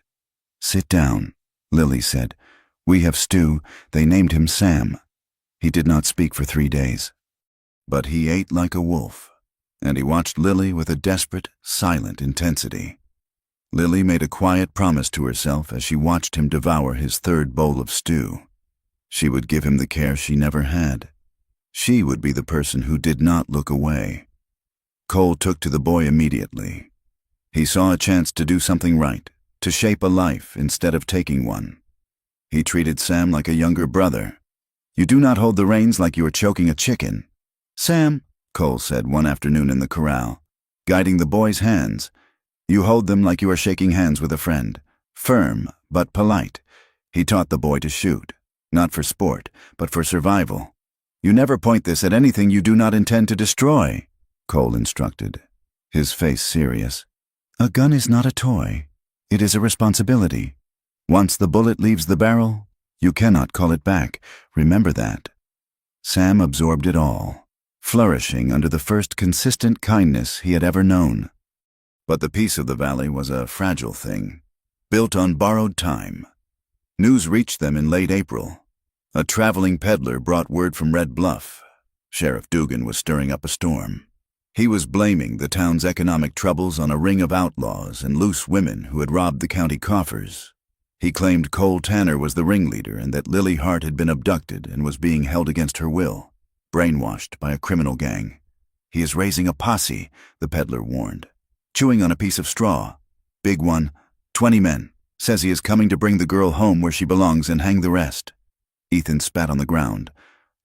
Sit down, Lily said. We have stew. They named him Sam. He did not speak for 3 days. But he ate like a wolf, and he watched Lily with a desperate, silent intensity. Lily made a quiet promise to herself as she watched him devour his 3rd bowl of stew. She would give him the care she never had. She would be the person who did not look away. Cole took to the boy immediately. He saw a chance to do something right, to shape a life instead of taking one. He treated Sam like a younger brother. You do not hold the reins like you are choking a chicken. Sam, Cole said one afternoon in the corral, guiding the boy's hands. You hold them like you are shaking hands with a friend, firm but polite. He taught the boy to shoot, not for sport, but for survival. You never point this at anything you do not intend to destroy, Cole instructed, his face serious. A gun is not a toy. It is a responsibility. Once the bullet leaves the barrel, you cannot call it back. Remember that. Sam absorbed it all, flourishing under the first consistent kindness he had ever known. But the peace of the valley was a fragile thing, built on borrowed time. News reached them in late April. A traveling peddler brought word from Red Bluff. Sheriff Dugan was stirring up a storm. He was blaming the town's economic troubles on a ring of outlaws and loose women who had robbed the county coffers. He claimed Cole Tanner was the ringleader and that Lily Hart had been abducted and was being held against her will, brainwashed by a criminal gang. He is raising a posse, the peddler warned. Chewing on a piece of straw. Big one, 20 men. Says he is coming to bring the girl home where she belongs and hang the rest. Ethan spat on the ground.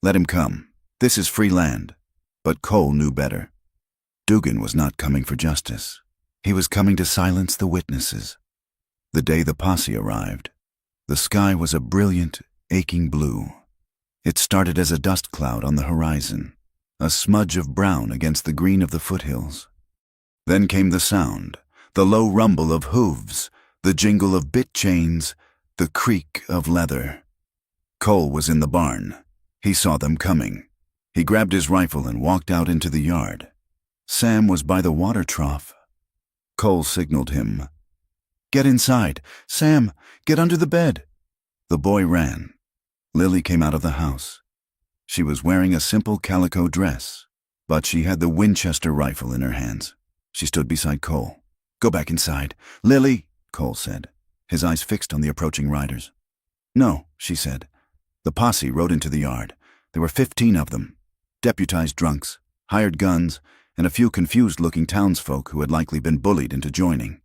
Let him come. This is free land. But Cole knew better. Dugan was not coming for justice. He was coming to silence the witnesses. The day the posse arrived, the sky was a brilliant, aching blue. It started as a dust cloud on the horizon, a smudge of brown against the green of the foothills. Then came the sound, the low rumble of hooves, the jingle of bit chains, the creak of leather. Cole was in the barn. He saw them coming. He grabbed his rifle and walked out into the yard. Sam was by the water trough. Cole signaled him. Get inside. Sam, get under the bed. The boy ran. Lily came out of the house. She was wearing a simple calico dress, but she had the Winchester rifle in her hands. She stood beside Cole. Go back inside. Lily, Cole said, his eyes fixed on the approaching riders. No, she said. The posse rode into the yard. There were 15 of them. Deputized drunks, hired guns, and a few confused-looking townsfolk who had likely been bullied into joining.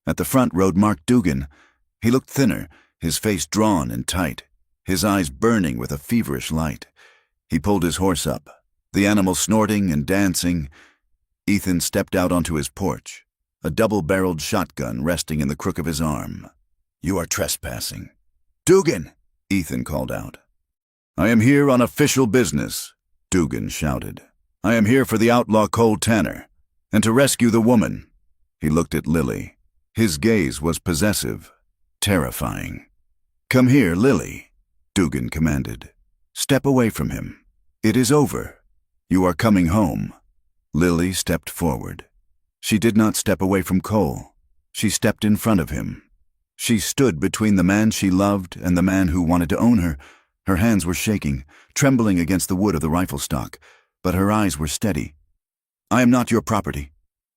At the front rode Mark Dugan. He looked thinner, his face drawn and tight, his eyes burning with a feverish light. He pulled his horse up, the animal snorting and dancing. Ethan stepped out onto his porch, a double-barreled shotgun resting in the crook of his arm. You are trespassing. Dugan, Ethan called out. I am here on official business, Dugan shouted. I am here for the outlaw Cole Tanner, and to rescue the woman. He looked at Lily. His gaze was possessive, terrifying. Come here, Lily, Dugan commanded. Step away from him. It is over. You are coming home. Lily stepped forward. She did not step away from Cole. She stepped in front of him. She stood between the man she loved and the man who wanted to own her. Her hands were shaking, trembling against the wood of the rifle stock, but her eyes were steady. I am not your property.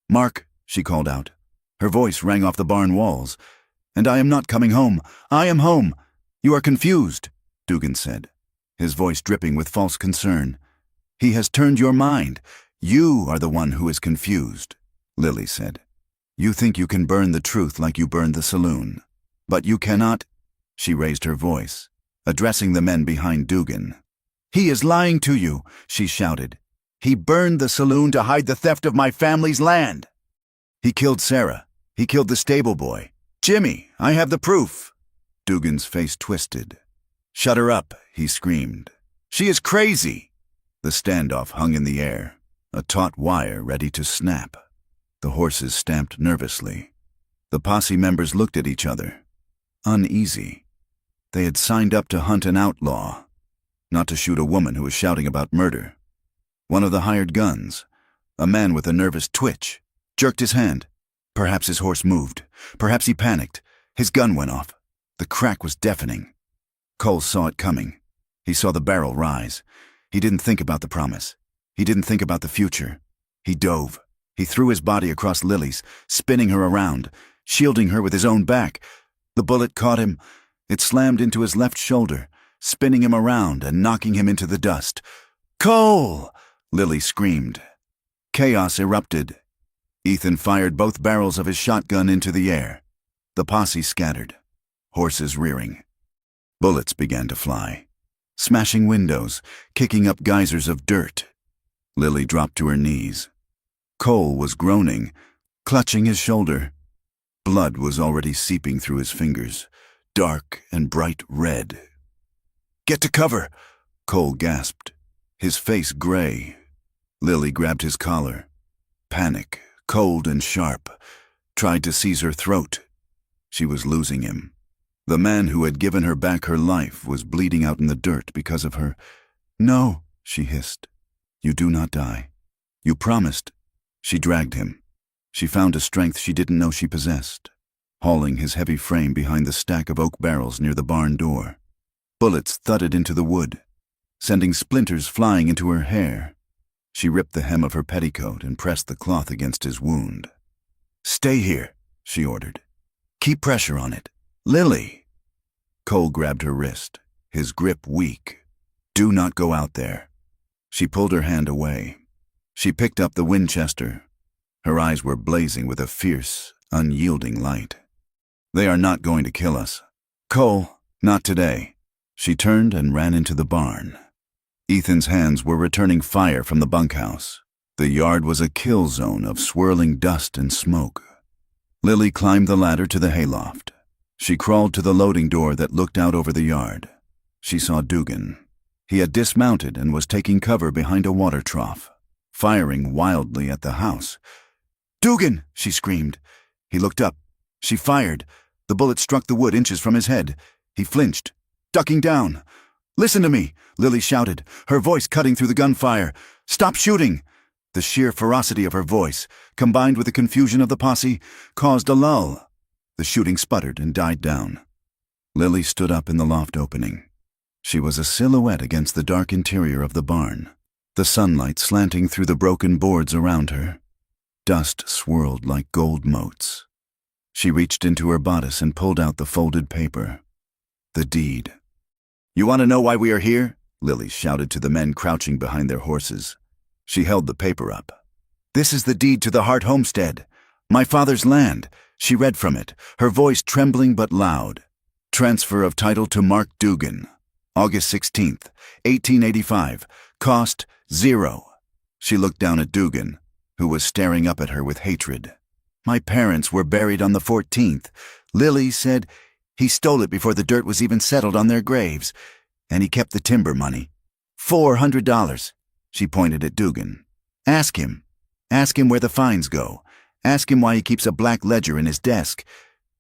Mark, she called out. Her voice rang off the barn walls. And I am not coming home. I am home. You are confused, Dugan said, his voice dripping with false concern. He has turned your mind. You are the one who is confused, Lily said. You think you can burn the truth like you burned the saloon. But you cannot. She raised her voice, addressing the men behind Dugan. He is lying to you, she shouted. He burned the saloon to hide the theft of my family's land. He killed Sarah. He killed the stable boy. Jimmy, I have the proof. Dugan's face twisted. Shut her up, he screamed. She is crazy. The standoff hung in the air, a taut wire ready to snap. The horses stamped nervously. The posse members looked at each other, uneasy. They had signed up to hunt an outlaw, not to shoot a woman who was shouting about murder. One of the hired guns, a man with a nervous twitch, jerked his hand. Perhaps his horse moved. Perhaps he panicked. His gun went off. The crack was deafening. Cole saw it coming. He saw the barrel rise. He didn't think about the promise. He didn't think about the future. He dove. He threw his body across Lily's, spinning her around, shielding her with his own back. The bullet caught him. It slammed into his left shoulder, spinning him around and knocking him into the dust. "Cole!" Lily screamed. Chaos erupted. Ethan fired both barrels of his shotgun into the air. The posse scattered, horses rearing. Bullets began to fly, smashing windows, kicking up geysers of dirt. Lily dropped to her knees. Cole was groaning, clutching his shoulder. Blood was already seeping through his fingers, dark and bright red. "Get to cover!" Cole gasped, his face gray. Lily grabbed his collar. Panic, cold and sharp, tried to seize her throat. She was losing him. The man who had given her back her life was bleeding out in the dirt because of her. "No," she hissed. "You do not die. You promised." She dragged him. She found a strength she didn't know she possessed, hauling his heavy frame behind the stack of oak barrels near the barn door. Bullets thudded into the wood, sending splinters flying into her hair. She ripped the hem of her petticoat and pressed the cloth against his wound. "Stay here," she ordered. "Keep pressure on it. Lily!" Cole grabbed her wrist, his grip weak. "Do not go out there." She pulled her hand away. She picked up the Winchester. Her eyes were blazing with a fierce, unyielding light. "They are not going to kill us. Cole, not today." She turned and ran into the barn. Ethan's hands were returning fire from the bunkhouse. The yard was a kill zone of swirling dust and smoke. Lily climbed the ladder to the hayloft. She crawled to the loading door that looked out over the yard. She saw Dugan. He had dismounted and was taking cover behind a water trough, firing wildly at the house. "Dugan!" she screamed. He looked up. She fired. The bullet struck the wood inches from his head. He flinched, ducking down. "Listen to me," Lily shouted, her voice cutting through the gunfire. "Stop shooting!" The sheer ferocity of her voice, combined with the confusion of the posse, caused a lull. The shooting sputtered and died down. Lily stood up in the loft opening. She was a silhouette against the dark interior of the barn, the sunlight slanting through the broken boards around her. Dust swirled like gold motes. She reached into her bodice and pulled out the folded paper. The deed. "You want to know why we are here?" Lily shouted to the men crouching behind their horses. She held the paper up. "This is the deed to the Hart homestead. My father's land." She read from it, her voice trembling but loud. "Transfer of title to Mark Dugan. August 16th, 1885. Cost, 0. She looked down at Dugan, who was staring up at her with hatred. "My parents were buried on the 14th. Lily said he stole it before the dirt was even settled on their graves, and he kept the timber money. $400. She pointed at Dugan. "Ask him. Ask him where the fines go. Ask him why he keeps a black ledger in his desk."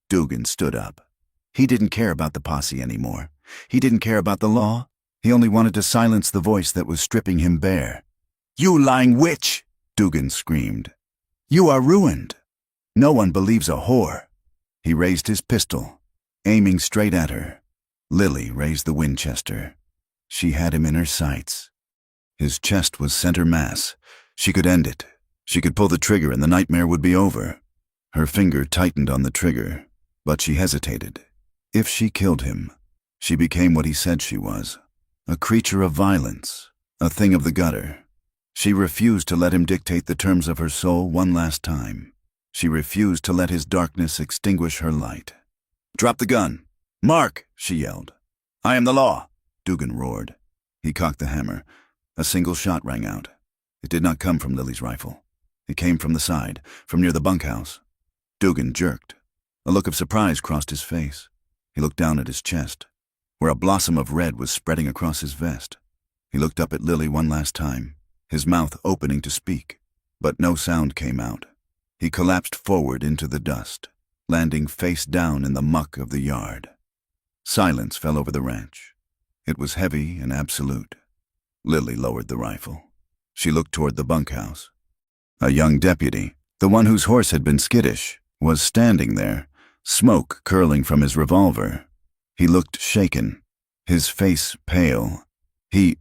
Dugan stood up. He didn't care about the posse anymore. He didn't care about the law. He only wanted to silence the voice that was stripping him bare. "You lying witch!" Dugan screamed. "You are ruined. No one believes a whore." He raised his pistol, aiming straight at her. Lily raised the Winchester. She had him in her sights. His chest was center mass. She could end it. She could pull the trigger and the nightmare would be over. Her finger tightened on the trigger, but she hesitated. If she killed him, she became what he said she was, a creature of violence, a thing of the gutter. She refused to let him dictate the terms of her soul one last time. She refused to let his darkness extinguish her light. "Drop the gun. Mark!" she yelled. "I am the law," Dugan roared. He cocked the hammer. A single shot rang out. It did not come from Lily's rifle. It came from the side, from near the bunkhouse. Dugan jerked. A look of surprise crossed his face. He looked down at his chest, where a blossom of red was spreading across his vest. He looked up at Lily one last time, his mouth opening to speak, but no sound came out. He collapsed forward into the dust, landing face down in the muck of the yard. Silence fell over the ranch. It was heavy and absolute. Lily lowered the rifle. She looked toward the bunkhouse. A young deputy, the one whose horse had been skittish, was standing there, smoke curling from his revolver. He looked shaken, his face pale. He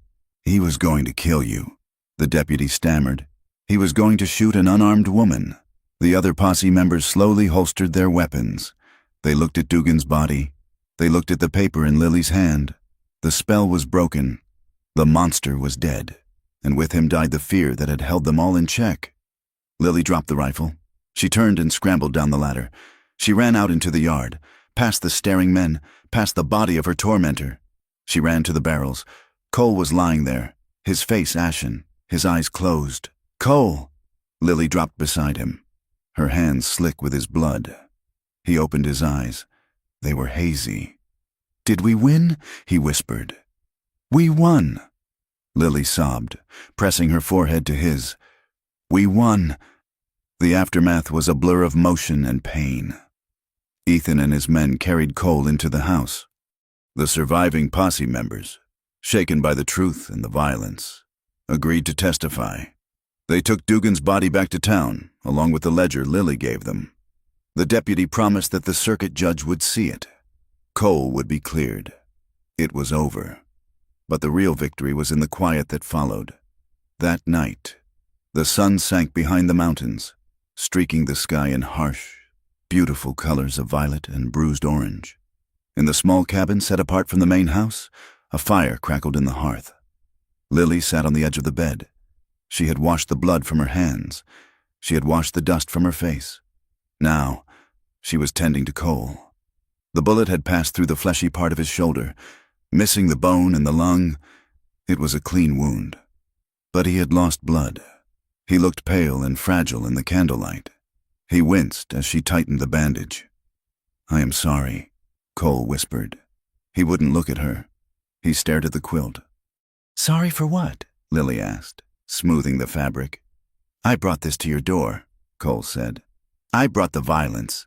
was going to kill you, the deputy stammered. He was going to shoot an unarmed woman. The other posse members slowly holstered their weapons. They looked at Dugan's body. They looked at the paper in Lily's hand. The spell was broken. The monster was dead, and with him died the fear that had held them all in check. Lily dropped the rifle. She turned and scrambled down the ladder. She ran out into the yard, past the staring men, past the body of her tormentor. She ran to the barrels. Cole was lying there, his face ashen, his eyes closed. "Cole!" Lily dropped beside him, her hands slick with his blood. He opened his eyes. They were hazy. "Did we win?" he whispered. "We won!" Lily sobbed, pressing her forehead to his. "We won!" The aftermath was a blur of motion and pain. Ethan and his men carried Cole into the house. The surviving posse members, shaken by the truth and the violence, agreed to testify. They took Dugan's body back to town, along with the ledger Lily gave them. The deputy promised that the circuit judge would see it. Cole would be cleared. It was over. But the real victory was in the quiet that followed. That night, the sun sank behind the mountains, streaking the sky in harsh, beautiful colors of violet and bruised orange. In the small cabin set apart from the main house, a fire crackled in the hearth. Lily sat on the edge of the bed. She had washed the blood from her hands. She had washed the dust from her face. Now, she was tending to Cole. The bullet had passed through the fleshy part of his shoulder, missing the bone and the lung. It was a clean wound. But he had lost blood. He looked pale and fragile in the candlelight. He winced as she tightened the bandage. "I am sorry," Cole whispered. He wouldn't look at her. He stared at the quilt. "Sorry for what?" Lily asked, smoothing the fabric. "I brought this to your door," Cole said. "I brought the violence.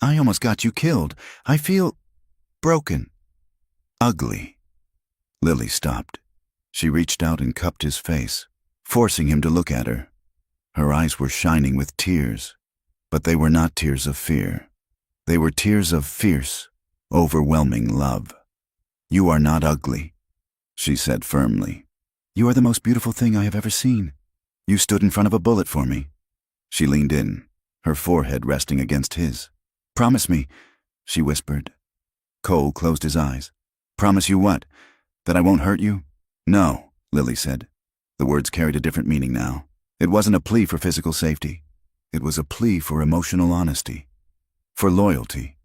I almost got you killed. I feel broken. Ugly." Lily stopped. She reached out and cupped his face, forcing him to look at her. Her eyes were shining with tears, but they were not tears of fear. They were tears of fierce, overwhelming love. "You are not ugly," she said firmly. "You are the most beautiful thing I have ever seen. You stood in front of a bullet for me." She leaned in, her forehead resting against his. "Promise me," she whispered. Cole closed his eyes. "Promise you what? That I won't hurt you?" "No," Lily said. The words carried a different meaning now. It wasn't a plea for physical safety. It was a plea for emotional honesty, for loyalty.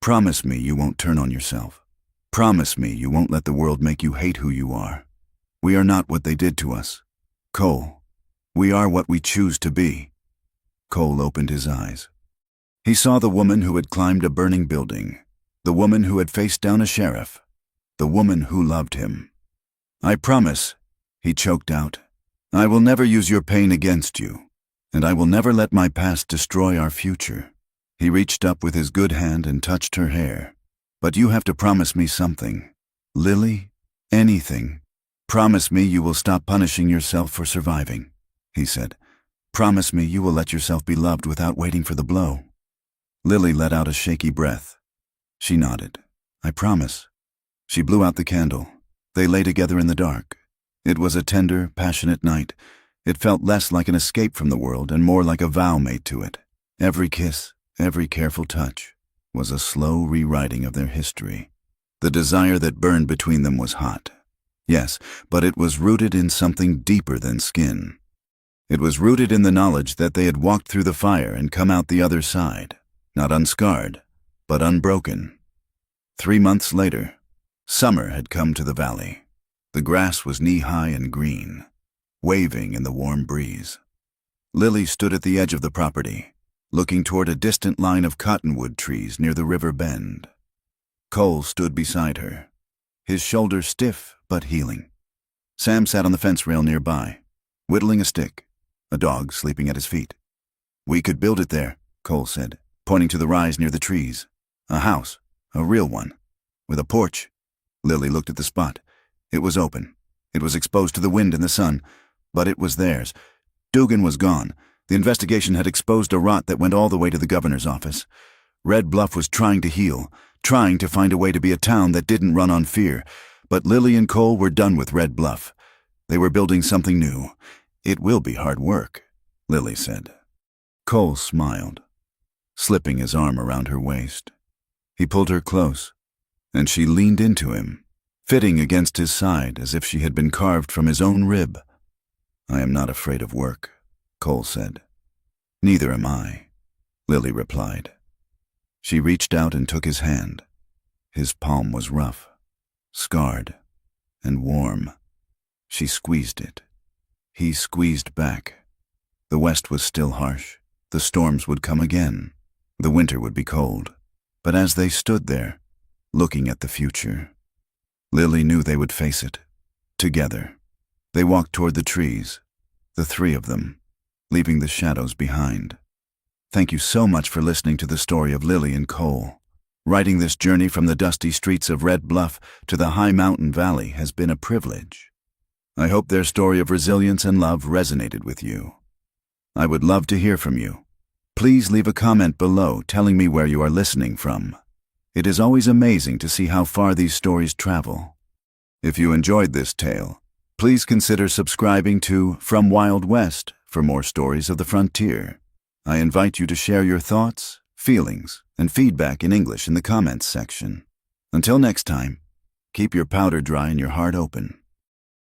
"Promise me you won't turn on yourself. Promise me you won't let the world make you hate who you are. We are not what they did to us. Cole, we are what we choose to be." Cole opened his eyes. He saw the woman who had climbed a burning building, the woman who had faced down a sheriff, the woman who loved him. "I promise," he choked out, "I will never use your pain against you, and I will never let my past destroy our future." He reached up with his good hand and touched her hair. "But you have to promise me something. Lily, anything. Promise me you will stop punishing yourself for surviving," he said. "Promise me you will let yourself be loved without waiting for the blow." Lily let out a shaky breath. She nodded. "I promise." She blew out the candle. They lay together in the dark. It was a tender, passionate night. It felt less like an escape from the world and more like a vow made to it. Every kiss, every careful touch, was a slow rewriting of their history. The desire that burned between them was hot. Yes, but it was rooted in something deeper than skin. It was rooted in the knowledge that they had walked through the fire and come out the other side, not unscarred, but unbroken. 3 months later, summer had come to the valley. The grass was knee-high and green, waving in the warm breeze. Lily stood at the edge of the property, looking toward a distant line of cottonwood trees near the river bend. Cole stood beside her, his shoulders stiff but healing. Sam sat on the fence rail nearby, whittling a stick, a dog sleeping at his feet. "We could build it there," Cole said, pointing to the rise near the trees. "A house, a real one, with a porch." Lily looked at the spot. It was open. It was exposed to the wind and the sun, but it was theirs. Dugan was gone. The investigation had exposed a rot that went all the way to the governor's office. Red Bluff was trying to heal, trying to find a way to be a town that didn't run on fear. But Lily and Cole were done with Red Bluff. They were building something new. It will be hard work, Lily said. Cole smiled, slipping his arm around her waist. He pulled her close, and she leaned into him, fitting against his side as if she had been carved from his own rib. I am not afraid of work, Cole said. Neither am I, Lily replied. She reached out and took his hand. His palm was rough, scarred, and warm. She squeezed it. He squeezed back. The west was still harsh. The storms would come again. The winter would be cold. But as they stood there, looking at the future, Lily knew they would face it, together. They walked toward the trees, the three of them, leaving the shadows behind. Thank you so much for listening to the story of Lily and Cole. Writing this journey from the dusty streets of Red Bluff to the high mountain valley has been a privilege. I hope their story of resilience and love resonated with you. I would love to hear from you. Please leave a comment below telling me where you are listening from. It is always amazing to see how far these stories travel. If you enjoyed this tale, please consider subscribing to From Wild West for more stories of the frontier. I invite you to share your thoughts, feelings, and feedback in English in the comments section. Until next time, keep your powder dry and your heart open.